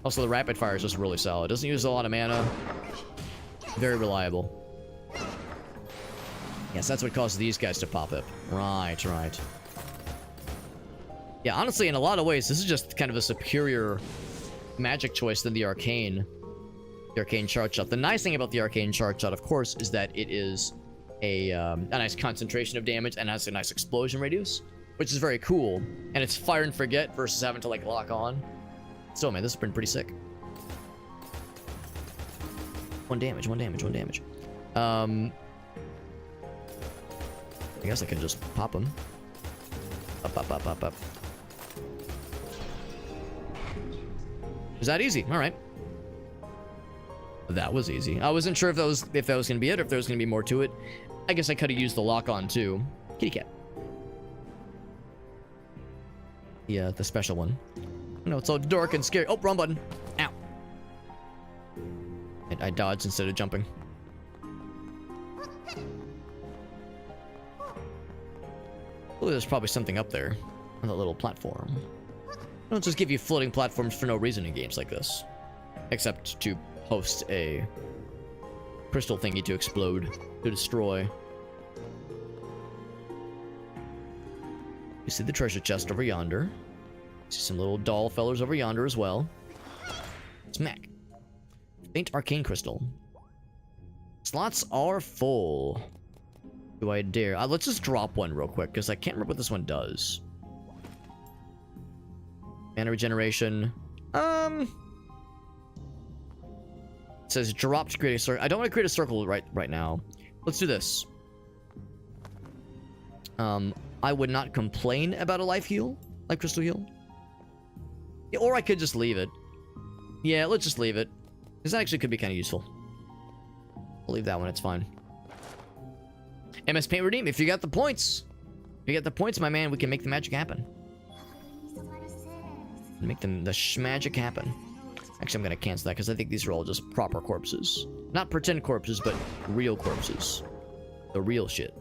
A: Also, the rapid fire is just really solid. Doesn't use a lot of mana. Very reliable. Yes, that's what causes these guys to pop up. Right. Yeah, honestly, in a lot of ways, this is just kind of a superior magic choice than the arcane charge shot. The nice thing about the arcane charge shot, of course, is that it is a nice concentration of damage and has a nice explosion radius, which is very cool. And it's fire and forget versus having to, like, lock on. So, man, this has been pretty sick. One damage. I guess I can just pop him. Up. Is that easy? All right. That was easy. I wasn't sure if that was gonna be it, or if there was gonna be more to it. I guess I could have used the lock on too. Kitty cat. Yeah, the special one. No, it's so dark and scary. Oh, wrong button. Ow. I dodged instead of jumping. Oh, there's probably something up there on that little platform. I don't just give you floating platforms for no reason in games like this. Except to host a crystal thingy to explode, to destroy. You see the treasure chest over yonder. You see some little doll fellers over yonder as well. Smack. Faint arcane crystal. Slots are full. Do I dare? Let's just drop one real quick, because I can't remember what this one does. Mana regeneration. It says drop to create a circle. I don't want to create a circle right now. Let's do this. I would not complain about a life heal, like crystal heal. Yeah, or I could just leave it. Yeah, let's just leave it. This actually could be kind of useful. I'll leave that one, it's fine. MS Paint Redeem, if you got the points. If you got the points, my man, we can make the magic happen. Make the magic happen. Actually, I'm gonna cancel that because I think these are all just proper corpses. Not pretend corpses, but real corpses. The real shit.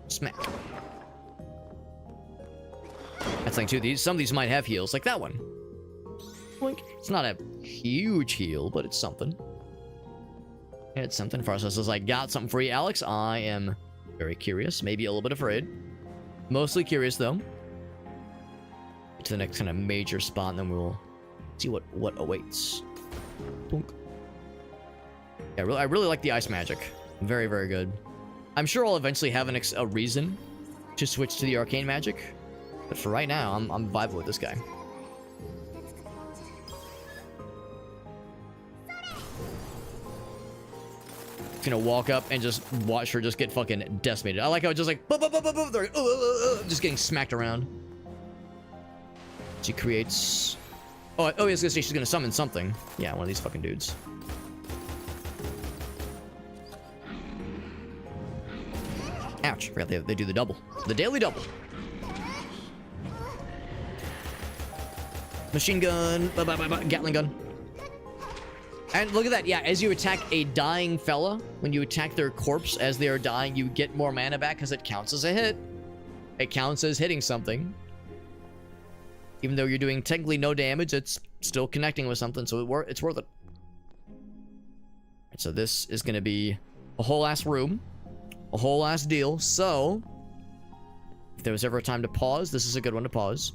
A: Smack. That's like too. Some of these might have heals, like that one. Boink. It's not a huge heal, but it's something. It's something for us. It says, I got something for you, Alex. I am very curious, maybe a little bit afraid. Mostly curious, though. Get to the next kind of major spot, and then we'll see what awaits. Boink. Yeah, I really like the ice magic. Very, very good. I'm sure I'll eventually have a reason to switch to the arcane magic. But for right now, I'm vibing with this guy. Gonna walk up and just watch her just get fucking decimated. I like how it's just like they're just getting smacked around. She creates. Oh, I was gonna say she's gonna summon something. Yeah, one of these fucking dudes. Ouch! Forgot they do the double, the daily double. Machine gun, Gatling gun. And look at that, yeah, as you attack a dying fella, when you attack their corpse as they are dying, you get more mana back because it counts as a hit. It counts as hitting something. Even though you're doing technically no damage, it's still connecting with something, so it's worth it. So this is going to be a whole ass room, a whole ass deal, so If there was ever a time to pause, this is a good one to pause.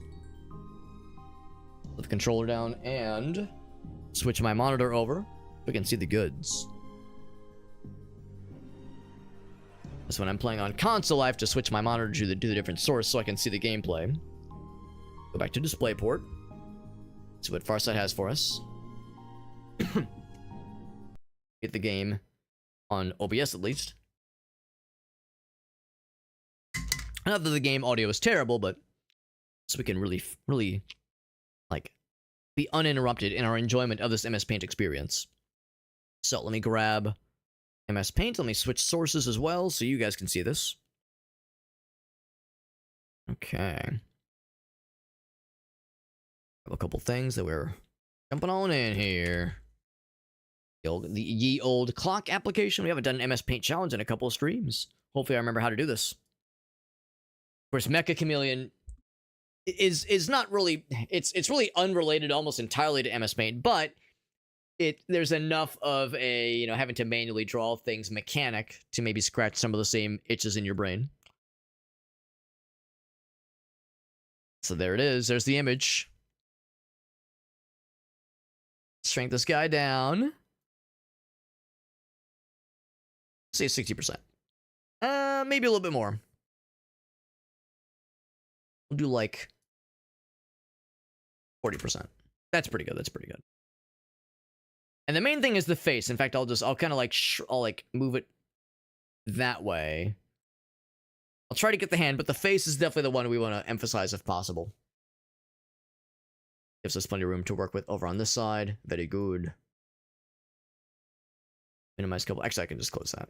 A: Put the controller down and switch my monitor over. We can see the goods. So when I'm playing on console, I have to switch my monitor to the different source so I can see the gameplay. Go back to DisplayPort. See what Farsight has for us. Get the game on OBS at least. Not that the game audio is terrible, but so we can really, like, be uninterrupted in our enjoyment of this MS Paint experience. So let me grab MS Paint. Let me switch sources as well so you guys can see this. Okay. Have a couple things that we're jumping on in here. The ye old clock application. We haven't done an MS Paint challenge in a couple of streams. Hopefully I remember how to do this. Of course, Mecha Chameleon is not really, it's really unrelated almost entirely to MS Paint, but there's enough of a, you know, having to manually draw things mechanic to maybe scratch some of the same itches in your brain. So there it is. There's the image. Shrink this guy down. Say 60%. Maybe a little bit more. We'll do like 40%. That's pretty good. That's pretty good. And the main thing is the face. In fact, I'll kind of like, I'll like move it that way. I'll try to get the hand, but the face is definitely the one we want to emphasize if possible. Gives us plenty of room to work with over on this side. Very good. Minimize couple. Actually, I can just close that.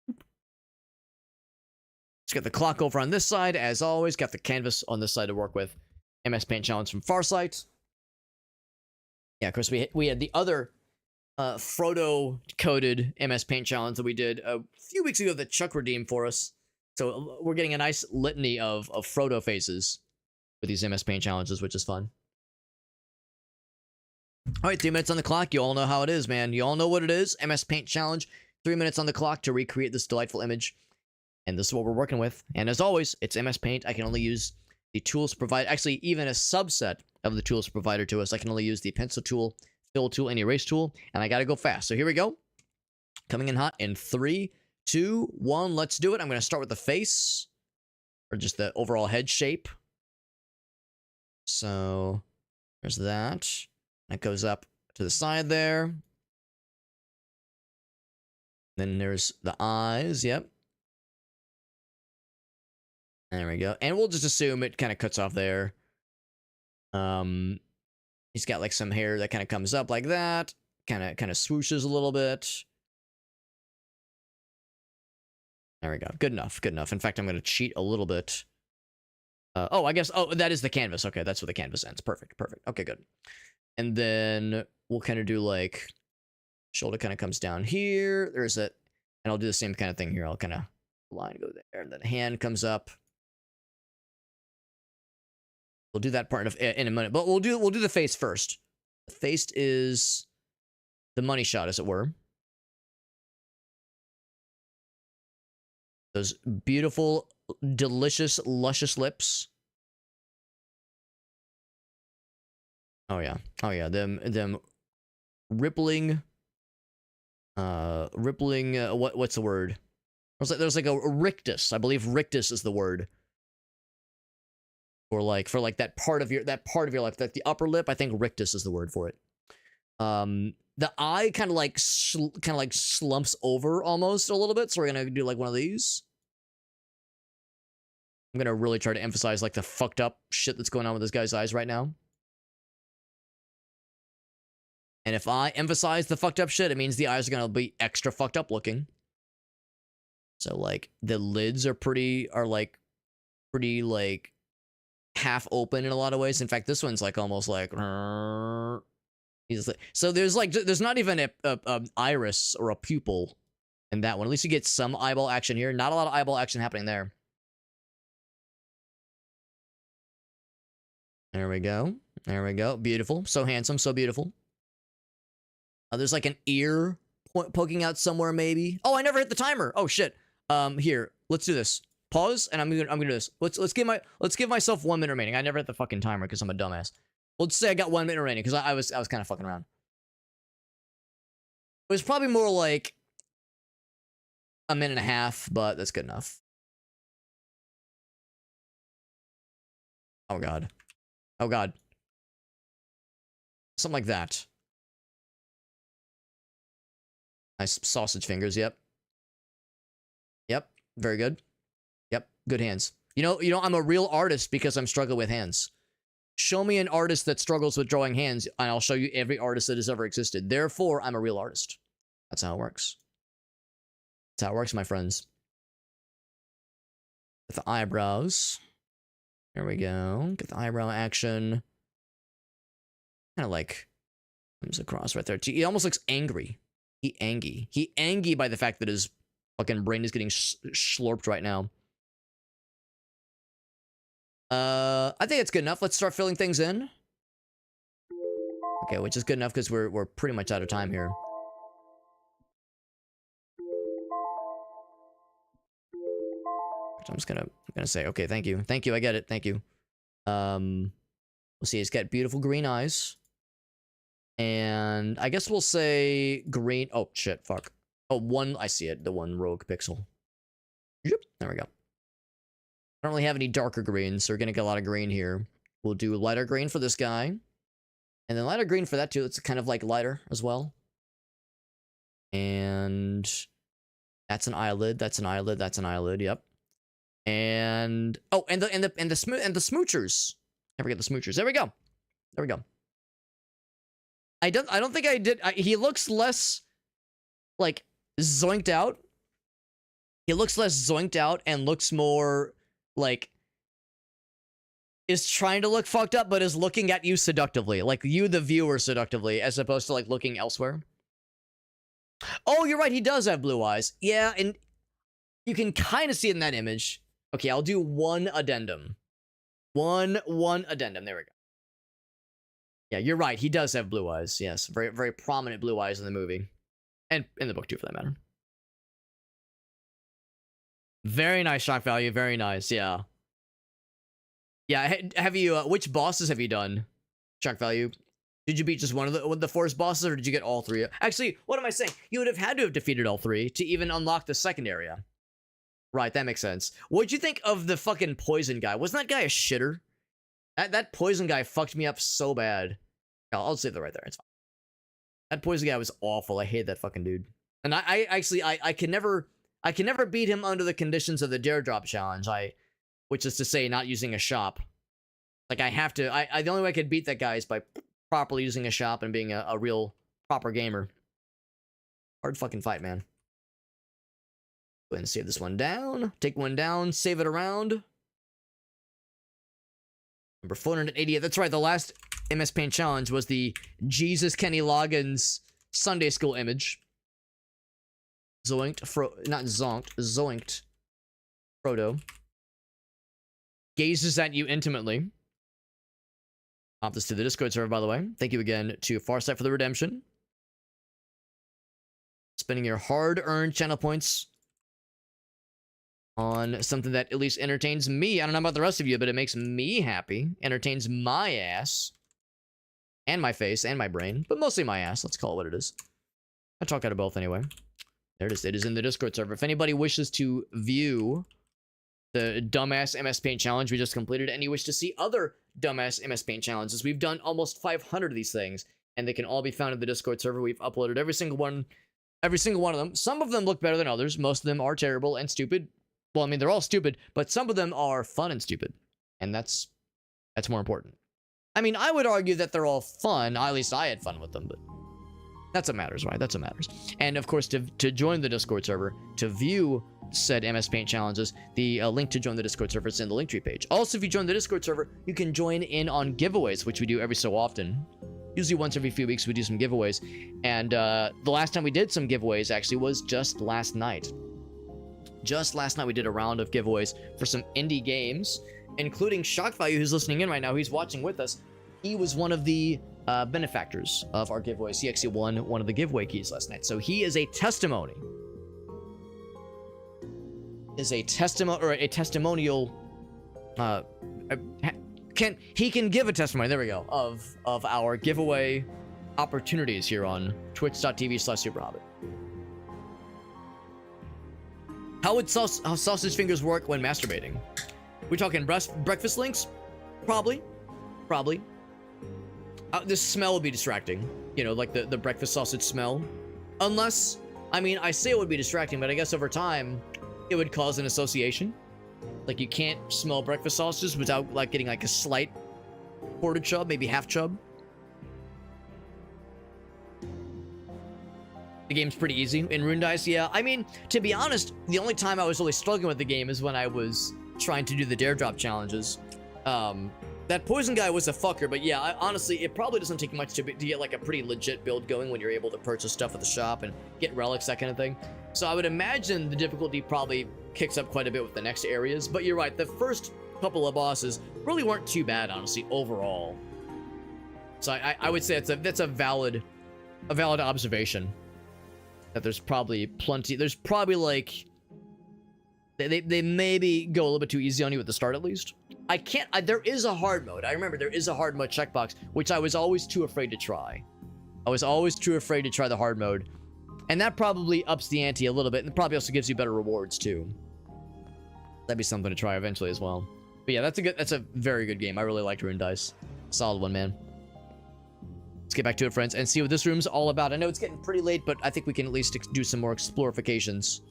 A: Let's get the clock over on this side. As always, got the canvas on this side to work with. MS Paint challenge from Farsight. Yeah, of course, we had the other Frodo-coded MS Paint challenge that we did a few weeks ago that Chuck redeemed for us. So we're getting a nice litany of Frodo faces with these MS Paint challenges, which is fun. All right, 3 minutes on the clock. You all know how it is, man. You all know what it is. MS Paint challenge. 3 minutes on the clock to recreate this delightful image. And this is what we're working with. And as always, it's MS Paint. I can only use the tools provided. Actually, even a subset of the tools provided to us. I can only use the pencil tool, fill tool, and erase tool. And I got to go fast. So here we go. Coming in hot in 3, 2, 1. Let's do it. I'm going to start with the face. Or just the overall head shape. So there's that. That goes up to the side there. Then there's the eyes. Yep. There we go. And we'll just assume it kind of cuts off there. He's got like some hair that kind of comes up like that. Kind of swooshes a little bit. There we go. Good enough. Good enough. In fact, I'm going to cheat a little bit. I guess. Oh, that is the canvas. Okay, that's where the canvas ends. Perfect. Perfect. Okay, good. And then we'll kind of do like shoulder kind of comes down here. There's it. And I'll do the same kind of thing here. I'll kind of line go there. And then hand comes up. We'll do that part in a minute, but we'll do the face first. The face is the money shot, as it were. Those beautiful, delicious, luscious lips. Oh yeah, them rippling. What's the word? There's like a rictus. I believe rictus is the word. For that part of your life, like the upper lip. I think rictus is the word for it. The eye kind of like slumps over almost a little bit. So we're gonna do like one of these. I'm gonna really try to emphasize like the fucked up shit that's going on with this guy's eyes right now. And if I emphasize the fucked up shit, it means the eyes are gonna be extra fucked up looking. So like the lids are pretty half open in a lot of ways. In fact, this one's like almost like so there's not even a iris or a pupil in that one. At least you get some eyeball action here. Not a lot of eyeball action happening there. There we go. There we go. Beautiful. So handsome. So beautiful. There's like an ear poking out somewhere maybe. Oh, I never hit the timer. Oh shit. Here, let's do this. pause, and I'm gonna do this. Let's give myself 1 minute remaining. I never hit the fucking timer because I'm a dumbass. Let's say I got 1 minute remaining because I was kind of fucking around. It was probably more like a minute and a half, but that's good enough. Oh god. Oh god. Something like that. Nice sausage fingers, yep. Yep, very good. Yep, good hands. You know, I'm a real artist because I'm struggling with hands. Show me an artist that struggles with drawing hands, and I'll show you every artist that has ever existed. Therefore, I'm a real artist. That's how it works. That's how it works, my friends. With the eyebrows. There we go. Get the eyebrow action. Kind of like comes across right there. He almost looks angry. He angry by the fact that his fucking brain is getting slurped right now. I think it's good enough. Let's start filling things in. Okay, which is good enough because we're pretty much out of time here. I'm just gonna say, okay, thank you, I get it, thank you. We'll see. He's got beautiful green eyes, and I guess we'll say green. Oh shit, fuck. Oh, one. I see it. The one rogue pixel. Yep, there we go. I don't really have any darker greens, so we're gonna get a lot of green here. We'll do lighter green for this guy, and then lighter green for that too. It's kind of like lighter as well. And that's an eyelid. That's an eyelid. That's an eyelid. Yep. And oh, and the smoochers. I forget the smoochers. There we go. There we go. I don't think I did. He looks less like zoinked out. He looks less zoinked out and looks more like is trying to look fucked up, but is looking at you seductively, like you, the viewer, seductively, as opposed to like looking elsewhere. Oh, you're right. He does have blue eyes. Yeah, and you can kind of see it in that image. Okay, I'll do one addendum. One addendum. There we go. Yeah, you're right. He does have blue eyes. Yes, very, very prominent blue eyes in the movie. And in the book, too, for that matter. Very nice shock value. Very nice, yeah. Yeah, have you, which bosses have you done? Shock value. Did you beat just one of the forest bosses, or did you get all three? Actually, what am I saying? You would have had to have defeated all three to even unlock the second area. Right, that makes sense. What'd you think of the fucking poison guy? Wasn't that guy a shitter? That poison guy fucked me up so bad. I'll save that right there. It's fine. That poison guy was awful. I hate that fucking dude. And I can never beat him under the conditions of the dare drop challenge. Which is to say, not using a shop. Like I have to. The only way I could beat that guy is by properly using a shop and being a real proper gamer. Hard fucking fight, man. Go ahead and save this one down. Take one down. Save it around. Number 480. That's right. The last MS Paint challenge was the Jesus Kenny Loggins Sunday school image. Zoinked. Not zonked. Zoinked. Frodo. Gazes at you intimately. Pop this to the Discord server, by the way. Thank you again to Farsight for the redemption. Spending your hard-earned channel points on something that at least entertains me. I don't know about the rest of you, but it makes me happy. Entertains my ass. And my face, and my brain. But mostly my ass. Let's call it what it is. I talk out of both anyway. There it is. It is in the Discord server. If anybody wishes to view the dumbass MS Paint challenge we just completed, and you wish to see other dumbass MS Paint challenges, we've done almost 500 of these things, and they can all be found in the Discord server. We've uploaded every single one of them. Some of them look better than others. Most of them are terrible and stupid. Well, I mean, they're all stupid, but some of them are fun and stupid, and that's more important. I mean, I would argue that they're all fun. At least I had fun with them, but that's what matters, right? That's what matters. And of course, to join the Discord server, to view said MS Paint challenges, the link to join the Discord server is in the Linktree page. Also, if you join the Discord server, you can join in on giveaways, which we do every so often. Usually once every few weeks, we do some giveaways. And the last time we did some giveaways, actually, was just last night. Just last night, we did a round of giveaways for some indie games, including Shock Value, who's listening in right now. He's watching with us. He was one of the benefactors of our giveaways. He actually won one of the giveaway keys last night. So he is a testimony is a testimonial. He can give a testimony. There we go. Of our giveaway opportunities here on twitch.tv/superhobbit. How would sausage fingers work when masturbating? We talking breakfast links? Probably. The smell would be distracting. You know, like the breakfast sausage smell. Unless, I mean, I say it would be distracting, but I guess over time, it would cause an association. Like, you can't smell breakfast sausages without, like, getting, like, a slight quarter chub, maybe half chub. The game's pretty easy. In Rune Dice, yeah. I mean, to be honest, the only time I was really struggling with the game is when I was trying to do the dare drop challenges. That poison guy was a fucker, but yeah, honestly, it probably doesn't take much to get, like, a pretty legit build going when you're able to purchase stuff at the shop and get relics, that kind of thing. So I would imagine the difficulty probably kicks up quite a bit with the next areas, but you're right, the first couple of bosses really weren't too bad, honestly, overall. So I would say that's a valid observation. That there's probably like they maybe go a little bit too easy on you at the start, at least. There is a hard mode. I remember there is a hard mode checkbox, which I was always too afraid to try. I was always too afraid to try the hard mode. And that probably ups the ante a little bit, and probably also gives you better rewards, too. That'd be something to try eventually as well. But yeah, that's a very good game. I really liked Rune Dice. Solid one, man. Let's get back to it, friends, and see what this room's all about. I know it's getting pretty late, but I think we can at least do some more explorifications.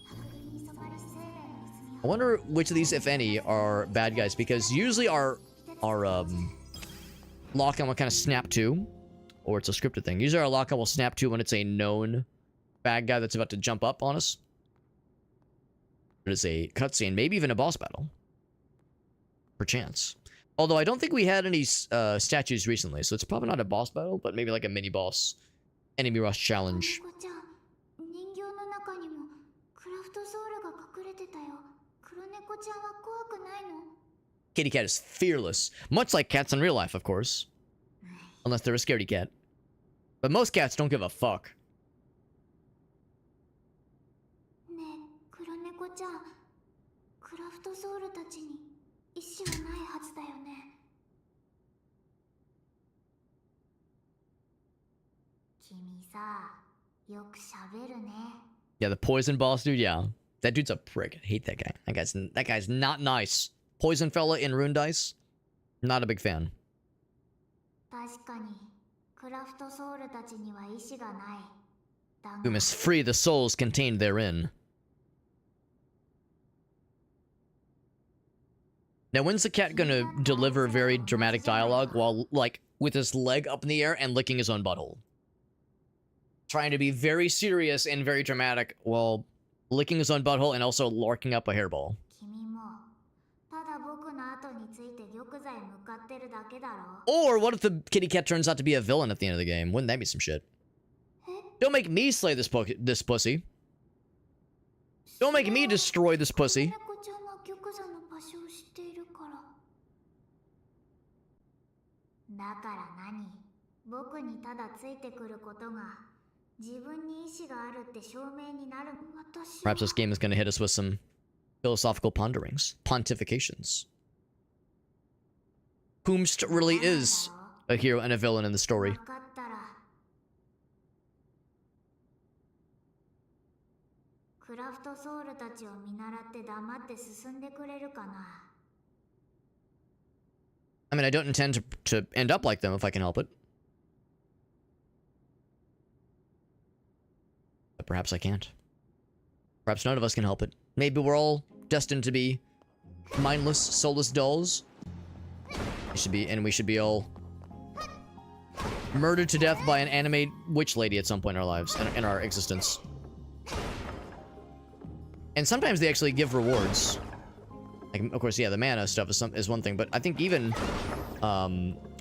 A: I wonder which of these, if any, are bad guys, because usually our lock-on will kind of snap to, or it's a scripted thing. Usually our lock-on will snap to when it's a known bad guy that's about to jump up on us. It is a cutscene, maybe even a boss battle. Perchance. Although I don't think we had any statues recently, so it's probably not a boss battle, but maybe like a mini-boss enemy rush challenge. Kitty cat is fearless, much like cats in real life, of course. Unless they're a scaredy cat. But most cats don't give a fuck. Yeah, the poison boss dude, yeah. That dude's a prick. I hate that guy. That guy's not nice. Poison fella in Rune Dice, not a big fan. You must free the souls contained therein. Now, when's the cat gonna deliver very dramatic dialogue while, like, with his leg up in the air and licking his own butthole? Trying to be very serious and very dramatic while licking his own butthole and also larking up a hairball. Or what if the kitty cat turns out to be a villain at the end of the game? Wouldn't that be some shit? Don't make me slay this pussy. Don't make me destroy this pussy. Perhaps this game is going to hit us with some philosophical ponderings, pontifications. Whomst really is a hero and a villain in the story. I mean, I don't intend to end up like them if I can help it. But perhaps I can't. Perhaps none of us can help it. Maybe we're all destined to be mindless, soulless dolls. We should be all murdered to death by an anime witch lady at some point in our lives, in our existence. And sometimes they actually give rewards. Like, of course, yeah, the mana stuff is one thing, but I think even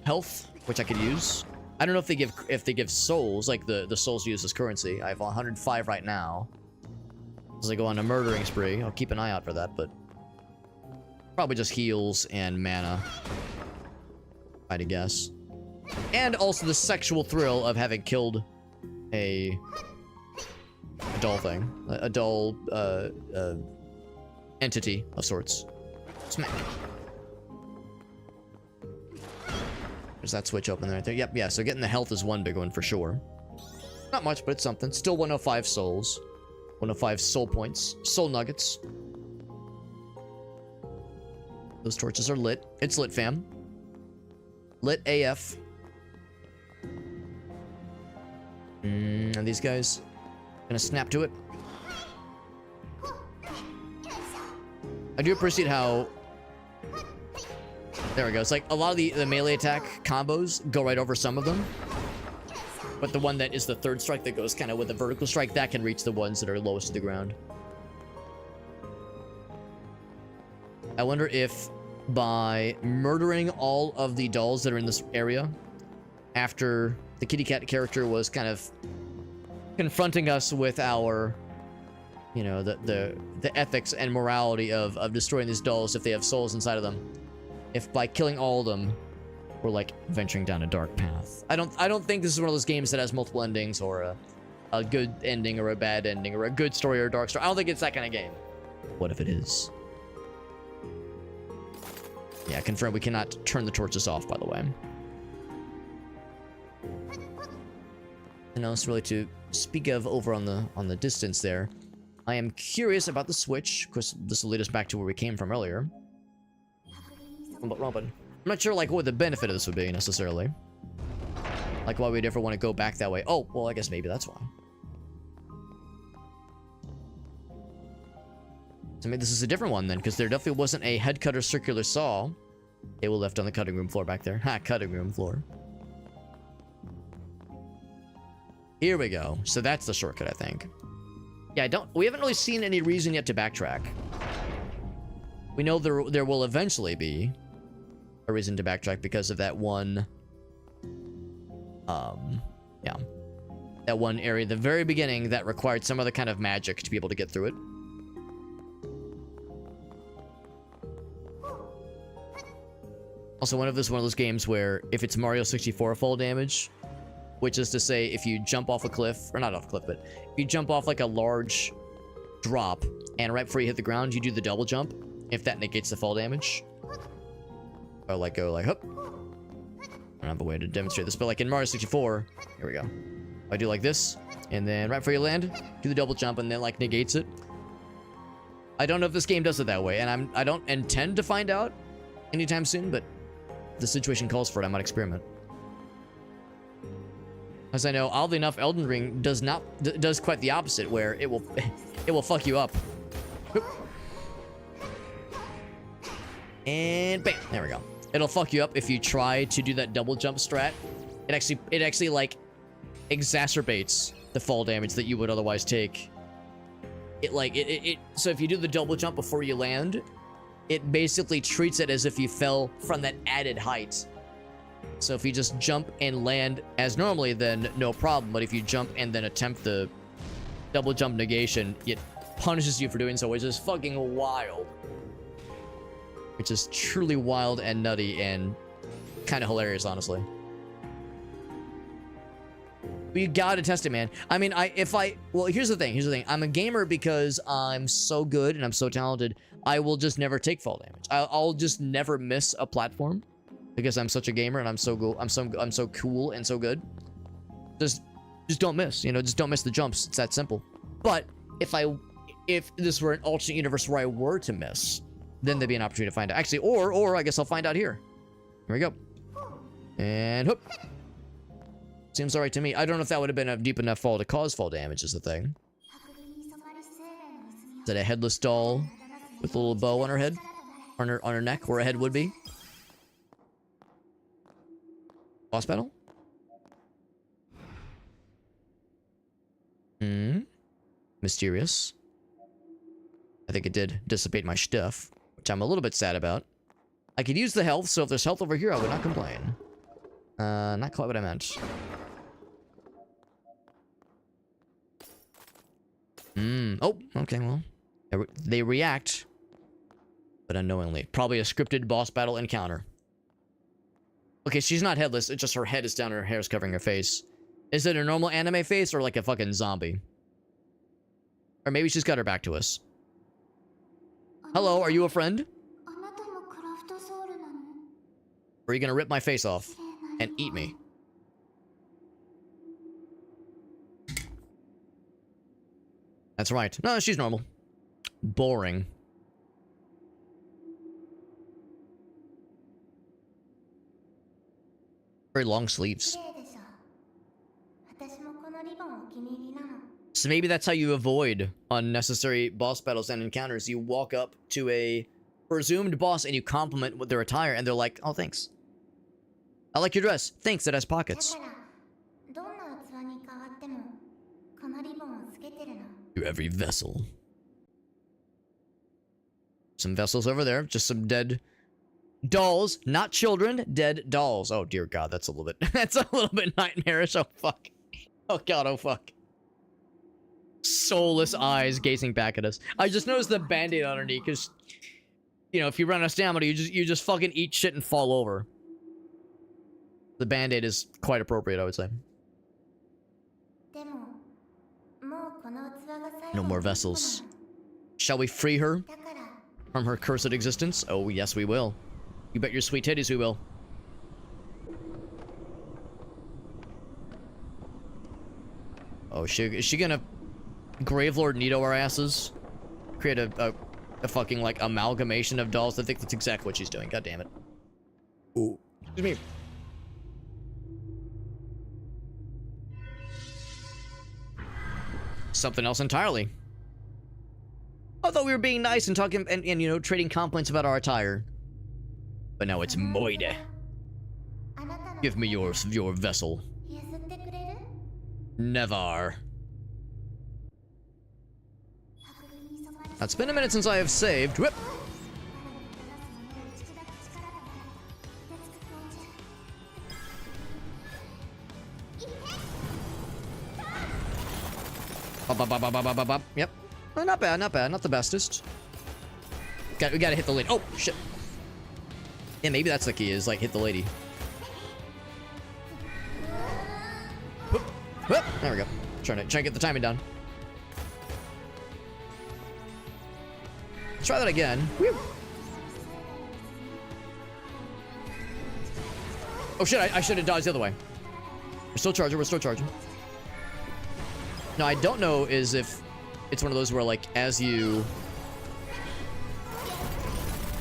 A: health, which I could use. I don't know if they give souls, like the souls used as currency. I have 105 right now. As I go on a murdering spree, I'll keep an eye out for that, but probably just heals and mana, I'd guess. And also the sexual thrill of having killed a doll thing, a doll entity of sorts. Smack. There's that switch open right there. Yep, yeah, so getting the health is one big one for sure. Not much, but it's something. Still 105 souls. 105 soul points. Soul nuggets. Those torches are lit. It's lit, fam. Lit AF. And these guys gonna snap to it. I do appreciate how... There we go. It's like a lot of the melee attack combos go right over some of them. But the one that is the third strike that goes kind of with a vertical strike, that can reach the ones that are lowest to the ground. I wonder if by murdering all of the dolls that are in this area, after the kitty cat character was kind of confronting us with our, you know, the ethics and morality of destroying these dolls if they have souls inside of them, if by killing all of them, we're like venturing down a dark path. I don't think this is one of those games that has multiple endings or a good ending or a bad ending or a good story or a dark story. I don't think it's that kind of game. What if it is? Yeah, confirm we cannot turn the torches off, by the way. And also really to speak of over on the distance there, I am curious about the switch. Of course, this will lead us back to where we came from earlier. But Robin, I'm not sure like what the benefit of this would be necessarily. Like why we'd ever want to go back that way. Oh, well, I guess maybe that's why. So maybe this is a different one then, because there definitely wasn't a head cutter circular saw. They were left on the cutting room floor back there. Ha, cutting room floor. Here we go. So that's the shortcut, I think. Yeah, we haven't really seen any reason yet to backtrack. We know there will eventually be a reason to backtrack because of that one, yeah, that one area at the very beginning that required some other kind of magic to be able to get through it. Also, one of those games where if it's Mario 64 fall damage, which is to say if you jump off a cliff, or not off a cliff, but if you jump off like a large drop and right before you hit the ground, you do the double jump, if that negates the fall damage. Or like go like, hup. I don't have a way to demonstrate this, but like in Mario 64, here we go. I do like this, and then right before you land, do the double jump, and then like negates it. I don't know if this game does it that way, and I don't intend to find out anytime soon, but if the situation calls for it, I might experiment. As I know, oddly enough, Elden Ring does quite the opposite, where it will fuck you up. And bam, there we go. It'll fuck you up if you try to do that double jump strat. It actually like exacerbates the fall damage that you would otherwise take. So if you do the double jump before you land, it basically treats it as if you fell from that added height. So if you just jump and land as normally, then no problem. But if you jump and then attempt the double jump negation, it punishes you for doing so, which is fucking wild. Which is truly wild and nutty and kind of hilarious, honestly. But you gotta test it, man. I mean, well, here's the thing. I'm a gamer because I'm so good and I'm so talented. I will just never take fall damage. I'll just never miss a platform because I'm such a gamer and I'm so cool and so good. Just don't miss, you know, just don't miss the jumps. It's that simple. But if this were an alternate universe where I were to miss, then there'd be an opportunity to find out. Actually, or I guess I'll find out here. Here we go. And whoop. Seems alright to me. I don't know if that would have been a deep enough fall to cause fall damage is the thing. Is that a headless doll with a little bow on her head? On her neck, where a head would be? Boss battle? Mysterious. I think it did dissipate my stuff, which I'm a little bit sad about. I could use the health, so if there's health over here, I would not complain. Not quite what I meant. Oh, okay, well. They react, but unknowingly. Probably a scripted boss battle encounter. Okay, she's not headless, it's just her head is down and her hair is covering her face. Is it a normal anime face or like a fucking zombie? Or maybe she's got her back to us. Hello, are you a friend? Or are you gonna rip my face off and eat me? That's right. No, she's normal. Boring. Very long sleeves. So maybe that's how you avoid unnecessary boss battles and encounters. You walk up to a presumed boss and you compliment with their attire and they're like, oh, thanks. I like your dress. Thanks, it has pockets. To every vessel. Some vessels over there. Just some dead dolls. Not children. Dead dolls. Oh, dear God. That's a little bit... That's a little bit nightmarish. Oh, fuck. Oh, God. Oh, fuck. Soulless eyes gazing back at us. I just noticed the band-aid underneath because, you know, if you run out of stamina, you just fucking eat shit and fall over. The band-aid is quite appropriate, I would say. No more vessels. Shall we free her from her cursed existence? Oh, yes, we will. You bet your sweet titties we will. Oh, is she gonna Gravelord Nito our asses? Create a fucking, like, amalgamation of dolls? I think that's exactly what she's doing. God damn it. Ooh. Excuse me. Something else entirely. I thought we were being nice and talking and you know, trading compliments about our attire. But now it's Moide. Give me your vessel. Never. It's been a minute since I have saved. Whip. Yep. Well, not bad, not bad. Not the bestest. We gotta hit the lady. Oh, shit. Yeah, maybe that's the key, is, like, hit the lady. Whoop. Whoop. There we go. Trying to get the timing down. Let's try that again. Whew. Oh, shit. I should have dodged the other way. We're still charging. We're still charging. No, I don't know is if it's one of those where, like, as you...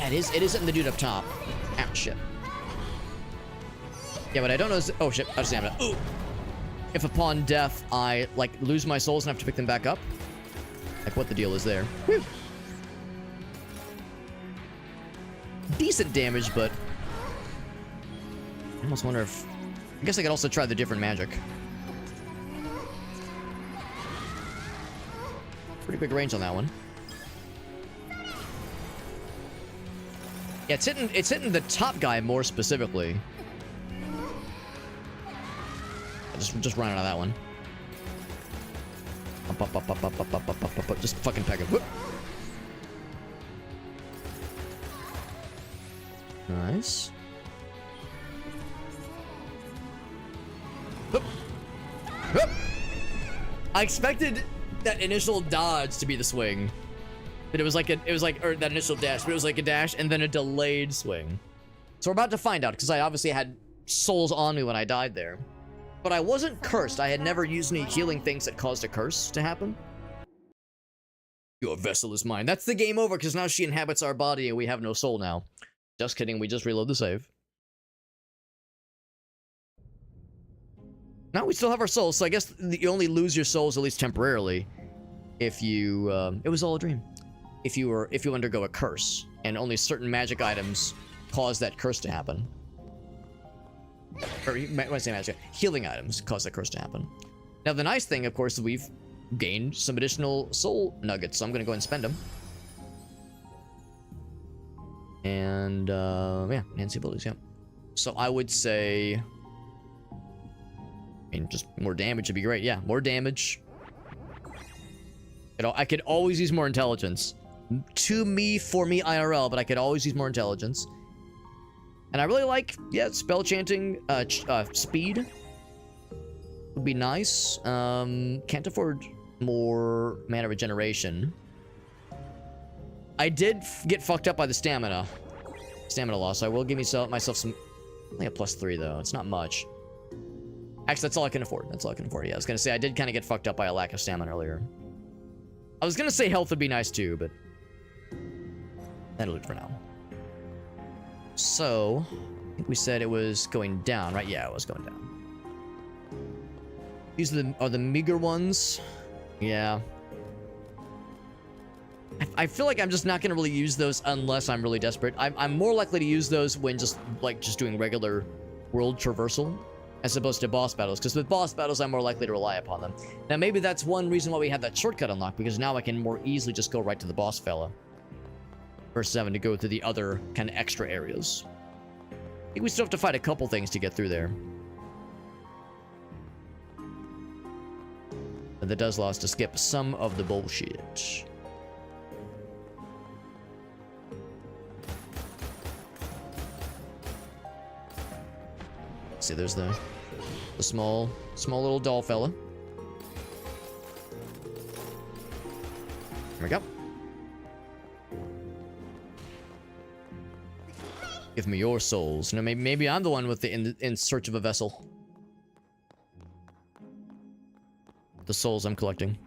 A: It is hitting the dude up top. Ow, shit. Yeah, but I don't know is... Oh, shit. I just stamina. Ooh! If upon death, I, like, lose my souls and have to pick them back up. Like, what the deal is there. Whew. Decent damage, but... I almost wonder if... I guess I could also try the different magic. Pretty big range on that one. Yeah, it's hitting the top guy more specifically. Just run out of that one. Up. Just fucking peck it. Whoop. Nice. Whoop. Whoop. I expected that initial dodge to be the swing, but it was like or that initial dash, but it was like a dash and then a delayed swing. So we're about to find out, because I obviously had souls on me when I died there, but I wasn't cursed. I had never used any healing things that caused a curse to happen. Your vessel is mine. That's the game over, because now she inhabits our body and we have no soul now. Just kidding. We just reload the save. Now we still have our souls, so I guess you only lose your souls, at least temporarily, if you, it was all a dream. If you undergo a curse, and only certain magic items cause that curse to happen. Or, when I say magic, healing items cause that curse to happen. Now, the nice thing, of course, is we've gained some additional soul nuggets, so I'm gonna go ahead and spend them. And, yeah, enhance abilities, yeah. So I would say... I mean, just more damage would be great. Yeah, more damage. I could always use more intelligence. For me, IRL, but I could always use more intelligence. And I really like, yeah, spell chanting, speed would be nice. Can't afford more mana regeneration. I did get fucked up by the stamina loss. So I will give myself some. Only a +3 though. It's not much. Actually, that's all I can afford. That's all I can afford. Yeah, I was gonna say I did kind of get fucked up by a lack of stamina earlier. I was gonna say health would be nice too, but that'll do it for now. So, I think we said it was going down, right? Yeah, it was going down. These are the meager ones. Yeah. I feel like I'm just not gonna really use those unless I'm really desperate. I'm more likely to use those when just doing regular world traversal as opposed to boss battles, because with boss battles I'm more likely to rely upon them. Now maybe that's one reason why we have that shortcut unlocked, because now I can more easily just go right to the boss fella versus having to go through the other kind of extra areas. I think we still have to fight a couple things to get through there. But that does allow us to skip some of the bullshit. See, there's the small little doll fella. There we go. Give me your souls. No, maybe I'm the one with the in search of a vessel. The souls I'm collecting.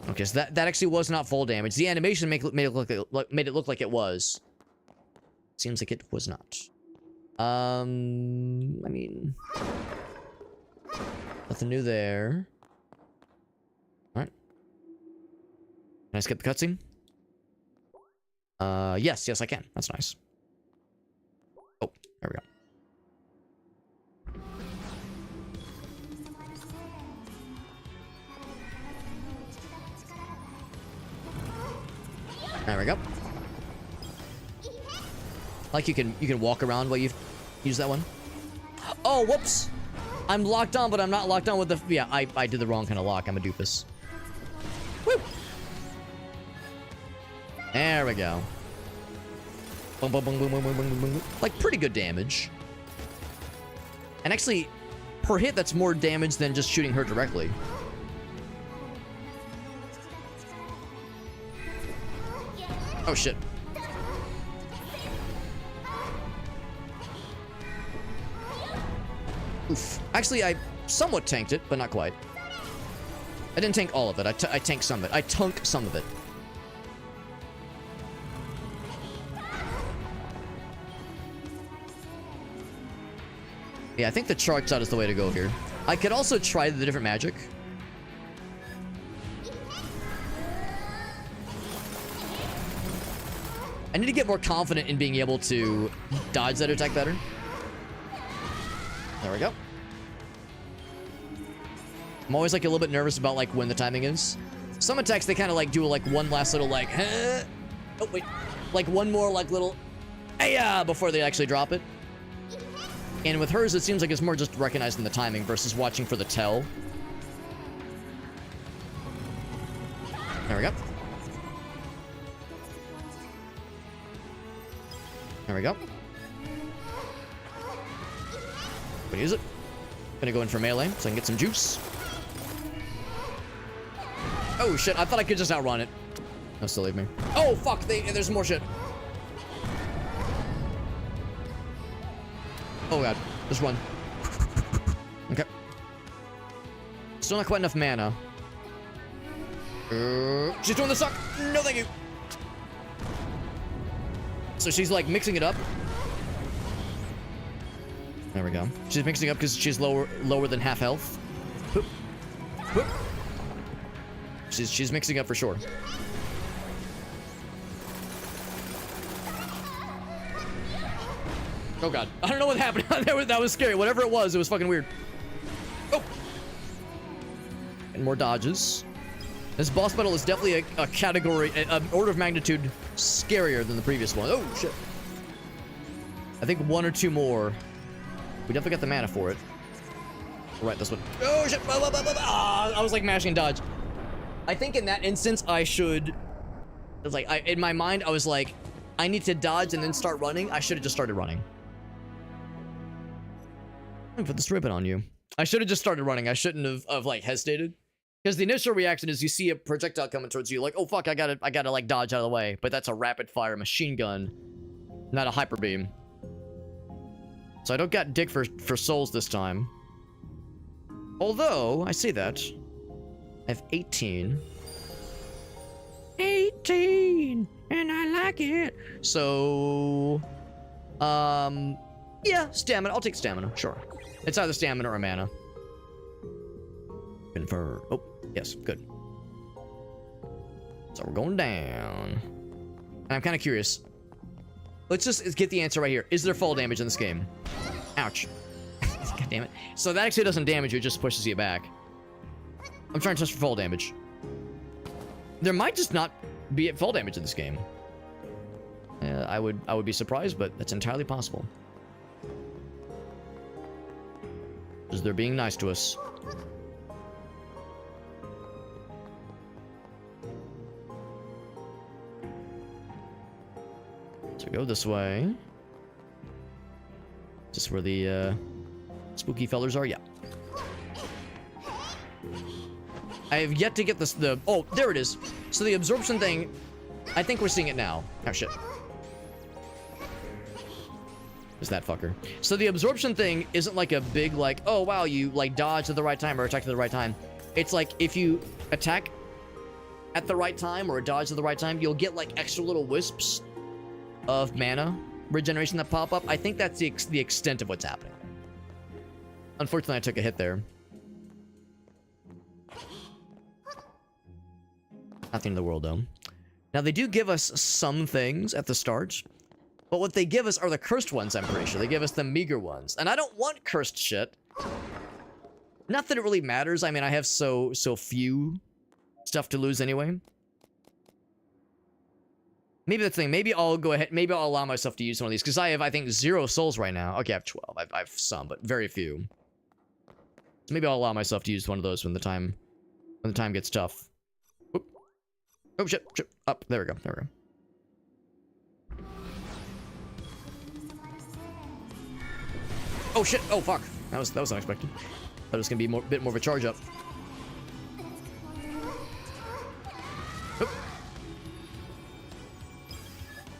A: Okay, so that actually was not full damage. The animation made it look like it was. Seems like it was not. I mean, nothing new there. Alright. Can I skip the cutscene? Yes, I can. That's nice. Oh, there we go. There we go. Like you can walk around while you use that one. Oh, whoops! I'm locked on, but I'm not locked on with the. Yeah, I did the wrong kind of lock. I'm a doofus. Woo! There we go. Boom, boom, boom, boom, boom, boom, boom, boom. Like pretty good damage. And actually, per hit, that's more damage than just shooting her directly. Oh shit. Oof. Actually, I somewhat tanked it, but not quite. I didn't tank all of it. I tanked some of it. I tunk some of it. Yeah, I think the charge shot is the way to go here. I could also try the different magic. I need to get more confident in being able to dodge that attack better. There we go. I'm always like a little bit nervous about like when the timing is. Some attacks they kind of like do like one last little like oh wait, like one more like little before they actually drop it. And with hers it seems like it's more just recognizing the timing versus watching for the tell. There we go. There we go. Gonna use it. Gonna go in for melee so I can get some juice. Oh shit, I thought I could just outrun it. No, still leave me. Oh fuck, there's more shit. Oh god, just run. Okay. Still not quite enough mana. She's doing the suck. No thank you. So she's like mixing it up. There we go. She's mixing up because she's lower than half health. Whoop. Whoop. She's mixing up for sure. Oh god. I don't know what happened. That was scary. Whatever it was fucking weird. Oh. And more dodges. This boss battle is definitely a category, an order of magnitude scarier than the previous one. Oh shit. I think one or two more. We definitely got the mana for it. Right, this one. Oh shit! I was like mashing dodge. I think in that instance I should. It's like in my mind I was like, I need to dodge and then start running. I should have just started running. I'm gonna put this ribbon on you. I should have just started running. I shouldn't have like hesitated. Because the initial reaction is you see a projectile coming towards you, like, oh fuck, I gotta like dodge out of the way. But that's a rapid fire machine gun, not a hyper beam. So I don't got dick for souls this time. Although, I say that. I have 18. 18! And I like it! So... yeah, stamina. I'll take stamina, sure. It's either stamina or mana. Confirm. Oh, yes, good. So we're going down. And I'm kind of curious. Let's just get the answer right here. Is there fall damage in this game? Ouch. God damn it. So that actually doesn't damage you, it just pushes you back. I'm trying to test for fall damage. There might just not be fall damage in this game. I would be surprised, but that's entirely possible. Because they're being nice to us. So go this way. Is this where the spooky fellers are? Yeah. I have yet to get this. Oh, there it is. So the absorption thing, I think we're seeing it now. Oh shit. Is that fucker. So the absorption thing isn't like a big like, oh wow, you like dodge at the right time or attack at the right time. It's like if you attack at the right time or dodge at the right time, you'll get like extra little wisps of mana regeneration that pop up. I think that's the extent of what's happening. Unfortunately, I took a hit there. Nothing in the world, though. Now, they do give us some things at the start, but what they give us are the cursed ones, I'm pretty sure. They give us the meager ones, and I don't want cursed shit. Not that it really matters. I mean, I have so few stuff to lose anyway. Maybe that's the thing. Maybe I'll go ahead. Maybe I'll allow myself to use one of these, because I have, I think, 0 souls right now. Okay, I have 12. I have some, but very few. So maybe I'll allow myself to use one of those when the time gets tough. Oop. Oh shit! Shit! Up. There we go. There we go. Oh shit! Oh fuck! That was unexpected. Thought it was gonna be a bit more of a charge up. Oop.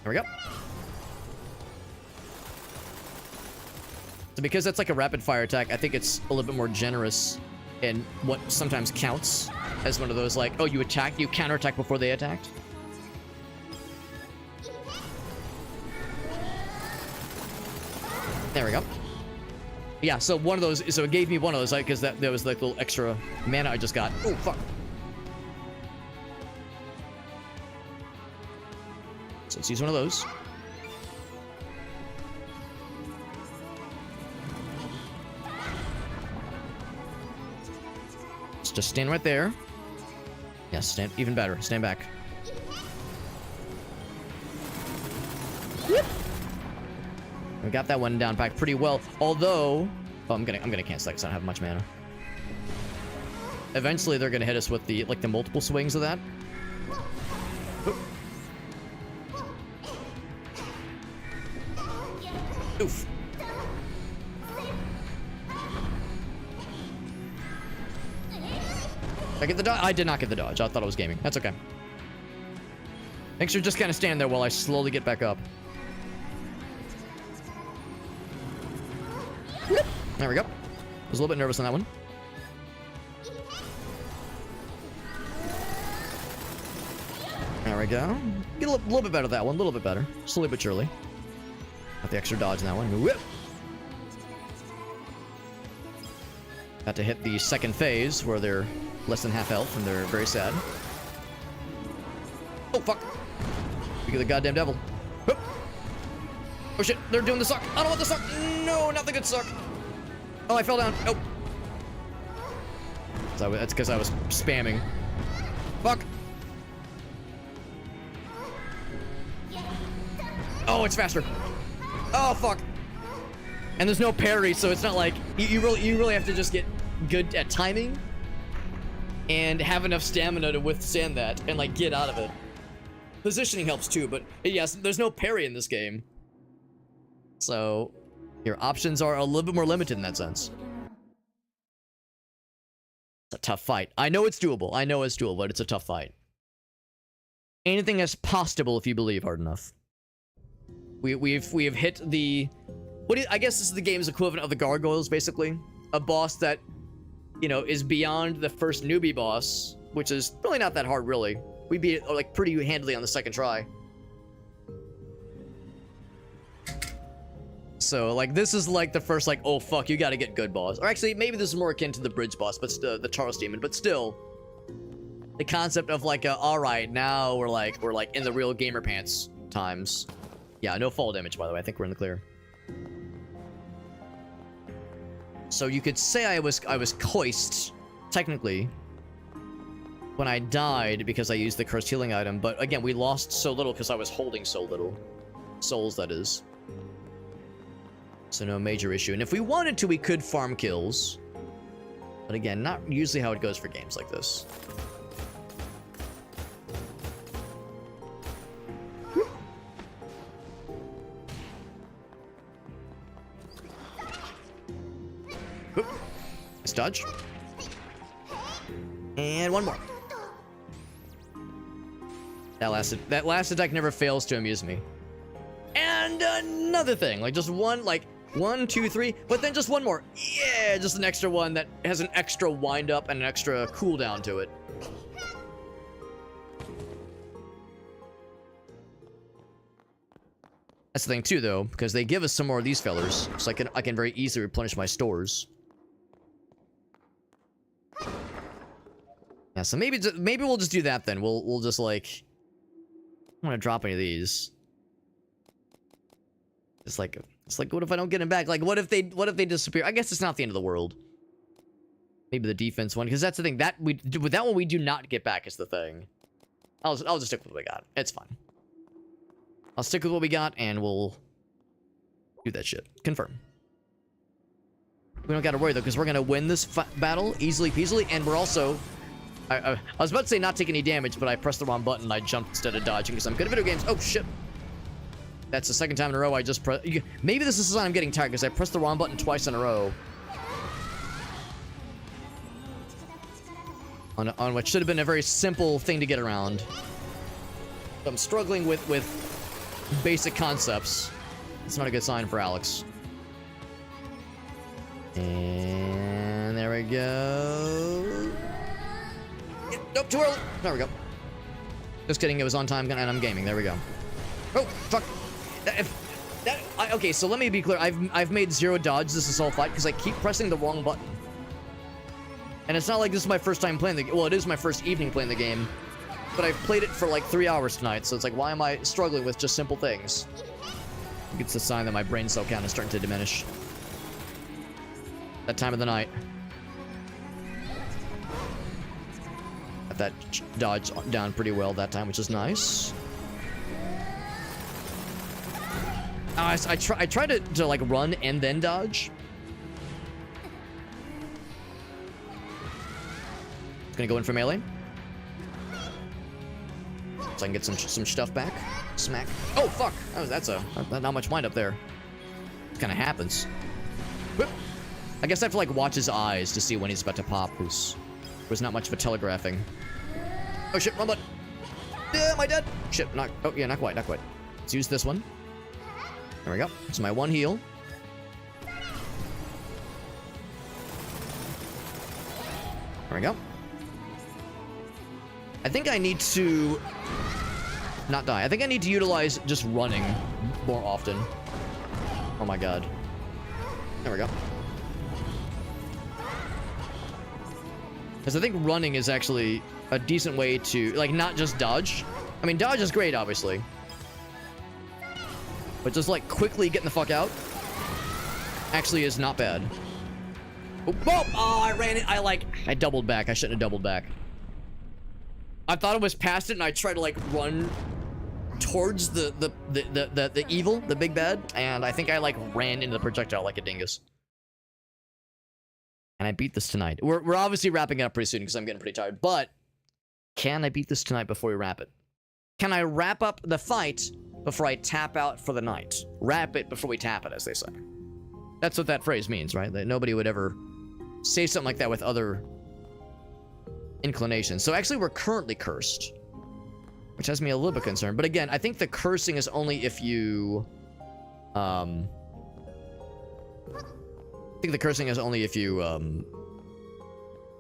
A: There we go. So because that's like a rapid fire attack, I think it's a little bit more generous in what sometimes counts as one of those like, oh, you attacked, you counterattack before they attacked. There we go. Yeah, so one of those, so it gave me one of those, like, because there was like little extra mana I just got. Oh, fuck. So let's use one of those. Let's just stand right there. Yes, stand even better. Stand back. Whoop. We got that one down packed pretty well. Although, oh, I'm gonna cancel that because I don't have much mana. Eventually, they're gonna hit us with the multiple swings of that. Oop. Oof. Did I get the dodge? I did not get the dodge. I thought I was gaming. That's okay. Thanks for just kind of standing there while I slowly get back up. There we go. I was a little bit nervous on that one. There we go. Get a little bit better that one. A little bit better. Slowly but surely. Got the extra dodge in that one. Whip. Got to hit the second phase where they're less than half health and they're very sad. Oh, fuck. Look at the goddamn devil. Whoop. Oh, shit. They're doing the suck. I don't want the suck. No, not the good suck. Oh, I fell down. Oh. That's because I was spamming. Fuck. Oh, it's faster. Oh, fuck. And there's no parry, so it's not like... You really have to just get good at timing and have enough stamina to withstand that and, like, get out of it. Positioning helps, too, but, yes, there's no parry in this game. So, your options are a little bit more limited in that sense. a tough fight. I know it's doable. I know it's doable, but it's a tough fight. Anything is possible if you believe hard enough. We have hit the... I guess this is the game's equivalent of the gargoyles, basically. A boss that, you know, is beyond the first newbie boss, which is really not that hard, really. We beat it, like, pretty handily on the second try. So, like, this is, like, the first, like, oh, fuck, you gotta get good boss. Or actually, maybe this is more akin to the bridge boss, but the Charles Demon, but still. The concept of, like, alright, now we're, like, in the real gamer pants times. Yeah, no fall damage, by the way. I think we're in the clear. So you could say I was coist, technically, when I died because I used the cursed healing item. But again, we lost so little because I was holding so little. Souls, that is. So no major issue. And if we wanted to, we could farm kills. But again, not usually how it goes for games like this. Let's dodge. And one more. That last attack never fails to amuse me. And another thing, like just one, like 1, 2, 3, but then just one more. Yeah, just an extra one that has an extra wind up and an extra cooldown to it. That's the thing too, though, because they give us some more of these fellers, so I can very easily replenish my stores. Yeah, so maybe we'll just do that then. We'll just like, I don't want to drop any of these. It's like what if I don't get them back? Like what if they disappear? I guess it's not the end of the world. Maybe the defense one, because that's the thing that with that one we do not get back is the thing. I'll just stick with what we got. It's fine. I'll stick with what we got and we'll do that shit. Confirm. We don't got to worry though, because we're gonna win this battle easily peasily, and we're also. I was about to say not take any damage, but I pressed the wrong button and I jumped instead of dodging because I'm good at video games. Oh, shit. That's the second time in a row I just pressed... Maybe this is a sign I'm getting tired because I pressed the wrong button twice in a row. On what should have been a very simple thing to get around. I'm struggling with basic concepts. It's not a good sign for Alex. And there we go. Nope, too early. There we go. Just kidding, it was on time and I'm gaming. There we go. Oh, fuck. Okay, so let me be clear. I've made 0 dodge this assault fight because I keep pressing the wrong button. And it's not like this is my first time playing the game. Well, it is my first evening playing the game. But I've played it for like 3 hours tonight, so it's like, why am I struggling with just simple things? I think it's a sign that my brain cell count is starting to diminish. That time of the night. That dodge down pretty well that time, which is nice. I tried to like run and then dodge. Gonna go in for melee, so I can get some stuff back. Smack. Oh fuck! That's not much wind up there. It kind of happens. Whoop. I guess I have to like watch his eyes to see when he's about to pop. There's not much of a telegraphing. Oh shit, wrong button. Am I dead? Shit, not quite. Let's use this one. There we go. It's my one heal. There we go. I think I need to not die. I think I need to utilize just running more often. Oh my god. There we go. Because I think running is actually a decent way to, like, not just dodge. I mean, dodge is great, obviously. But just, like, quickly getting the fuck out actually is not bad. Oh, I ran it. I doubled back. I shouldn't have doubled back. I thought I was past it, and I tried to, like, run towards the evil, the big bad, and I think I, like, ran into the projectile like a dingus. And I beat this tonight. We're obviously wrapping it up pretty soon because I'm getting pretty tired. But can I beat this tonight before we wrap it? Can I wrap up the fight before I tap out for the night? Wrap it before we tap it, as they say. That's what that phrase means, right? That nobody would ever say something like that with other inclination. So actually we're currently cursed, which has me a little bit concerned. But again, I think the cursing is only if you I think the cursing is only if you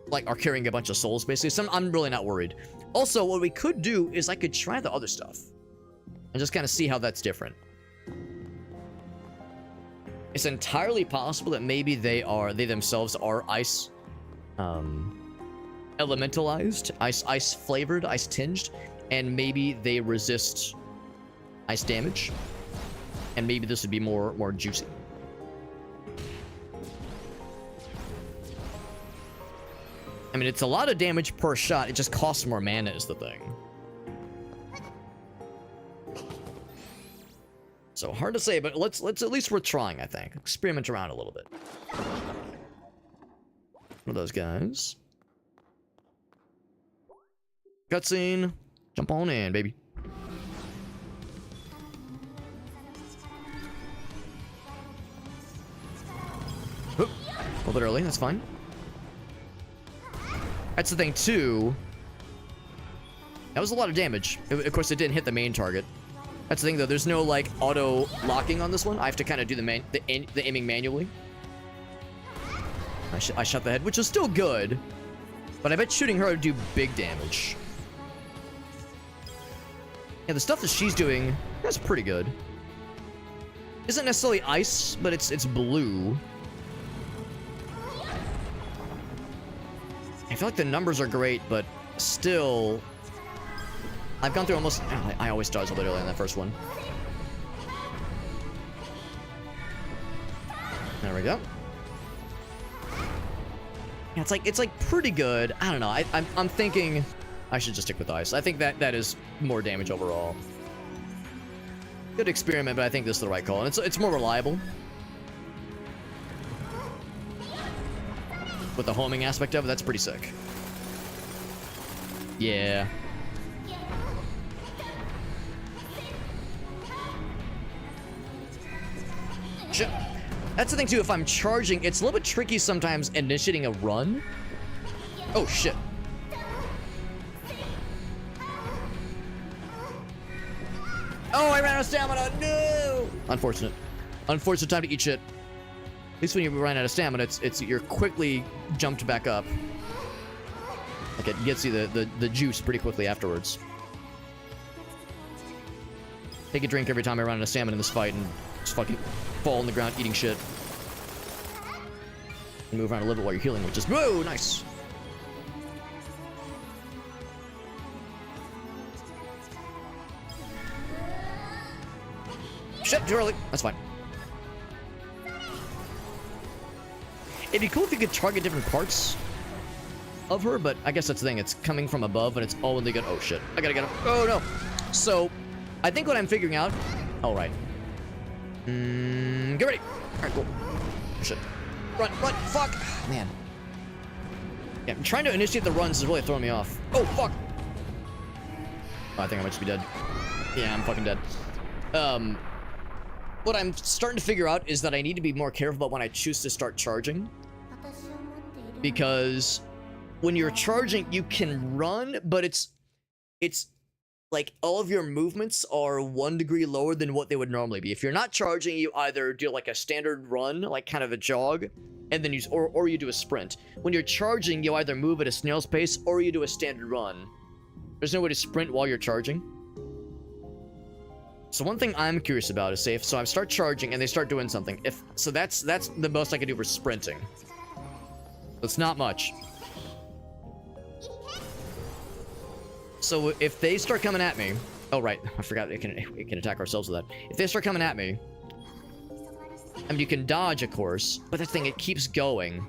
A: like are carrying a bunch of souls, basically. So I'm really not worried. Also, what we could do is I could try the other stuff and just kind of see how that's different. It's entirely possible that maybe they themselves are ice elementalized, ice flavored, ice tinged, and maybe they resist ice damage, and maybe this would be more juicy. I mean, it's a lot of damage per shot. It just costs more mana is the thing. So hard to say, but let's at least we're trying, I think. Experiment around a little bit. One of those guys. Cutscene. Jump on in, baby. Oop. A little bit early, that's fine. That's the thing, too. That was a lot of damage. Of course, it didn't hit the main target. That's the thing, though. There's no, like, auto-locking on this one. I have to kind of do the aiming manually. I shot the head, which is still good. But I bet shooting her would do big damage. Yeah, the stuff that she's doing, that's pretty good. Isn't necessarily ice, but it's blue. I feel like the numbers are great, but still... I've gone through almost... I always dodge a little bit early on that first one. There we go. Yeah, it's like pretty good. I don't know. I'm thinking I should just stick with ice. I think that is more damage overall. Good experiment, but I think this is the right call. And it's more reliable. With the homing aspect of it, that's pretty sick. Yeah. Shit. That's the thing, too. If I'm charging, it's a little bit tricky sometimes initiating a run. Oh, shit. Oh, I ran out of stamina. No! Unfortunate. Unfortunate time to eat shit. At least when you run out of stamina, you're quickly jumped back up. Like, it gets you the juice pretty quickly afterwards. Take a drink every time I run out of stamina in this fight and just fucking fall on the ground eating shit. And move around a little bit while you're healing, which is... Whoa, nice! Shit, too early. That's fine. It'd be cool if you could target different parts of her, but I guess that's the thing. It's coming from above, and it's all when they get... Oh, shit. I gotta get him. Oh, no. So, I think what I'm figuring out... All right. Get ready. All right, cool. Shit. Run, fuck. Man. Yeah, trying to initiate the runs is really throwing me off. Oh, fuck. Oh, I think I might just be dead. Yeah, I'm fucking dead. What I'm starting to figure out is that I need to be more careful about when I choose to start charging. Because when you're charging, you can run, but it's like all of your movements are 1 degree lower than what they would normally be. If you're not charging, you either do like a standard run, like kind of a jog, and then or you do a sprint. When you're charging, you either move at a snail's pace or you do a standard run. There's no way to sprint while you're charging. So one thing I'm curious about is, say, if I start charging and they start doing something, so that's the most I can do for sprinting. It's not much. So if they start coming at me, oh right, I forgot we can attack ourselves with that. If they start coming at me, I mean, you can dodge, of course, but the thing, it keeps going.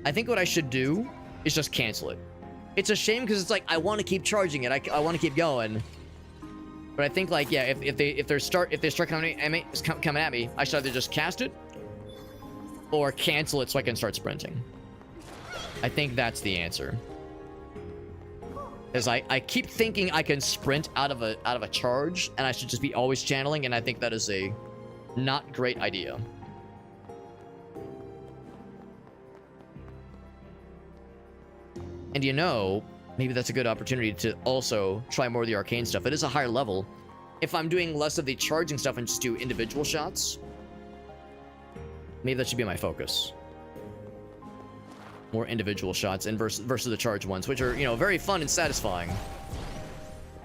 A: I think what I should do is just cancel it. It's a shame because it's like I want to keep charging it. I want to keep going. But I think, like, yeah, if they start coming at me, I should either just cast it or cancel it so I can start sprinting. I think that's the answer. Because I keep thinking I can sprint out of a charge, and I should just be always channeling, and I think that is a not great idea. And you know, maybe that's a good opportunity to also try more of the arcane stuff. It is a higher level. If I'm doing less of the charging stuff and just do individual shots, maybe that should be my focus. More individual shots and versus the charge ones, which are, you know, very fun and satisfying.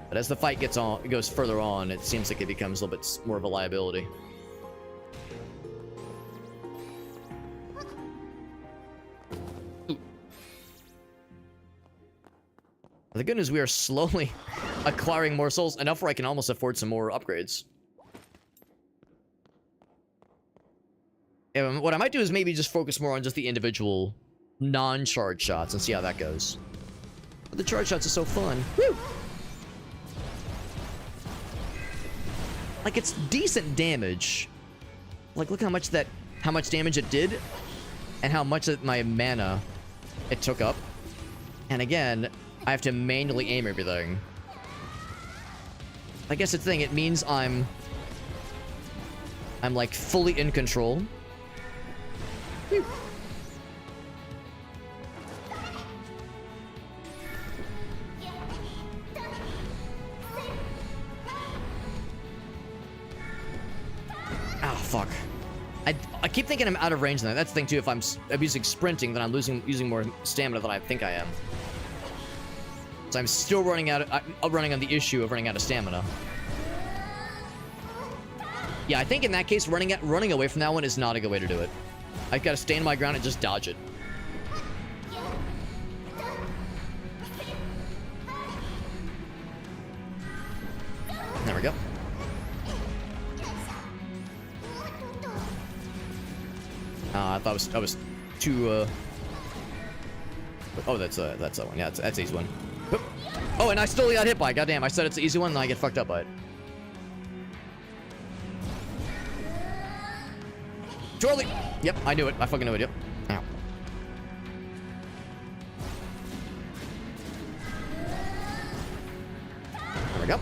A: But as the fight goes further on, it seems like it becomes a little bit more of a liability. The good news, we are slowly acquiring more souls, enough where I can almost afford some more upgrades. And what I might do is maybe just focus more on just the individual non-charge shots and see how that goes. But the charge shots are so fun. Woo! Like, it's decent damage. Like, look how much damage it did, and how much of my mana it took up. And again, I have to manually aim everything. I guess it's the thing, it means I'm like fully in control. Whew. Ah, fuck. I keep thinking I'm out of range now. That's the thing too, if I'm using sprinting, then I'm using more stamina than I think I am. So I'm still running on the issue of running out of stamina. Yeah, I think in that case, running away from that one is not a good way to do it. I've got to stand my ground and just dodge it. There we go. I thought I was too. Oh, that's that one. Yeah, that's easy one. Oh, and I still got hit by it. Goddamn, I said it's the easy one, and I get fucked up by it. Charlie! Yep, I knew it. I fucking knew it, yep. Ow. There we go.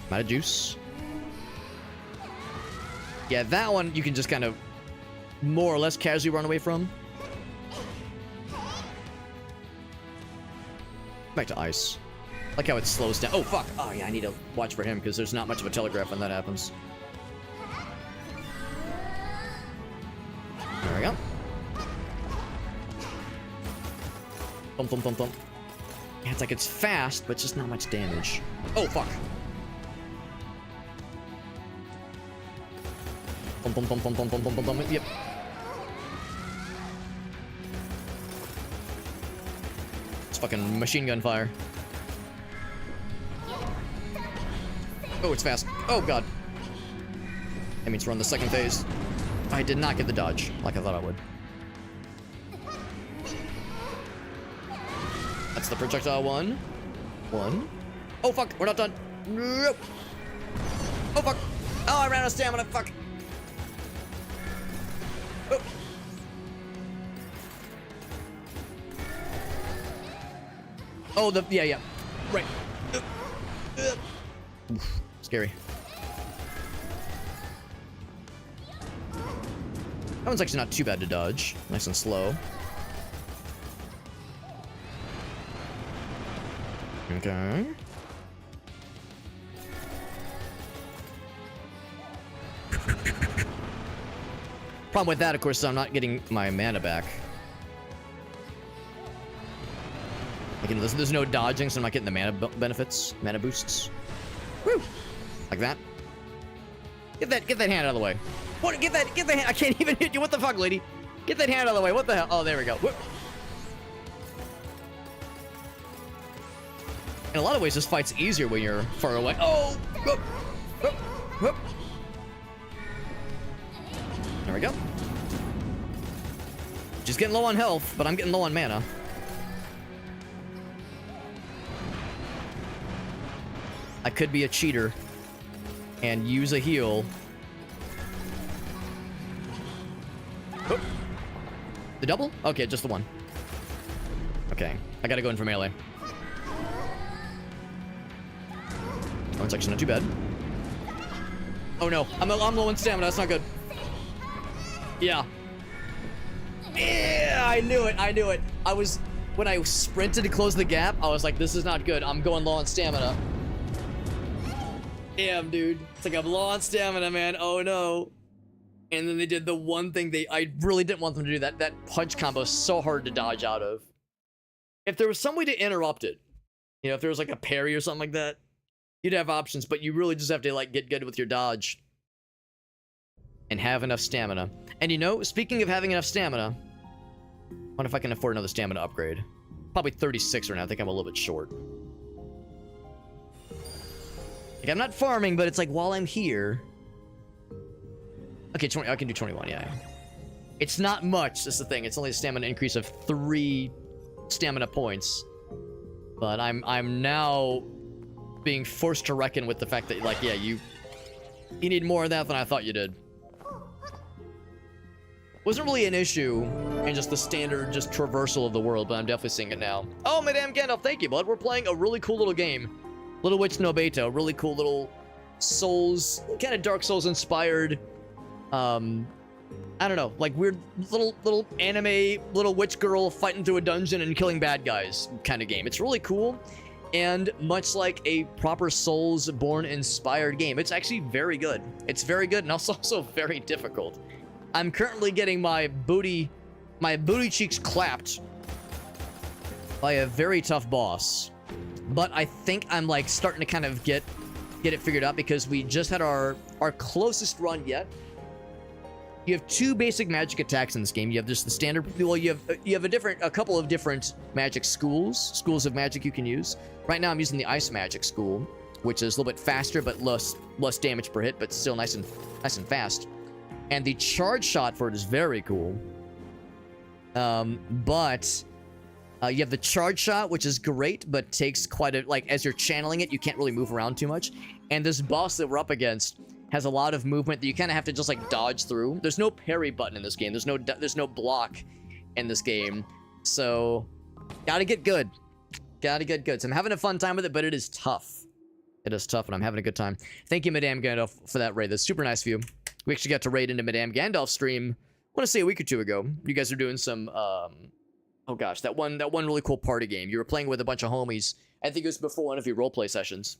A: I'm out of juice. Yeah, that one you can just kind of more or less casually run away from. Back to ice. Like how it slows down. Oh, fuck. Oh, yeah, I need to watch for him because there's not much of a telegraph when that happens. There we go. Thump, thump, thump, thump. Yeah, it's like it's fast, but just not much damage. Oh, fuck. Thump, thump, thump, thump, thump, thump, thump, thump. Yep. Fucking machine gun fire. Oh, it's fast. Oh, God. That means we're on the second phase. I did not get the dodge like I thought I would. That's the projectile one. Oh, fuck. We're not done. Nope. Oh, fuck. Oh, I ran out of stamina. Fuck. Oh. Oh, yeah. Right. Oof, scary. That one's actually not too bad to dodge. Nice and slow. Okay. Problem with that, of course, is I'm not getting my mana back. Like, there's no dodging, so I'm not getting the mana benefits, mana boosts. Woo! Like that. Get that hand out of the way. What? Get the hand. I can't even hit you. What the fuck, lady? Get that hand out of the way. What the hell? Oh, there we go. Whoop. In a lot of ways, this fight's easier when you're far away. Oh! Whoop. Whoop. Whoop. There we go. Just getting low on health, but I'm getting low on mana. I could be a cheater and use a heal. Oh. The double? Okay, just the one. Okay, I gotta go in for melee. Oh, it's actually not too bad. Oh no, I'm low on stamina, that's not good. Yeah. Yeah! I knew it. I knew it. When I sprinted to close the gap, I was like, this is not good. I'm going low on stamina. Damn, dude. It's like I'm low on stamina, man. Oh, no. And then they did the one thing I really didn't want them to do. That punch combo is so hard to dodge out of. If there was some way to interrupt it, you know, if there was like a parry or something like that, you'd have options, but you really just have to like get good with your dodge and have enough stamina. And you know, speaking of having enough stamina, I wonder if I can afford another stamina upgrade. Probably 36 right now. I think I'm a little bit short. Like, I'm not farming, but it's like while I'm here. Okay, 20. I can do 21. Yeah. It's not much. That's the thing. It's only a stamina increase of 3 stamina points. But I'm now being forced to reckon with the fact that, like, yeah, you need more of that than I thought you did. Wasn't really an issue in just the standard just traversal of the world, but I'm definitely seeing it now. Oh, Madame Gandalf, thank you, bud. We're playing a really cool little game. Little Witch Nobeta, a really cool little Souls, kind of Dark Souls inspired, I don't know, like weird little anime, little witch girl fighting through a dungeon and killing bad guys kind of game. It's really cool, and much like a proper Souls-born inspired game, it's actually very good. It's very good, and also very difficult. I'm currently getting my booty cheeks clapped by a very tough boss, but I think I'm like starting to kind of get it figured out because we just had our closest run yet. You have 2 basic magic attacks in this game. You have just the standard. Well, you have a couple of different magic schools of magic you can use. Right now, I'm using the ice magic school, which is a little bit faster but less damage per hit, but still nice and fast. And the charge shot for it is very cool. But you have the charge shot, which is great, but takes quite a, like, as you're channeling it, you can't really move around too much. And this boss that we're up against has a lot of movement that you kind of have to just like dodge through. There's no parry button in this game. There's no block in this game. So gotta get good. Gotta get good. So I'm having a fun time with it, but it is tough. It is tough, and I'm having a good time. Thank you, Madame Gandalf, for that raid. That's super nice of you. We actually got to raid into Madame Gandalf's stream, I want to say a week or 2 ago. You guys are doing some, oh gosh, that one really cool party game. You were playing with a bunch of homies. I think it was before one of your roleplay sessions.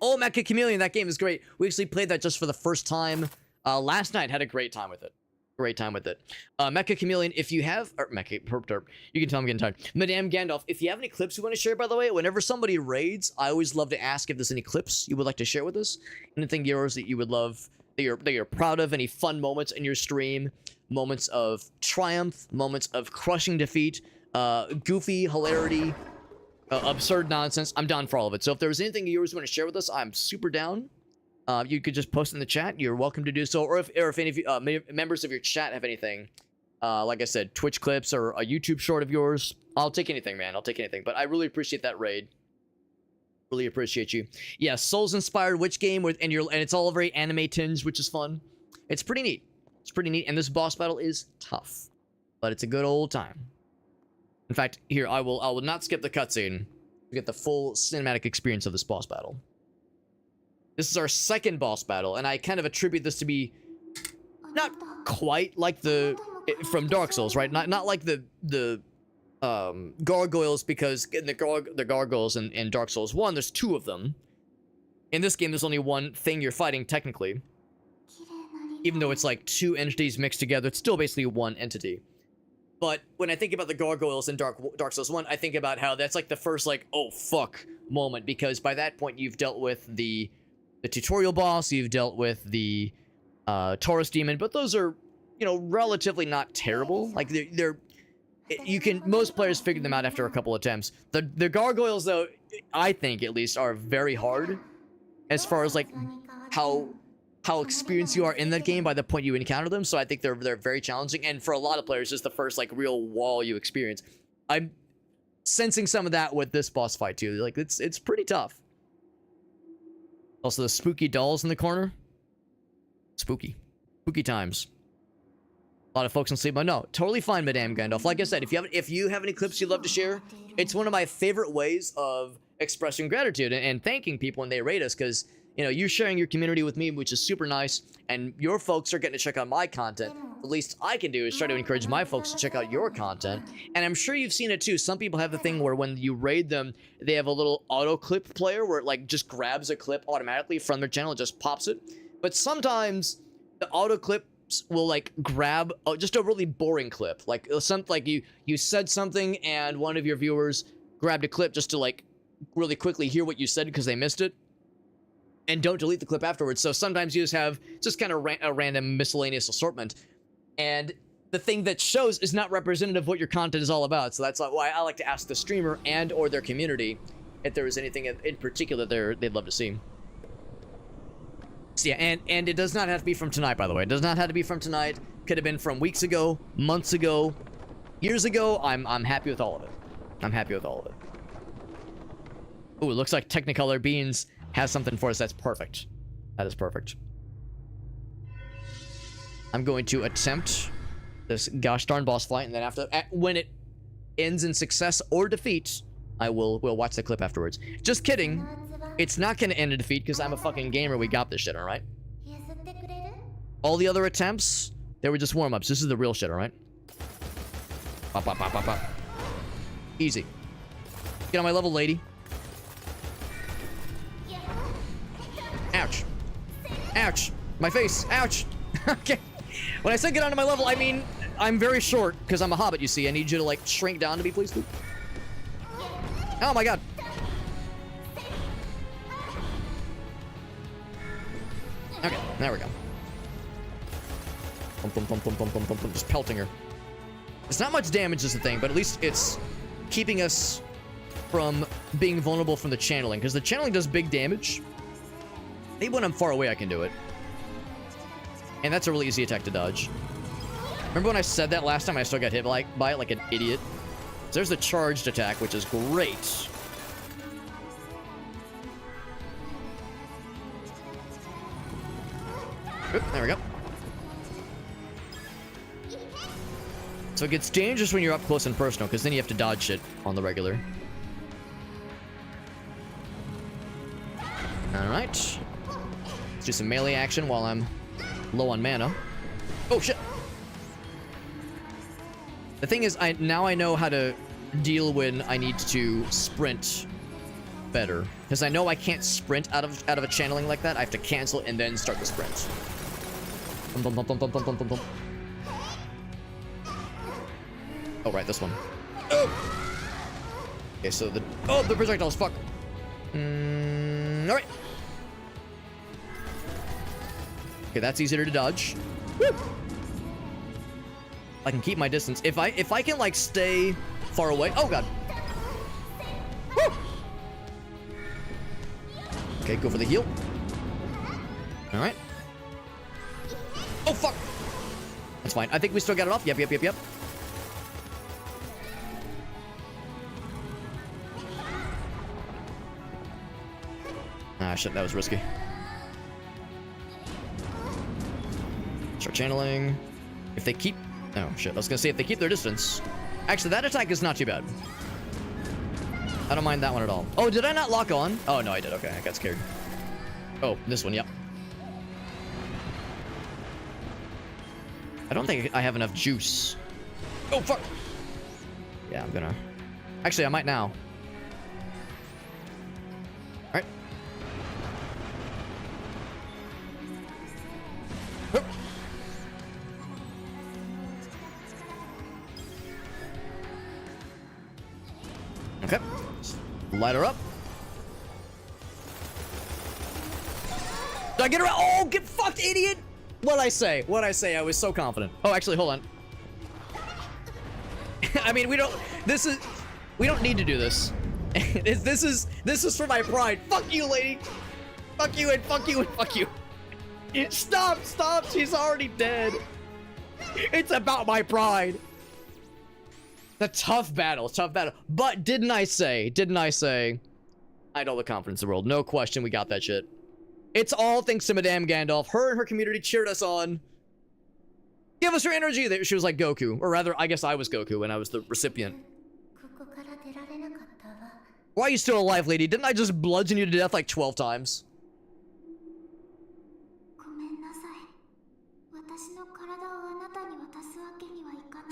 A: Oh, Mecha Chameleon, that game is great. We actually played that just for the first time last night. Had a great time with it. Great time with it. Mecha Chameleon, if you have... Or Mecha, Perp Derp. You can tell I'm getting tired. Madame Gandalf, if you have any clips you want to share, by the way, whenever somebody raids, I always love to ask if there's any clips you would like to share with us. Anything yours that you would love, that you're proud of, any fun moments in your stream, moments of triumph, moments of crushing defeat, goofy hilarity, absurd nonsense. I'm down for all of it. So if there's anything you want to share with us, I'm super down. You could just post in the chat. You're welcome to do so. Or if any of you members of your chat have anything, like I said, Twitch clips or a YouTube short of yours, I'll take anything, man. I'll take anything. But I really appreciate that raid. Really appreciate you. Yeah, Souls-inspired witch game and it's all very anime tinged, which is fun. It's pretty neat. It's pretty neat. And this boss battle is tough, but it's a good old time. In fact, here I will not skip the cutscene to get the full cinematic experience of this boss battle. This is our second boss battle, and I kind of attribute this to be not quite like from Dark Souls, right? Not like the gargoyles, because in the gargoyles in Dark Souls 1, there's 2 of them. In this game, there's only one thing you're fighting technically. Even though it's like 2 entities mixed together, it's still basically one entity. But when I think about the gargoyles in Dark Souls 1, I think about how that's like the first like, oh fuck moment, because by that point you've dealt with the tutorial boss, you've dealt with the Taurus demon, but those are, you know, relatively not terrible. Like most players figure them out after a couple attempts. The gargoyles, though, I think at least, are very hard as far as like how experienced you are in that game by the point you encounter them. So I think they're very challenging, and for a lot of players, it's the first like real wall you experience. I'm sensing some of that with this boss fight too. Like it's pretty tough. Also, the spooky dolls in the corner. Spooky times. A lot of folks on sleep, but no, totally fine, Madame Gandalf. Like I said, if you have any clips you'd love to share, it's one of my favorite ways of expressing gratitude and thanking people when they rate us, because, you know, you're sharing your community with me, which is super nice, and your folks are getting to check out my content. the least I can do is try to encourage my folks to check out your content. And I'm sure you've seen it too. Some people have the thing where when you raid them, they have a little auto clip player where it like just grabs a clip automatically from their channel and just pops it. But sometimes the auto clips will like grab just a really boring clip. Like you said something and one of your viewers grabbed a clip just to like really quickly hear what you said because they missed it, and don't delete the clip afterwards. So sometimes you just have just kind of a random miscellaneous assortment, and the thing that shows is not representative of what your content is all about. So that's why I like to ask the streamer and or their community if there was anything in particular they'd love to see. So yeah, and it does not have to be from tonight, by the way. It does not have to be from tonight. Could have been from weeks ago, months ago, years ago. I'm happy with all of it. I'm happy with all of it. Ooh, it looks like Technicolor Beans has something for us. That's perfect. That is perfect. I'm going to attempt this gosh darn boss fight, and then after, when it ends in success or defeat, we'll watch the clip afterwards. Just kidding. It's not going to end in defeat because I'm a fucking gamer. We got this shit, all right? All the other attempts, they were just warm-ups. This is the real shit, all right? Pop, pop, pop, pop, pop. Easy. Get on my level, lady. Ouch. Ouch. My face. Ouch. Okay. When I said get onto my level, I mean, I'm very short, because I'm a hobbit, you see. I need you to, like, shrink down to me, please. Oh, my God. Okay, there we go. Just pelting her. It's not much damage is the thing, but at least it's keeping us from being vulnerable from the channeling, because the channeling does big damage. Maybe when I'm far away I can do it. And that's a really easy attack to dodge. Remember when I said that last time? I still got hit by it like an idiot. So there's the charged attack, which is great. Oop, there we go. So it gets dangerous when you're up close and personal, because then you have to dodge shit on the regular. Alright. Let's do some melee action while I'm low on mana. Oh, shit! The thing is, now I know how to deal when I need to sprint better. Because I know I can't sprint out of a channeling like that. I have to cancel and then start the sprint. Bum, bum, bum, bum, bum, bum, bum, bum. Oh, right, this one. Oh! Okay, so the projectiles, fuck. Alright. Okay, that's easier to dodge. Woo! I can keep my distance. If I can, like, stay far away. Oh, God. Woo! Okay, go for the heal. Alright. Oh, fuck! That's fine. I think we still got it off. Yep, yep, yep, yep. Ah, shit, that was risky. Start channeling. If they keep... Oh, shit. I was gonna say, if they keep their distance... Actually, that attack is not too bad. I don't mind that one at all. Oh, did I not lock on? Oh, no, I did. Okay, I got scared. Oh, this one, yep. I don't think I have enough juice. Oh, fuck! Yeah, I'm gonna... Actually, I might now. Alright. Okay. Light her up. Did I get her out? Oh, get fucked, idiot! What'd I say? What'd I say? I was so confident. Oh, actually, hold on. I mean, we don't need to do this. This is for my pride. Fuck you, lady. Fuck you and fuck you and fuck you. Stop, stop. She's already dead. It's about my pride. A tough battle, tough battle. But didn't I say, I had all the confidence in the world. No question, we got that shit. It's all thanks to Madame Gandalf. Her and her community cheered us on. Give us your energy. She was like Goku. Or rather, I guess I was Goku and I was the recipient. Why are you still alive, lady? Didn't I just bludgeon you to death like 12 times?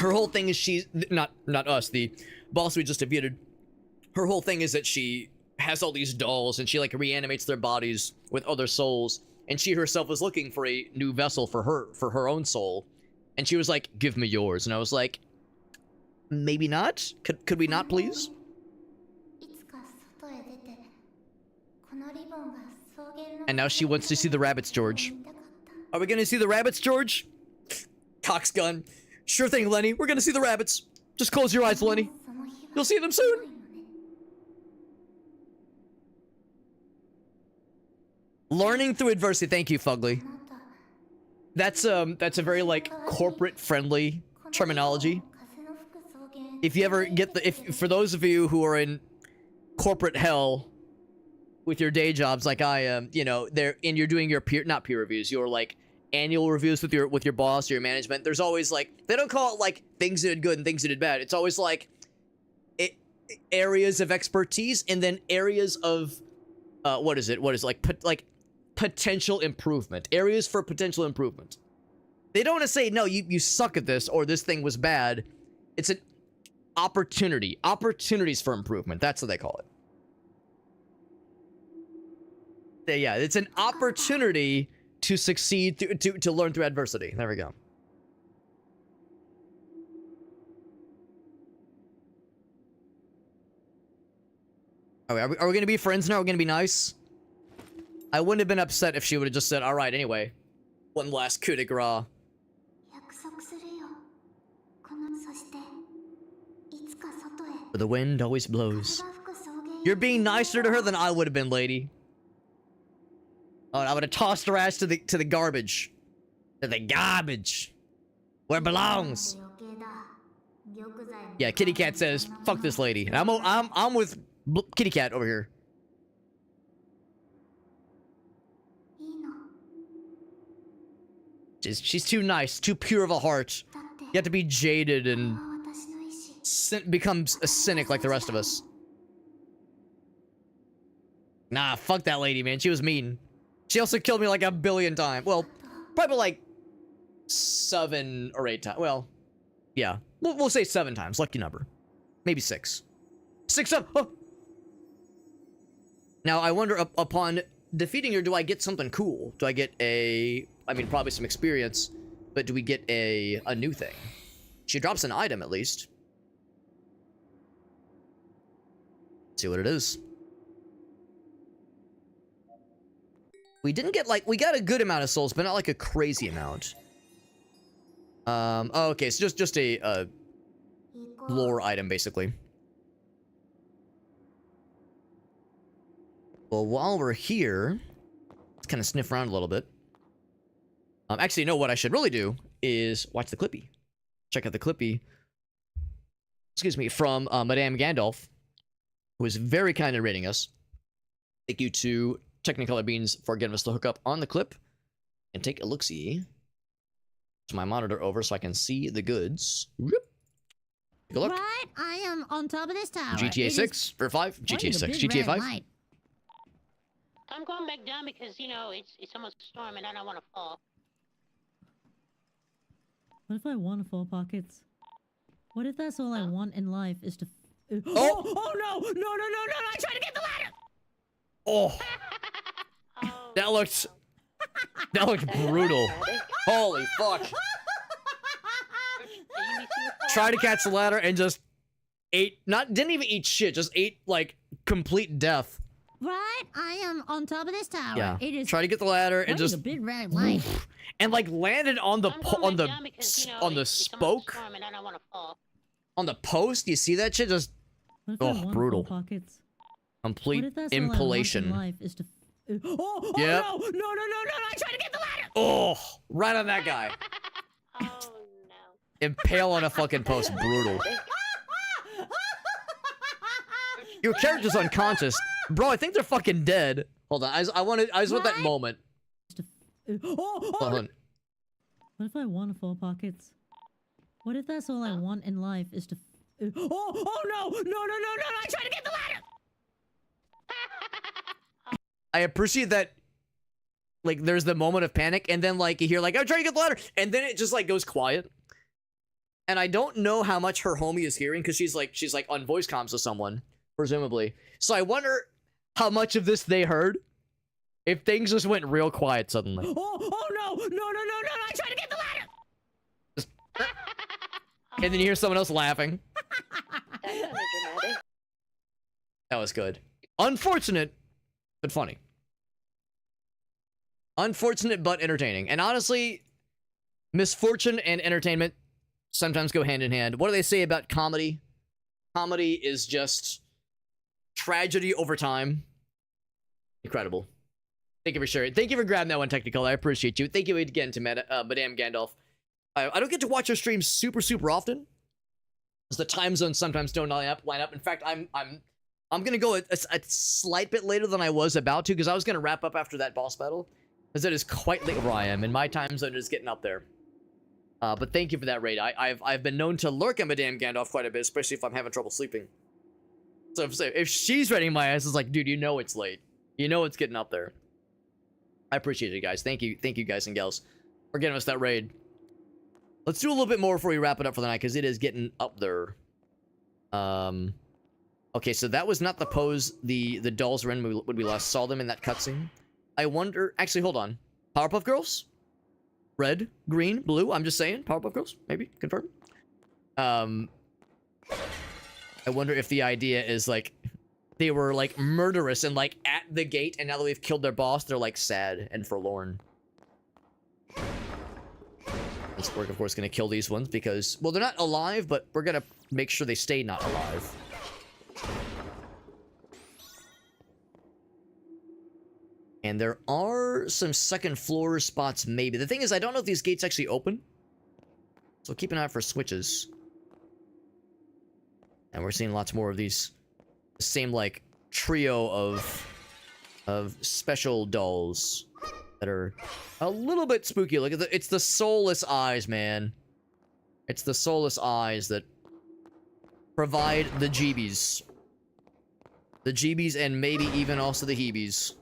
A: her whole thing is she's not us, the boss we just defeated. Her whole thing is that she has all these dolls and she like reanimates their bodies with other souls, and she herself was looking for a new vessel for her own soul, and she was like, give me yours. And I was like, maybe not. Could we not, please? And now she wants to see the rabbits, George. Are we gonna see the rabbits, George? Cox gun. Sure thing, Lenny. We're gonna see the rabbits. Just close your eyes, Lenny. You'll see them soon. Learning through adversity. Thank you, Fugly. That's a very like corporate friendly terminology. If you ever get for those of you who are in corporate hell with your day jobs like I am, you know, you're doing your not peer reviews, your like annual reviews with your boss or your management, there's always like, they don't call it like things that did good and things that did bad. It's always like areas of expertise and then areas of what is it like potential improvement, areas for potential improvement. They don't want to say, no, you suck at this or this thing was bad. It's an opportunities for improvement. That's what they call it. Yeah, it's an opportunity to succeed, to learn through adversity. There we go. Are we gonna be friends now? Are we gonna be nice? I wouldn't have been upset if she would have just said, all right, anyway. One last coup de grace. But the wind always blows. You're being nicer to her than I would have been, lady. Oh, I would have tossed her ass to the garbage. To the garbage. Where it belongs. Yeah, Kitty Cat says, fuck this lady. And I'm with Kitty Cat over here. She's too nice, too pure of a heart. You have to be jaded and becomes a cynic like the rest of us. Nah, fuck that lady, man. She was mean. She also killed me like 1 billion times. Well, probably like 7 or 8 times. Well, yeah. We'll say 7 times. Lucky number. Maybe 6. 6, 7. Oh. Now, I wonder, upon defeating her, do I get something cool? Do I get I mean, probably some experience, but do we get a new thing? She drops an item, at least. Let's see what it is. We didn't get, like, we got a good amount of souls, but not, like, a crazy amount. Oh, okay, so just a lore item, basically. Well, while we're here, let's kind of sniff around a little bit. Actually, you know what I should really do is watch the Clippy. Check out the Clippy. Excuse me, from Madame Gandalf, who is very kind in rating us. Thank you to Technicolor Beans for getting us the hookup on the clip. And take a look-see. To my monitor over so I can see the goods. Whoop. Take a look.
B: Right, I am on top of this tower.
A: GTA 6 or 5? GTA 6. GTA 5?
B: Light.
C: I'm going back down because, you know, it's almost a storm and I don't want to fall.
B: What if I want to fall, Pockets? What if that's all I want in life is to...
A: Oh!
B: Oh, no! No, no, no, no! I tried to get the ladder!
A: Oh! That looked brutal. Holy fuck. Tried to catch the ladder and just didn't even eat shit, just ate, like, complete death.
B: Right, I am on top of this tower.
A: Yeah.
B: It is.
A: Try to get the ladder and just
B: a big red light.
A: And like landed on the spoke on the post. You see that shit? Just brutal.
B: Pockets?
A: Complete
B: what if that's
A: impalation.
B: All I want in life is to... Oh,
A: yep.
B: no! No, no, no, no! I tried to get the ladder!
A: Oh, right on that guy.
C: Oh no.
A: Impale on a fucking post. Brutal. Your character's unconscious. Bro, I think they're fucking dead. Hold on. I was with that moment. Hold on.
B: What if I want to fall, Pockets? What if that's all I want in life is to... Oh, no! No, no, no, no! I tried to get the ladder!
A: I appreciate that, like, there's the moment of panic, and then, like, you hear, like, I'm trying to get the ladder, and then it just, like, goes quiet. and I don't know how much her homie is hearing because she's like on voice comms with someone, presumably. So I wonder how much of this they heard if things just went real quiet suddenly.
B: Oh no, no, no, no, no, I tried to get the ladder!
A: And then you hear someone else laughing.
C: That sounded dramatic.
A: That was good. Unfortunate, but funny. Unfortunate, but entertaining. And honestly, misfortune and entertainment sometimes go hand in hand. What do they say about comedy? Comedy is just tragedy over time. Incredible. Thank you for sharing. Thank you for grabbing that one, Technical. I appreciate you. Thank you again to Madame Gandalf. I don't get to watch her streams super often, because the time zones sometimes don't line up. In fact, I'm gonna go a slight bit later than I was about to, because I was gonna wrap up after that boss battle, because it is quite late where I am, and my time zone is getting up there. But thank you for that raid. I've been known to lurk at Madame Gandalf quite a bit, especially if I'm having trouble sleeping. So if she's raiding my ass, it's like, dude, you know it's late. You know it's getting up there. I appreciate it, guys. Thank you guys and gals for getting us that raid. Let's do a little bit more before we wrap it up for the night, because it is getting up there. Okay, so that was not the pose the dolls were in when we last saw them in that cutscene. I wonder... Actually, hold on. Powerpuff Girls? Red, green, blue? I'm just saying. Powerpuff Girls? Maybe? Confirm? I wonder if the idea is, like, they were, like, murderous and, like, at the gate, and now that we've killed their boss, they're, like, sad and forlorn. We're, of course, going to kill these ones because... Well, they're not alive, but we're going to make sure they stay not alive. And there are some second floor spots, maybe. The thing is, I don't know if these gates actually open. So keep an eye out for switches. And we're seeing lots more of these. The same, like, trio of special dolls that are a little bit spooky. Look at it's the soulless eyes, man. It's the soulless eyes that provide the jeebies. The jeebies and maybe even also the heebies.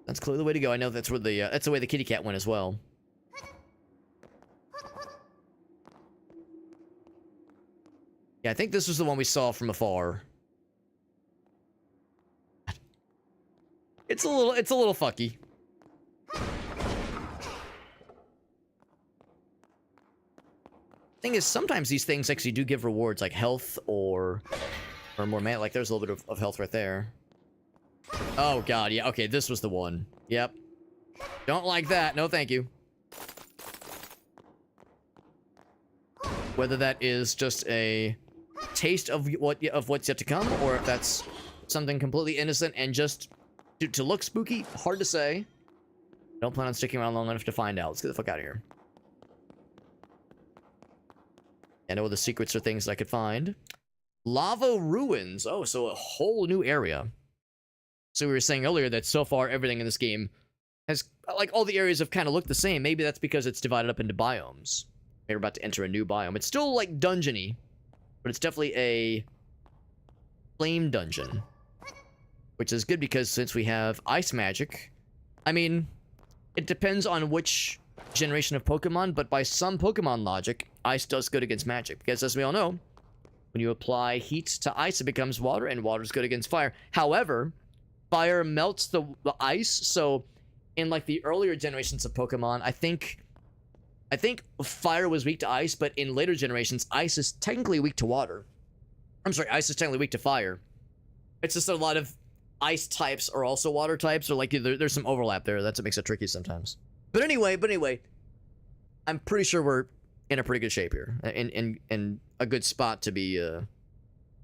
A: That's clearly the way to go. I know that's where that's the way the kitty cat went as well. Yeah, I think this was the one we saw from afar. It's a little fucky. Thing is, sometimes these things actually do give rewards, like health or more mana. Like, there's a little bit of health right there. Oh god, yeah, okay, this was the one. Yep. Don't like that. No, thank you. Whether that is just a taste of what's yet to come, or if that's something completely innocent and just to look spooky, hard to say. Don't plan on sticking around long enough to find out. Let's get the fuck out of here. I know the secrets are things I could find. Lava ruins. Oh, so a whole new area. So we were saying earlier that so far everything in this game has, like, all the areas have kind of looked the same. Maybe that's because it's divided up into biomes. Maybe we're about to enter a new biome. It's still, like, dungeony, but it's definitely a flame dungeon. Which is good because since we have ice magic, I mean, it depends on which generation of Pokemon, but by some Pokemon logic, ice does good against magic. Because as we all know, when you apply heat to ice, it becomes water, and water is good against fire. However, fire melts the ice, so in, like, the earlier generations of Pokemon, I think fire was weak to ice, but in later generations, ice is technically weak to water. I'm sorry, ice is technically weak to fire. It's just a lot of ice types are also water types, or like there's some overlap there. That's what makes it tricky sometimes. But anyway, I'm pretty sure we're in a pretty good shape here, in a good spot to be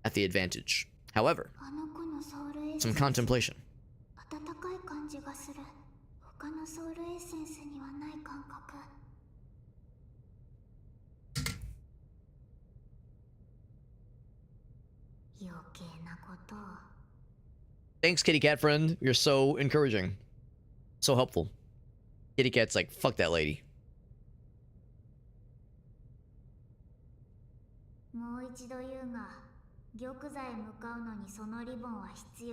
A: at the advantage. However, some contemplation. Thanks, kitty cat friend. You're so encouraging. So helpful. Kitty cat's like, fuck that lady.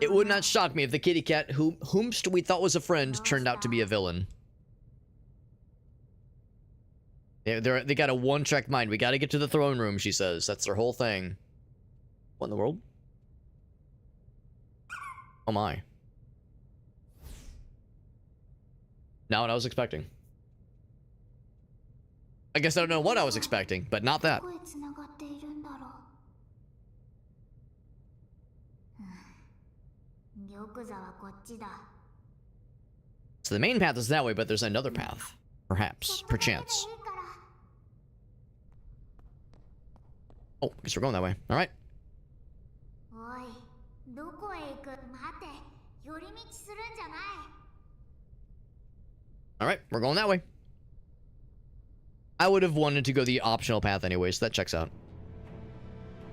A: It would not shock me if the kitty cat whomst we thought was a friend turned out to be a villain. They got a one-track mind. We got to get to the throne room, she says. That's their whole thing. What in the world? Oh my. Not what I was expecting. I guess I don't know what I was expecting, but not that. So the main path is that way, but there's another path. Perhaps. Perchance. Oh, I guess we're going that way. Alright. Alright, we're going that way. I would have wanted to go the optional path anyway, so that checks out.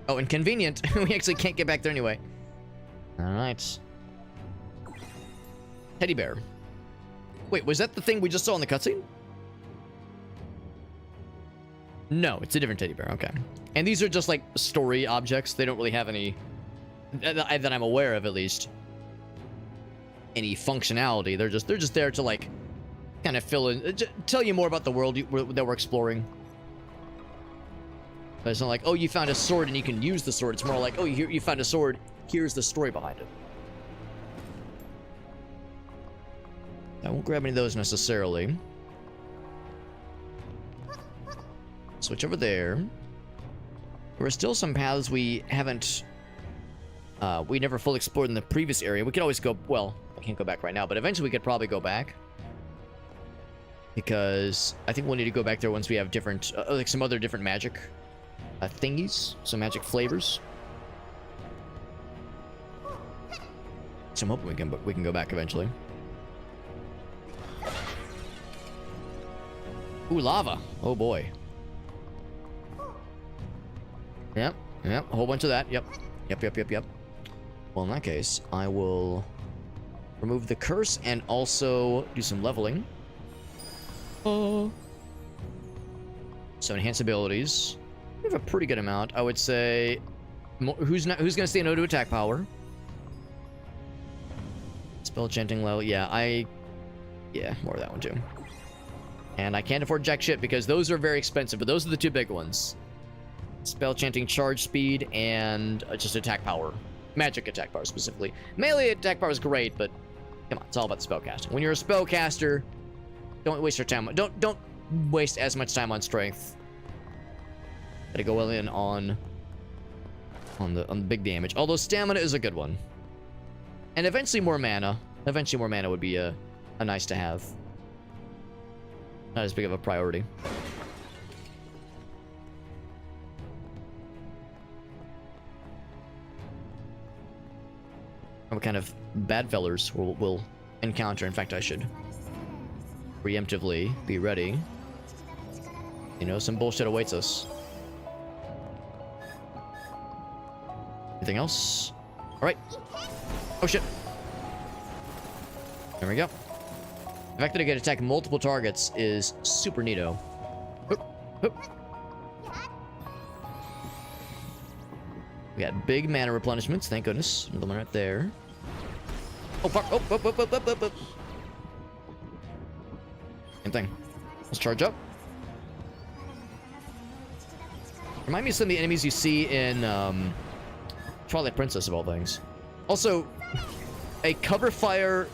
A: Oh, and convenient. We actually can't get back there anyway. Alright. Teddy bear. Wait, was that the thing we just saw in the cutscene? No, it's a different teddy bear. Okay. And these are just like story objects. They don't really have any, that I'm aware of at least, any functionality. They're just there to like kind of fill in, tell you more about the world that we're exploring. But it's not like, oh, you found a sword and you can use the sword. It's more like, oh, you found a sword. Here's the story behind it. I won't grab any of those necessarily. Switch over there. There are still some paths we haven't... we never fully explored in the previous area. We could always go... Well, I can't go back right now, but eventually we could probably go back. Because I think we'll need to go back there once we have different... like some other different magic thingies. Some magic flavors. So I'm hoping we can go back eventually. Ooh, lava. Oh boy. Yep, a whole bunch of that. Yep. Well, in that case, I will remove the curse and also do some leveling. Oh. So enhance abilities. We have a pretty good amount. I would say... Who's gonna say no to attack power? Spell chanting level. Yeah, more of that one too. And I can't afford jack shit because those are very expensive, but those are the two big ones. Spell chanting charge speed and just attack power. Magic attack power specifically. Melee attack power is great, but come on, it's all about the spell casting. When you're a spellcaster, don't waste your time. Don't waste as much time on strength. Gotta go well in on the big damage. Although stamina is a good one. And eventually more mana. Eventually more mana would be a nice to have. Not as big of a priority. What kind of bad fellers we'll encounter. In fact, I should preemptively be ready. You know, some bullshit awaits us. Anything else? Alright. Oh shit. There we go. The fact that I get to attack multiple targets is super neato. Oop, oop. We got big mana replenishments, thank goodness. Another one right there. Oh fuck! Oh. Same thing. Let's charge up. Remind me of some of the enemies you see in Twilight Princess of all things. Also, a cover fire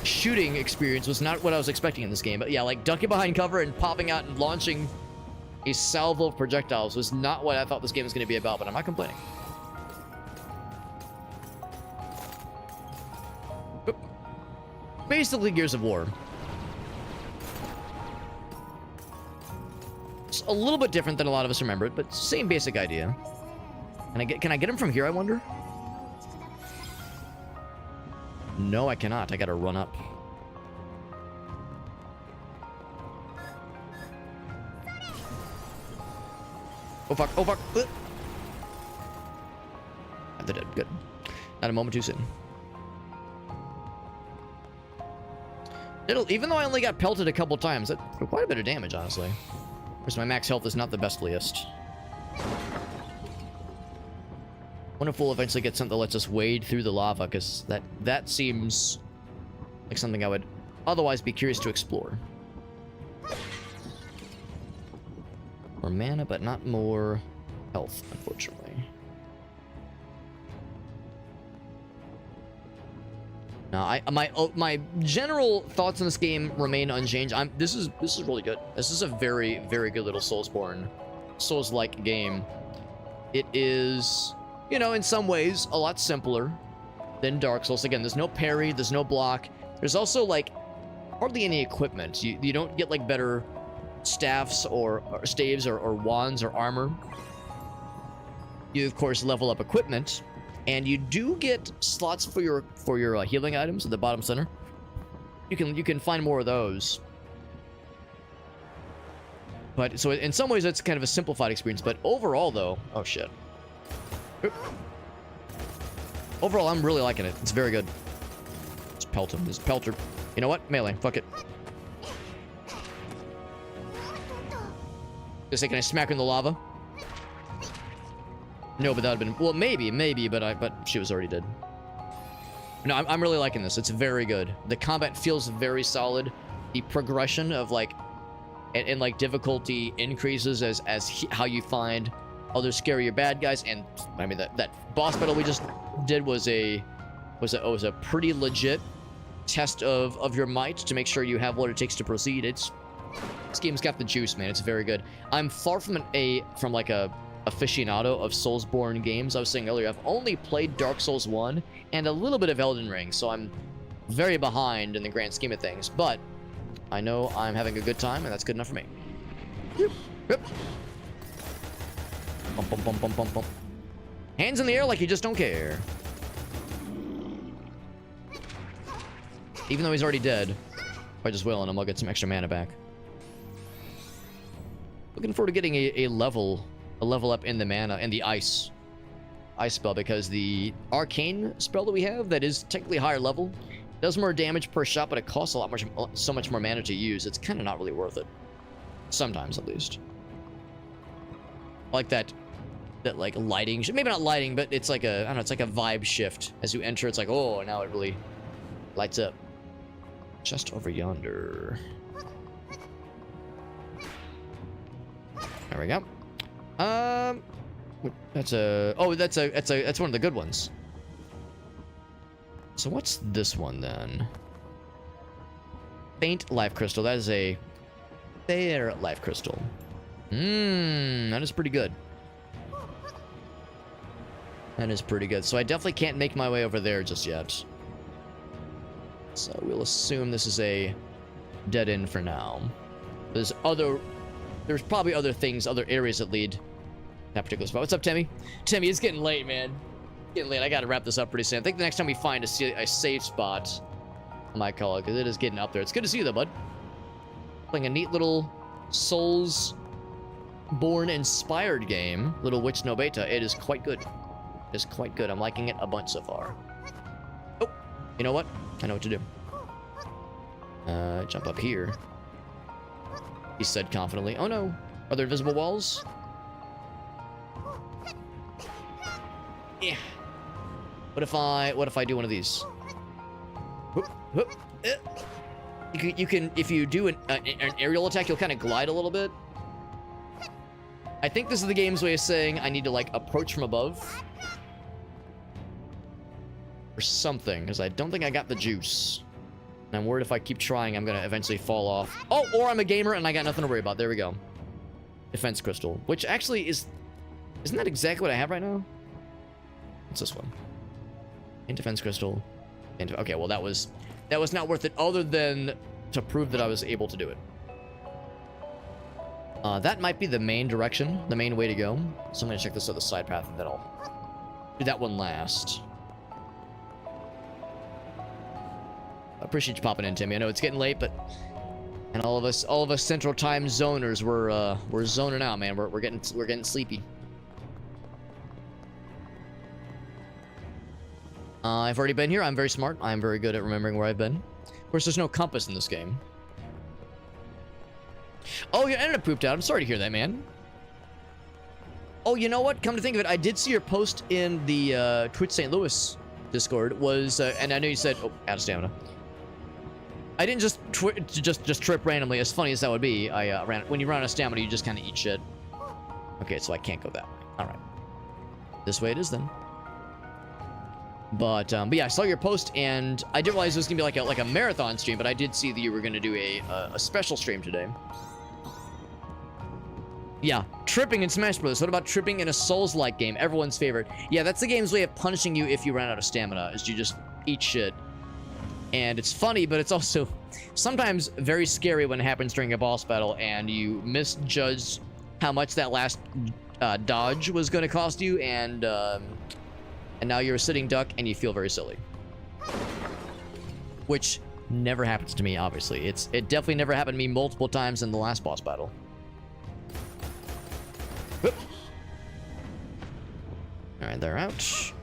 A: shooting experience was not what I was expecting in this game, but yeah, like ducking behind cover and popping out and launching a salvo of projectiles was not what I thought this game was going to be about, but I'm not complaining. Basically Gears of War. It's a little bit different than a lot of us remember it, but same basic idea. Can I get him from here, I wonder? No, I cannot. I gotta run up. Oh fuck, oh fuck. They're dead, good. Not a moment too soon. Even though I only got pelted a couple times, that did quite a bit of damage, honestly. Of course, my max health is not the bestliest. Wonder if we'll eventually get something that lets us wade through the lava, because that seems like something I would otherwise be curious to explore. mana, but not more health, unfortunately. No, my general thoughts on this game remain unchanged. This is really good. This is a very, very good little Soulsborne, Souls-like game. It is, you know, in some ways a lot simpler than Dark Souls. Again, there's no parry, there's no block. There's also like hardly any equipment. You don't get like better staffs or staves or wands or armor. You of course level up equipment. And you do get slots for your healing items at the bottom center. You can find more of those. But so in some ways it's kind of a simplified experience. But overall though, oh shit. Overall I'm really liking it. It's very good. Just pelt him. Just pelt her. You know what? Melee. Fuck it. Just say, can I smack her in the lava? No, but that would have been... Well, maybe, but she was already dead. No, I'm really liking this. It's very good. The combat feels very solid. The progression of, like... And like, difficulty increases as how you find other scarier bad guys. And, I mean, that boss battle we just did was a pretty legit test of your might to make sure you have what it takes to proceed. This game's got the juice, man. It's very good. I'm far from like a aficionado of Soulsborne games. I was saying earlier, I've only played Dark Souls 1 and a little bit of Elden Ring, so I'm very behind in the grand scheme of things, but I know I'm having a good time, and that's good enough for me. Yep. Bump, bump, bump, bump, bump, bump. Hands in the air like you just don't care. Even though he's already dead, if I just wail on him, I'll get some extra mana back. Looking forward to getting a level up in the mana and the ice spell, because the arcane spell that we have that is technically higher level does more damage per shot, but it costs so much more mana to use. It's kind of not really worth it. Sometimes, at least. I like that like lighting, maybe not lighting, but it's like I don't know, it's like a vibe shift as you enter. It's like, oh, now it really lights up. Just over yonder. There we go. That's one of the good ones. So what's this one then? Faint life crystal. That is a fair life crystal. That is pretty good. That is pretty good. So I definitely can't make my way over there just yet. So we'll assume this is a dead end for now. There's probably other things, other areas that lead that particular spot. What's up, Timmy? Timmy, it's getting late, man. It's getting late. I gotta wrap this up pretty soon. I think the next time we find a safe spot, I might call it, because it is getting up there. It's good to see you, though, bud. Playing a neat little Soulsborne inspired game, little Witch Nobeta. It is quite good. It is quite good. I'm liking it a bunch so far. Oh, you know what? I know what to do. Jump up here. He said confidently. Oh no. Are there invisible walls? Yeah. What if I do one of these? Whoop, whoop, You can, if you do an aerial attack, you'll kind of glide a little bit. I think this is the game's way of saying I need to like approach from above. Or something, because I don't think I got the juice. And I'm worried if I keep trying, I'm gonna eventually fall off. Oh, or I'm a gamer and I got nothing to worry about. There we go. Defense crystal, which actually isn't that exactly what I have right now? What's this one? And defense crystal. And okay, well that was not worth it, other than to prove that I was able to do it. That might be the main direction, the main way to go. So I'm gonna check this other side path, and then I'll do that one last. I appreciate you popping in, Timmy. I know it's getting late, and all of us Central Time zoners, we're zoning out, man. We're getting sleepy. I've already been here. I'm very smart. I'm very good at remembering where I've been. Of course, there's no compass in this game. Oh, your internet pooped out. I'm sorry to hear that, man. Oh, you know what? Come to think of it, I did see your post in the Twitch St. Louis Discord. And I know you said, oh, out of stamina. I didn't just trip randomly. As funny as that would be, when you run out of stamina, you just kind of eat shit. Okay, so I can't go that way. All right. This way it is then. But yeah, I saw your post, and I didn't realize it was gonna be like a marathon stream, but I did see that you were gonna do a special stream today. Yeah, tripping in Smash Bros. What about tripping in a Souls-like game? Everyone's favorite. Yeah, that's the game's way of punishing you if you run out of stamina, is you just eat shit. And it's funny, but it's also sometimes very scary when it happens during a boss battle and you misjudge how much that last dodge was going to cost you, and now you're a sitting duck and you feel very silly. Which never happens to me, obviously. It definitely never happened to me multiple times in the last boss battle. Alright, they're out.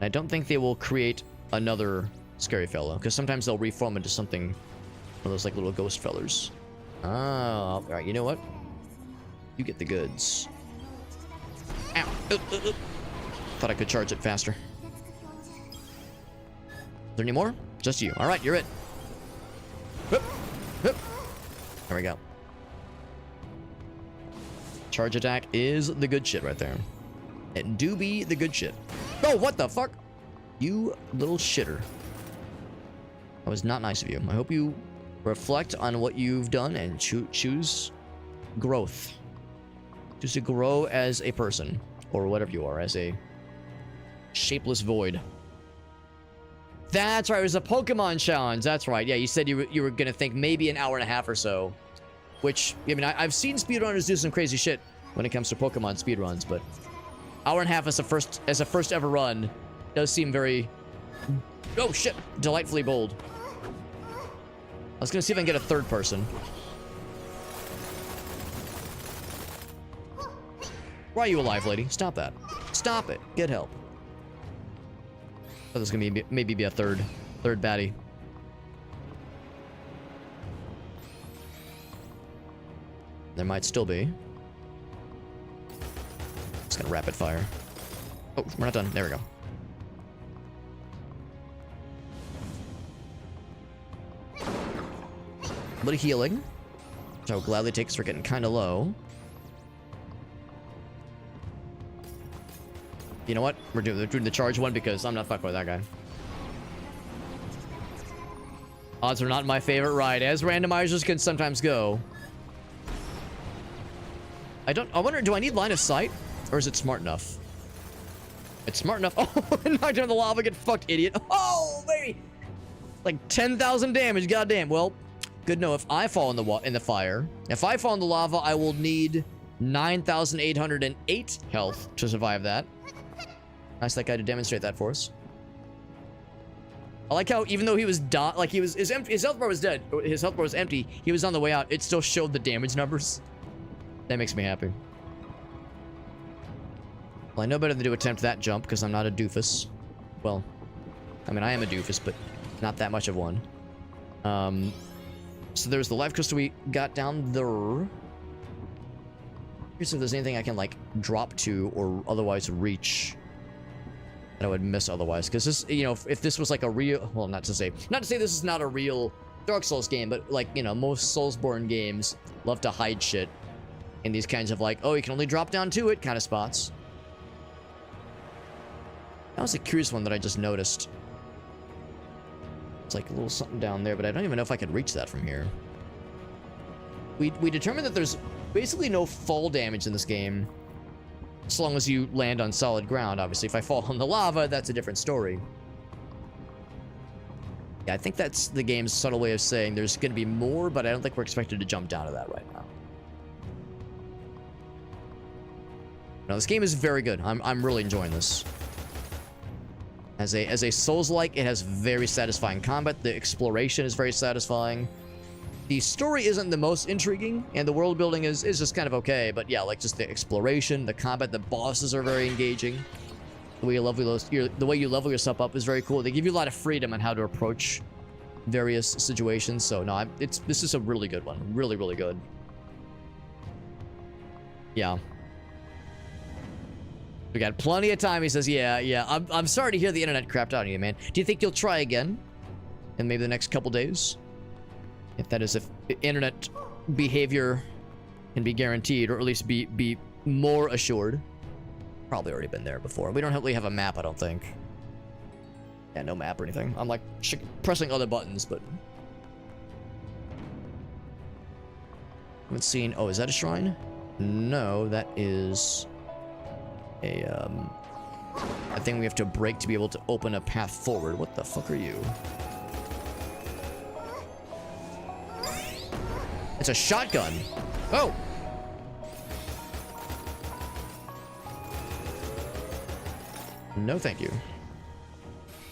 A: I don't think they will create another scary fellow, because sometimes they'll reform into something, one of those like little ghost fellers. Oh, alright, you know what? You get the goods. Ow! Thought I could charge it faster. Is there any more? Just you. Alright, you're it. There we go. Charge attack is the good shit right there. It do be the good shit. Oh, what the fuck? You little shitter. That was not nice of you. I hope you reflect on what you've done and choose growth. Choose to grow as a person, or whatever you are, as a shapeless void. That's right, it was a Pokemon challenge. That's right. Yeah, you said you were gonna think maybe an hour and a half or so. Which, I mean, I've seen speedrunners do some crazy shit when it comes to Pokemon speedruns, but hour and a half as a first ever run does seem very, oh shit, delightfully bold. I was gonna see if I can get a third person. Why are you alive, lady? Stop that. Stop it. Get help. Oh, there's gonna be maybe a third baddie. There might still be. Just gonna rapid fire. Oh, we're not done. There we go. A bit of healing, which I will gladly take because we're getting kind of low. You know what? We're doing the charge one because I'm not fucking with that guy. Odds are not my favorite ride, as randomizers can sometimes go. I wonder, do I need line of sight? Or is it smart enough? It's smart enough. Oh, knocked down the lava, get fucked, idiot. Oh, baby! Like 10,000 damage, goddamn. Well, good to know. If I fall in the fire, if I fall in the lava, I will need 9,808 health to survive that. Nice that guy to demonstrate that for us. I like how even though he was his health bar was dead, his health bar was empty, he was on the way out, it still showed the damage numbers. That makes me happy. Well, I know better than to attempt that jump because I'm not a doofus. Well, I mean, I am a doofus, but not that much of one. So there's the life crystal we got down there. Here's if there's anything I can, like, drop to or otherwise reach that I would miss otherwise. Because this, you know, if this was like a real... Well, not to say this is not a real Dark Souls game, but, like, you know, most Soulsborne games love to hide shit in these kinds of, like, oh, you can only drop down to it kind of spots. That was a curious one that I just noticed. It's like a little something down there, but I don't even know if I could reach that from here. We determined that there's basically no fall damage in this game, as long as you land on solid ground. Obviously, if I fall on the lava, that's a different story. Yeah, I think that's the game's subtle way of saying there's going to be more, but I don't think we're expected to jump down to that right now. No, this game is very good. I'm really enjoying this. As a Souls-like, it has very satisfying combat. The exploration is very satisfying. The story isn't the most intriguing, and the world building is just kind of okay. But yeah, like just the exploration, the combat, the bosses are very engaging. The way you level yourself up is very cool. They give you a lot of freedom on how to approach various situations. So no, this is a really good one. Really, really good. Yeah. We got plenty of time. He says, yeah. I'm sorry to hear the internet crapped out on you, man. Do you think you'll try again in maybe the next couple days? If that is, if internet behavior can be guaranteed, or at least be more assured. Probably already been there before. We don't really have a map, I don't think. Yeah, no map or anything. I'm like pressing other buttons, but haven't seen. Oh, is that a shrine? No, that is a thing we have to break to be able to open a path forward. What the fuck are you? It's a shotgun. Oh. No, thank you.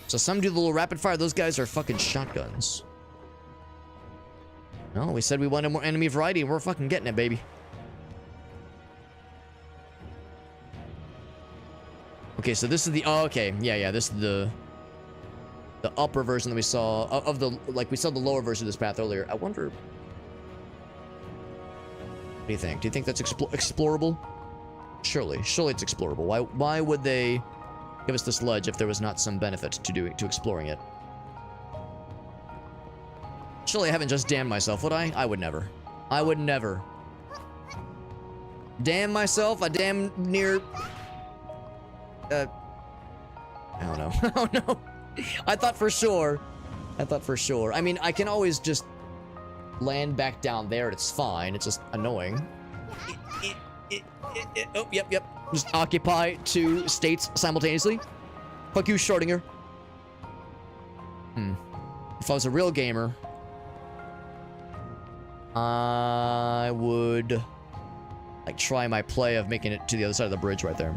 A: So some do the little rapid fire. Those guys are fucking shotguns. No, we said we wanted more enemy variety, and we're fucking getting it, baby. Okay, so this is the... Oh, okay. Yeah, this is the upper version that we saw of the... Like, we saw the lower version of this path earlier. I wonder... What do you think? Do you think that's explorable? Surely it's explorable. Why would they give us this ledge if there was not some benefit to exploring it? Surely I haven't just damned myself, would I? I would never. I would never. Damn myself? I damn near... I don't know. I don't know. I thought for sure. I mean, I can always just land back down there and it's fine. It's just annoying. Oh, yep. Just occupy two states simultaneously. Fuck you, Schrodinger. If I was a real gamer, I would like try my play of making it to the other side of the bridge right there.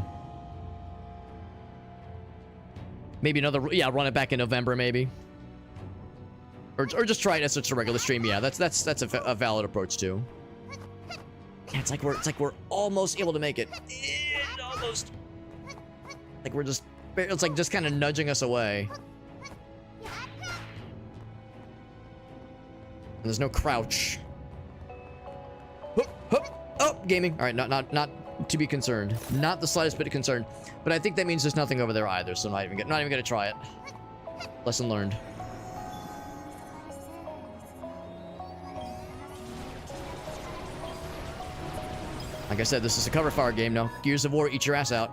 A: Maybe another, yeah, run it back in November, maybe. Or just try it as such a regular stream. Yeah, that's a valid approach too. Yeah, it's like we're almost able to make it. Almost. Like we're just, it's like just kind of nudging us away. And there's no crouch. Oh, gaming. All right, not to be concerned. Not the slightest bit of concern. But I think that means there's nothing over there either, so not even gonna try it. Lesson learned. Like I said, this is a cover fire game now. Gears of War, eat your ass out.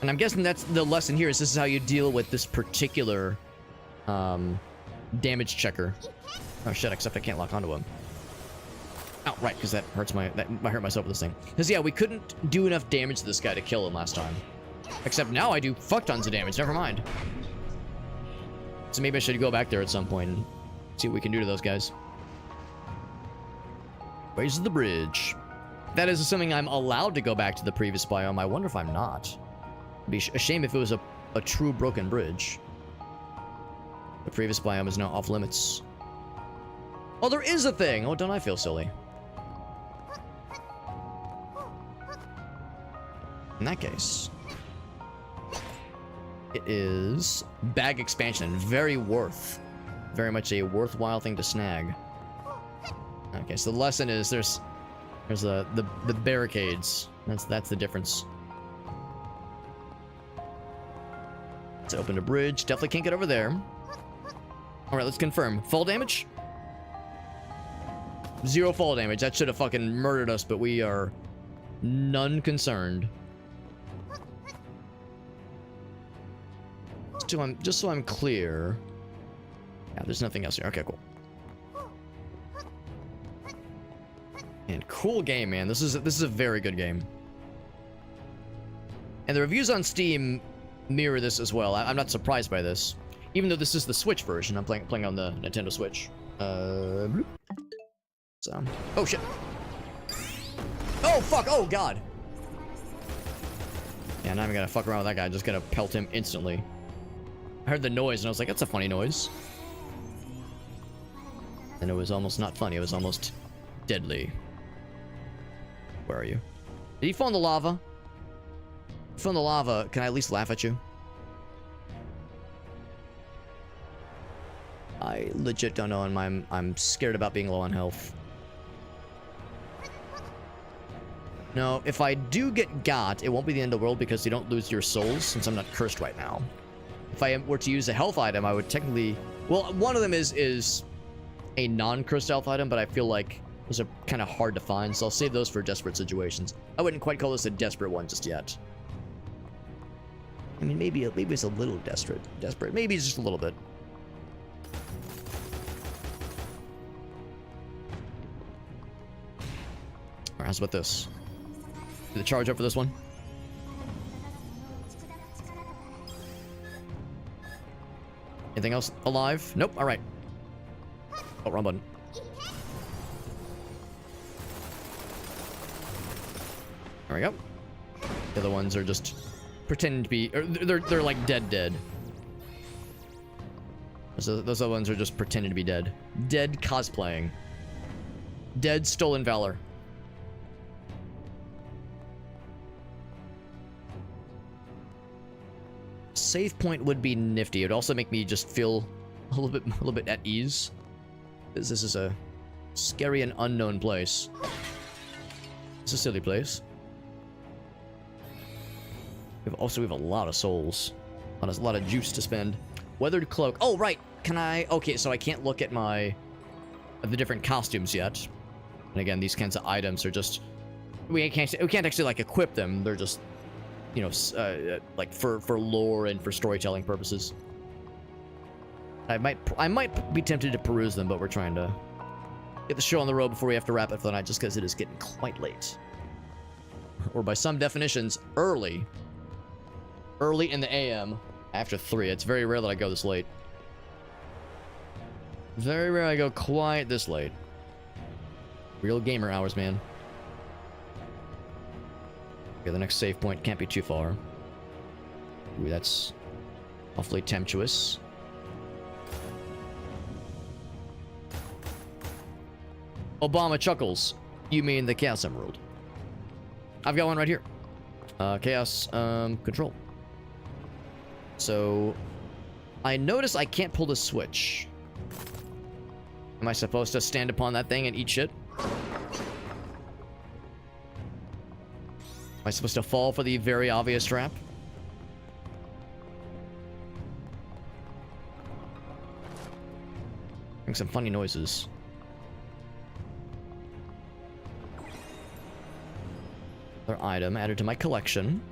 A: And I'm guessing that's the lesson here, is this is how you deal with this particular damage checker. Oh shit, except I can't lock onto him. Oh, right, because that hurts I hurt myself with this thing. Because yeah, we couldn't do enough damage to this guy to kill him last time. Except now I do fuck tons of damage, never mind. So maybe I should go back there at some point and see what we can do to those guys. Raise the bridge. That is assuming I'm allowed to go back to the previous biome. I wonder if I'm not. It'd be a shame if it was a true broken bridge. The previous biome is now off limits. Oh, there is a thing! Oh, don't I feel silly? In that case, it is bag expansion. Very much a worthwhile thing to snag. Okay, so the lesson is there's the barricades. That's the difference. Let's open a bridge. Definitely can't get over there. All right, let's confirm. Fall damage? 0 fall damage. That should have fucking murdered us, but we are none concerned. Just so I'm clear. Yeah, there's nothing else here. Okay, cool. And cool game, man. This is a very good game. And the reviews on Steam mirror this as well. I'm not surprised by this, even though this is the Switch version. I'm playing on the Nintendo Switch. So, oh shit. Oh fuck. Oh god. Yeah, now I'm gonna fuck around with that guy. I'm just gonna pelt him instantly. I heard the noise and I was like, that's a funny noise. And it was almost not funny. It was almost deadly. Where are you? Did he fall in the lava? If you fall in the lava, can I at least laugh at you? I legit don't know, and I'm scared about being low on health. No, if I do get got, it won't be the end of the world because you don't lose your souls since I'm not cursed right now. If I were to use a health item, I would technically... Well, one of them is a non-cursed elf item, but I feel like those are kind of hard to find, so I'll save those for desperate situations. I wouldn't quite call this a desperate one just yet. I mean, maybe it's a little desperate. Maybe just a little bit. Alright, how's about this? Did the charge up for this one? Anything else alive? Nope. Alright. Oh, wrong button. There we go. The other ones are just pretending to be... Or they're like dead. Those other ones are just pretending to be dead. Dead cosplaying. Dead stolen valor. Save point would be nifty. It would also make me just feel a little bit at ease. Because this is a scary and unknown place. It's a silly place. We have a lot of souls. A lot of juice to spend. Weathered cloak. Oh, right. Can I... Okay, so I can't look at the different costumes yet. And again, these kinds of items are just... We can't actually, like, equip them. They're just... You know, like for lore and for storytelling purposes. I might be tempted to peruse them, but we're trying to get the show on the road before we have to wrap it for the night, just because it is getting quite late. Or by some definitions, early in the AM after 3. It's very rare that I go this late. Very rare I go quite this late. Real gamer hours, man. Okay, the next save point can't be too far. Ooh, that's awfully tempestuous. Obama chuckles. You mean the Chaos Emerald? I've got one right here. Chaos control. So I notice I can't pull the switch. Am I supposed to stand upon that thing and eat shit? Am I supposed to fall for the very obvious trap? Making some funny noises. Another item added to my collection.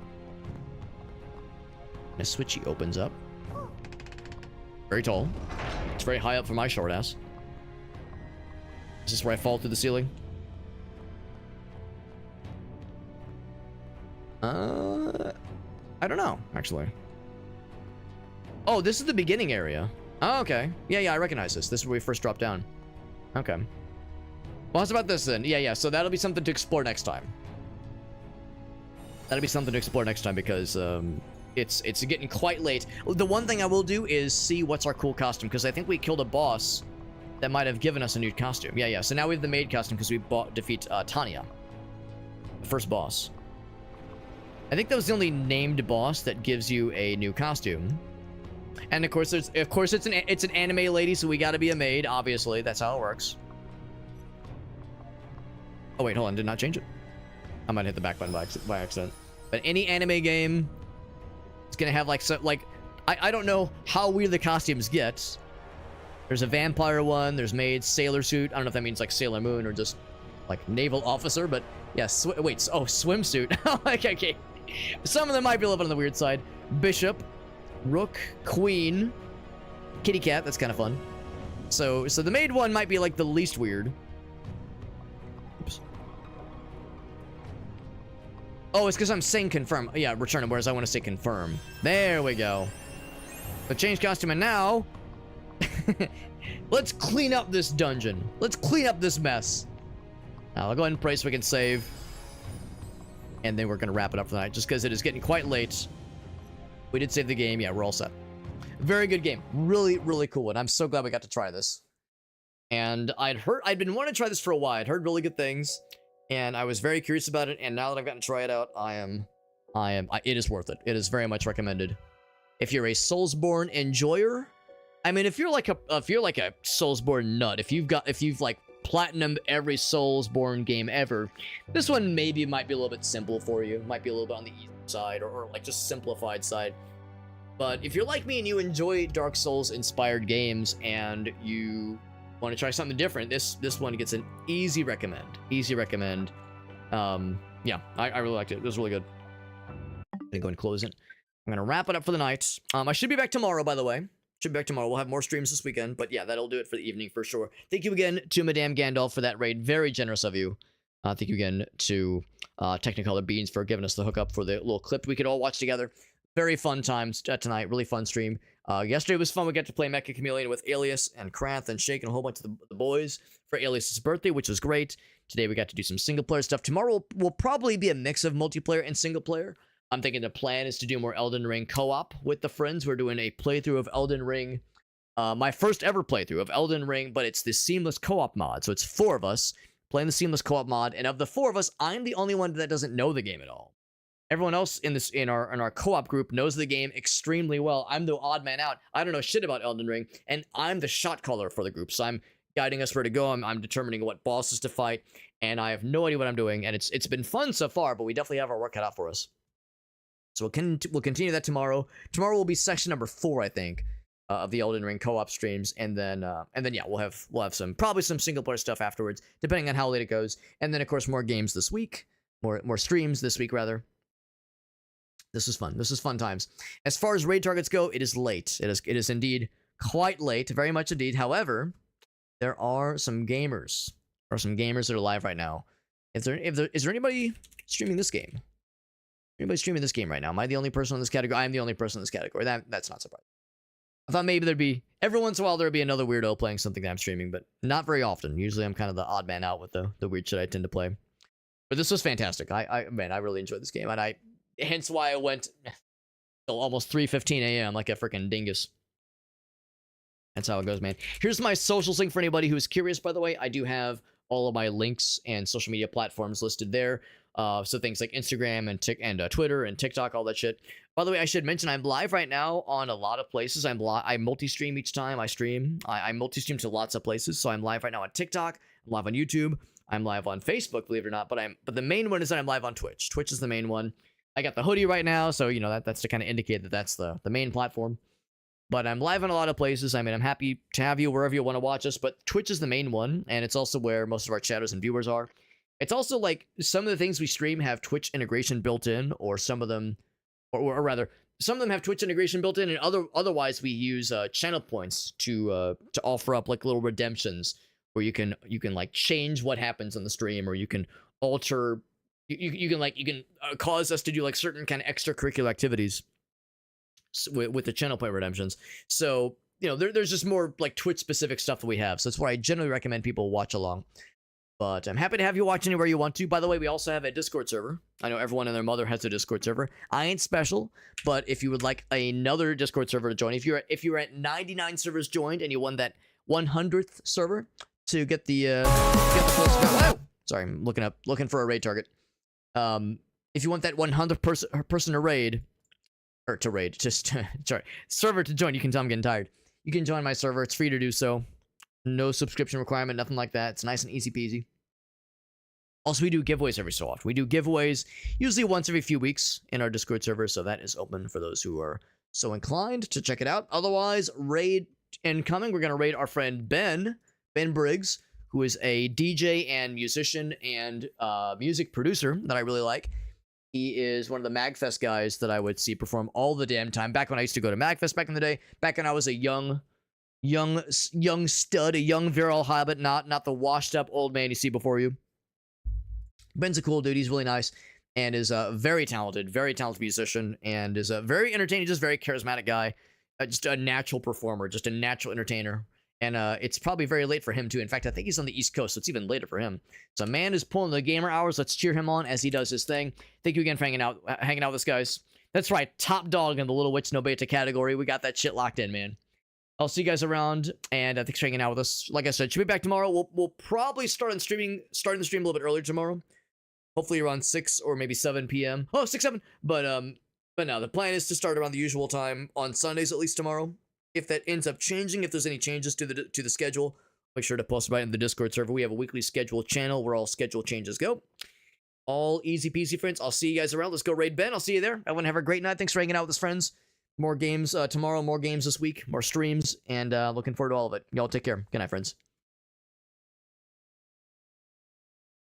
A: And a switchy opens up. Very tall. It's very high up for my short ass. Is this where I fall through the ceiling? I don't know, actually. Oh, this is the beginning area. Oh, okay. Yeah, I recognize this. This is where we first dropped down. Okay. Well, how's about this then? Yeah, so that'll be something to explore next time. That'll be something to explore next time because, it's getting quite late. The one thing I will do is see what's our cool costume, because I think we killed a boss that might have given us a new costume. Yeah, so now we have the maid costume because we defeat Tanya. The first boss. I think that was the only named boss that gives you a new costume. And of course it's an anime lady, so we gotta be a maid, obviously. That's how it works. Oh wait, hold on, did not change it. I might hit the back button by accident. But any anime game, it's gonna have I don't know how weird the costumes get. There's a vampire one, there's maid, sailor suit. I don't know if that means like Sailor Moon or just like naval officer, but yeah, swimsuit. Okay. Some of them might be a little bit on the weird side. Bishop, rook, queen, kitty cat. That's kind of fun. So the maid one might be like the least weird. Oops. Oh, it's because I'm saying confirm. Yeah, return, whereas I want to say confirm. There we go. So change costume, and now let's clean up this dungeon. Let's clean up this mess. Now I'll go ahead and pray so we can save. And then we're going to wrap it up for the night, just because it is getting quite late. We did save the game. Yeah, we're all set. Very good game. Really, really cool one. I'm so glad we got to try this. And I'd been wanting to try this for a while. I'd heard really good things, and I was very curious about it. And now that I've gotten to try it out, it is worth it. It is very much recommended. If you're a Soulsborne enjoyer, I mean, if you're like a Soulsborne nut, if you've like platinumed every Soulsborne game ever, this one maybe might be a little bit simple for you. Might be a little bit on the easy side, or like just simplified side. But if you're like me and you enjoy Dark Souls inspired games, and you want to try something different, this one gets an easy recommend. Easy recommend. Yeah, I really liked it. It was really good. I'm gonna go and close it. I'm gonna wrap it up for the night. I should be back tomorrow, by the way. Should be back tomorrow. We'll have more streams this weekend, but yeah, that'll do it for the evening for sure. Thank you again to Madame Gandalf for that raid. Very generous of you. Thank you again to Technicolor Beans for giving us the hookup for the little clip we could all watch together. Very fun times tonight. Really fun stream. Yesterday was fun. We got to play Mecha Chameleon with Alias and Krath and Shake and a whole bunch of the boys for Alias's birthday, which was great. Today we got to do some single player stuff. Tomorrow will probably be a mix of multiplayer and single player. I'm thinking the plan is to do more Elden Ring co-op with the friends. We're doing a playthrough of Elden Ring. My first ever playthrough of Elden Ring, but it's the seamless co-op mod. So it's 4 of us playing the seamless co-op mod, and of the 4 of us, I'm the only one that doesn't know the game at all. Everyone else in our co-op group knows the game extremely well. I'm the odd man out. I don't know shit about Elden Ring, and I'm the shot caller for the group. So I'm guiding us where to go. I'm determining what bosses to fight, and I have no idea what I'm doing. And it's been fun so far, but we definitely have our work cut out for us. So we'll continue that tomorrow. Tomorrow will be section number 4, I think, of the Elden Ring co-op streams, and then yeah, we'll have probably some single player stuff afterwards, depending on how late it goes. And then of course more games this week, more streams this week rather. This is fun. This is fun times. As far as raid targets go, it is late. It is indeed quite late, very much indeed. However, there are some gamers. That are live right now. Is there anybody streaming this game? Anybody streaming this game right now? Am I the only person in this category? I am the only person in this category. That's not surprising. I thought maybe there'd be every once in a while there'd be another weirdo playing something that I'm streaming, but not very often. Usually I'm kind of the odd man out with the weird shit I tend to play. But this was fantastic. I really enjoyed this game, and hence why I went till almost 3:15 a.m. like a freaking dingus. That's how it goes, man. Here's my social link for anybody who's curious, by the way. I do have all of my links and social media platforms listed there. So things like Instagram and Twitter and TikTok, all that shit. By the way, I should mention I'm live right now on a lot of places. I multi-stream each time I stream. I multi-stream to lots of places. So I'm live right now on TikTok. I'm live on YouTube. I'm live on Facebook, believe it or not. But the main one is that I'm live on Twitch. Twitch is the main one. I got the hoodie right now, so you know that's to kind of indicate that that's the main platform. But I'm live in a lot of places. I mean, I'm happy to have you wherever you want to watch us, but Twitch is the main one, and it's also where most of our chatters and viewers are. It's also like some of the things we stream have Twitch integration built in, or some of them, or rather, some of them have Twitch integration built in, and otherwise we use channel points to offer up like little redemptions where you can like change what happens on the stream, or you can alter. You can cause us to do like certain kind of extracurricular activities with the channel point redemptions. So you know there's just more like Twitch specific stuff that we have. So that's why I generally recommend people watch along. But I'm happy to have you watch anywhere you want to. By the way, we also have a Discord server. I know everyone and their mother has a Discord server. I ain't special, but if you would like another Discord server to join, if you're at 99 servers joined and you won that 100th server to get the full scout. Sorry, I'm looking for a raid target. If you want that 100th person to raid, server to join, you can tell I'm getting tired. You can join my server. It's free to do so. No subscription requirement, nothing like that. It's nice and easy peasy. Also, we do giveaways every so often. We do giveaways usually once every few weeks in our Discord server, so that is open for those who are so inclined to check it out. Otherwise, raid incoming. We're going to raid our friend Ben Briggs, who is a DJ and musician and music producer that I really like. He is one of the MagFest guys that I would see perform all the damn time. Back when I used to go to MagFest back in the day, back when I was a young stud, a young virile hobbit, not the washed up old man you see before you. Ben's a cool dude. He's really nice and is a very talented musician, and is a very entertaining, just very charismatic guy. Just a natural performer, just a natural entertainer. And it's probably very late for him too. In fact, I think he's on the East Coast, so it's even later for him. So man is pulling the gamer hours. Let's cheer him on as he does his thing. Thank you again for hanging out with us, guys. That's right, top dog in the Little Witch Nobeta category. We got that shit locked in, man. I'll see you guys around, and thanks for hanging out with us. Like I said, should be back tomorrow. We'll probably starting the stream a little bit earlier tomorrow. Hopefully around 6 or maybe 7 p.m. Oh, 6, 7. But no, the plan is to start around the usual time on Sundays, at least tomorrow. If that ends up changing, if there's any changes to the schedule, make sure to post about it in the Discord server. We have a weekly schedule channel where all schedule changes go. All easy peasy, friends. I'll see you guys around. Let's go raid Ben. I'll see you there. Everyone have a great night. Thanks for hanging out with us, friends. More games tomorrow, more games this week, more streams, and looking forward to all of it. Y'all take care. Good night, friends.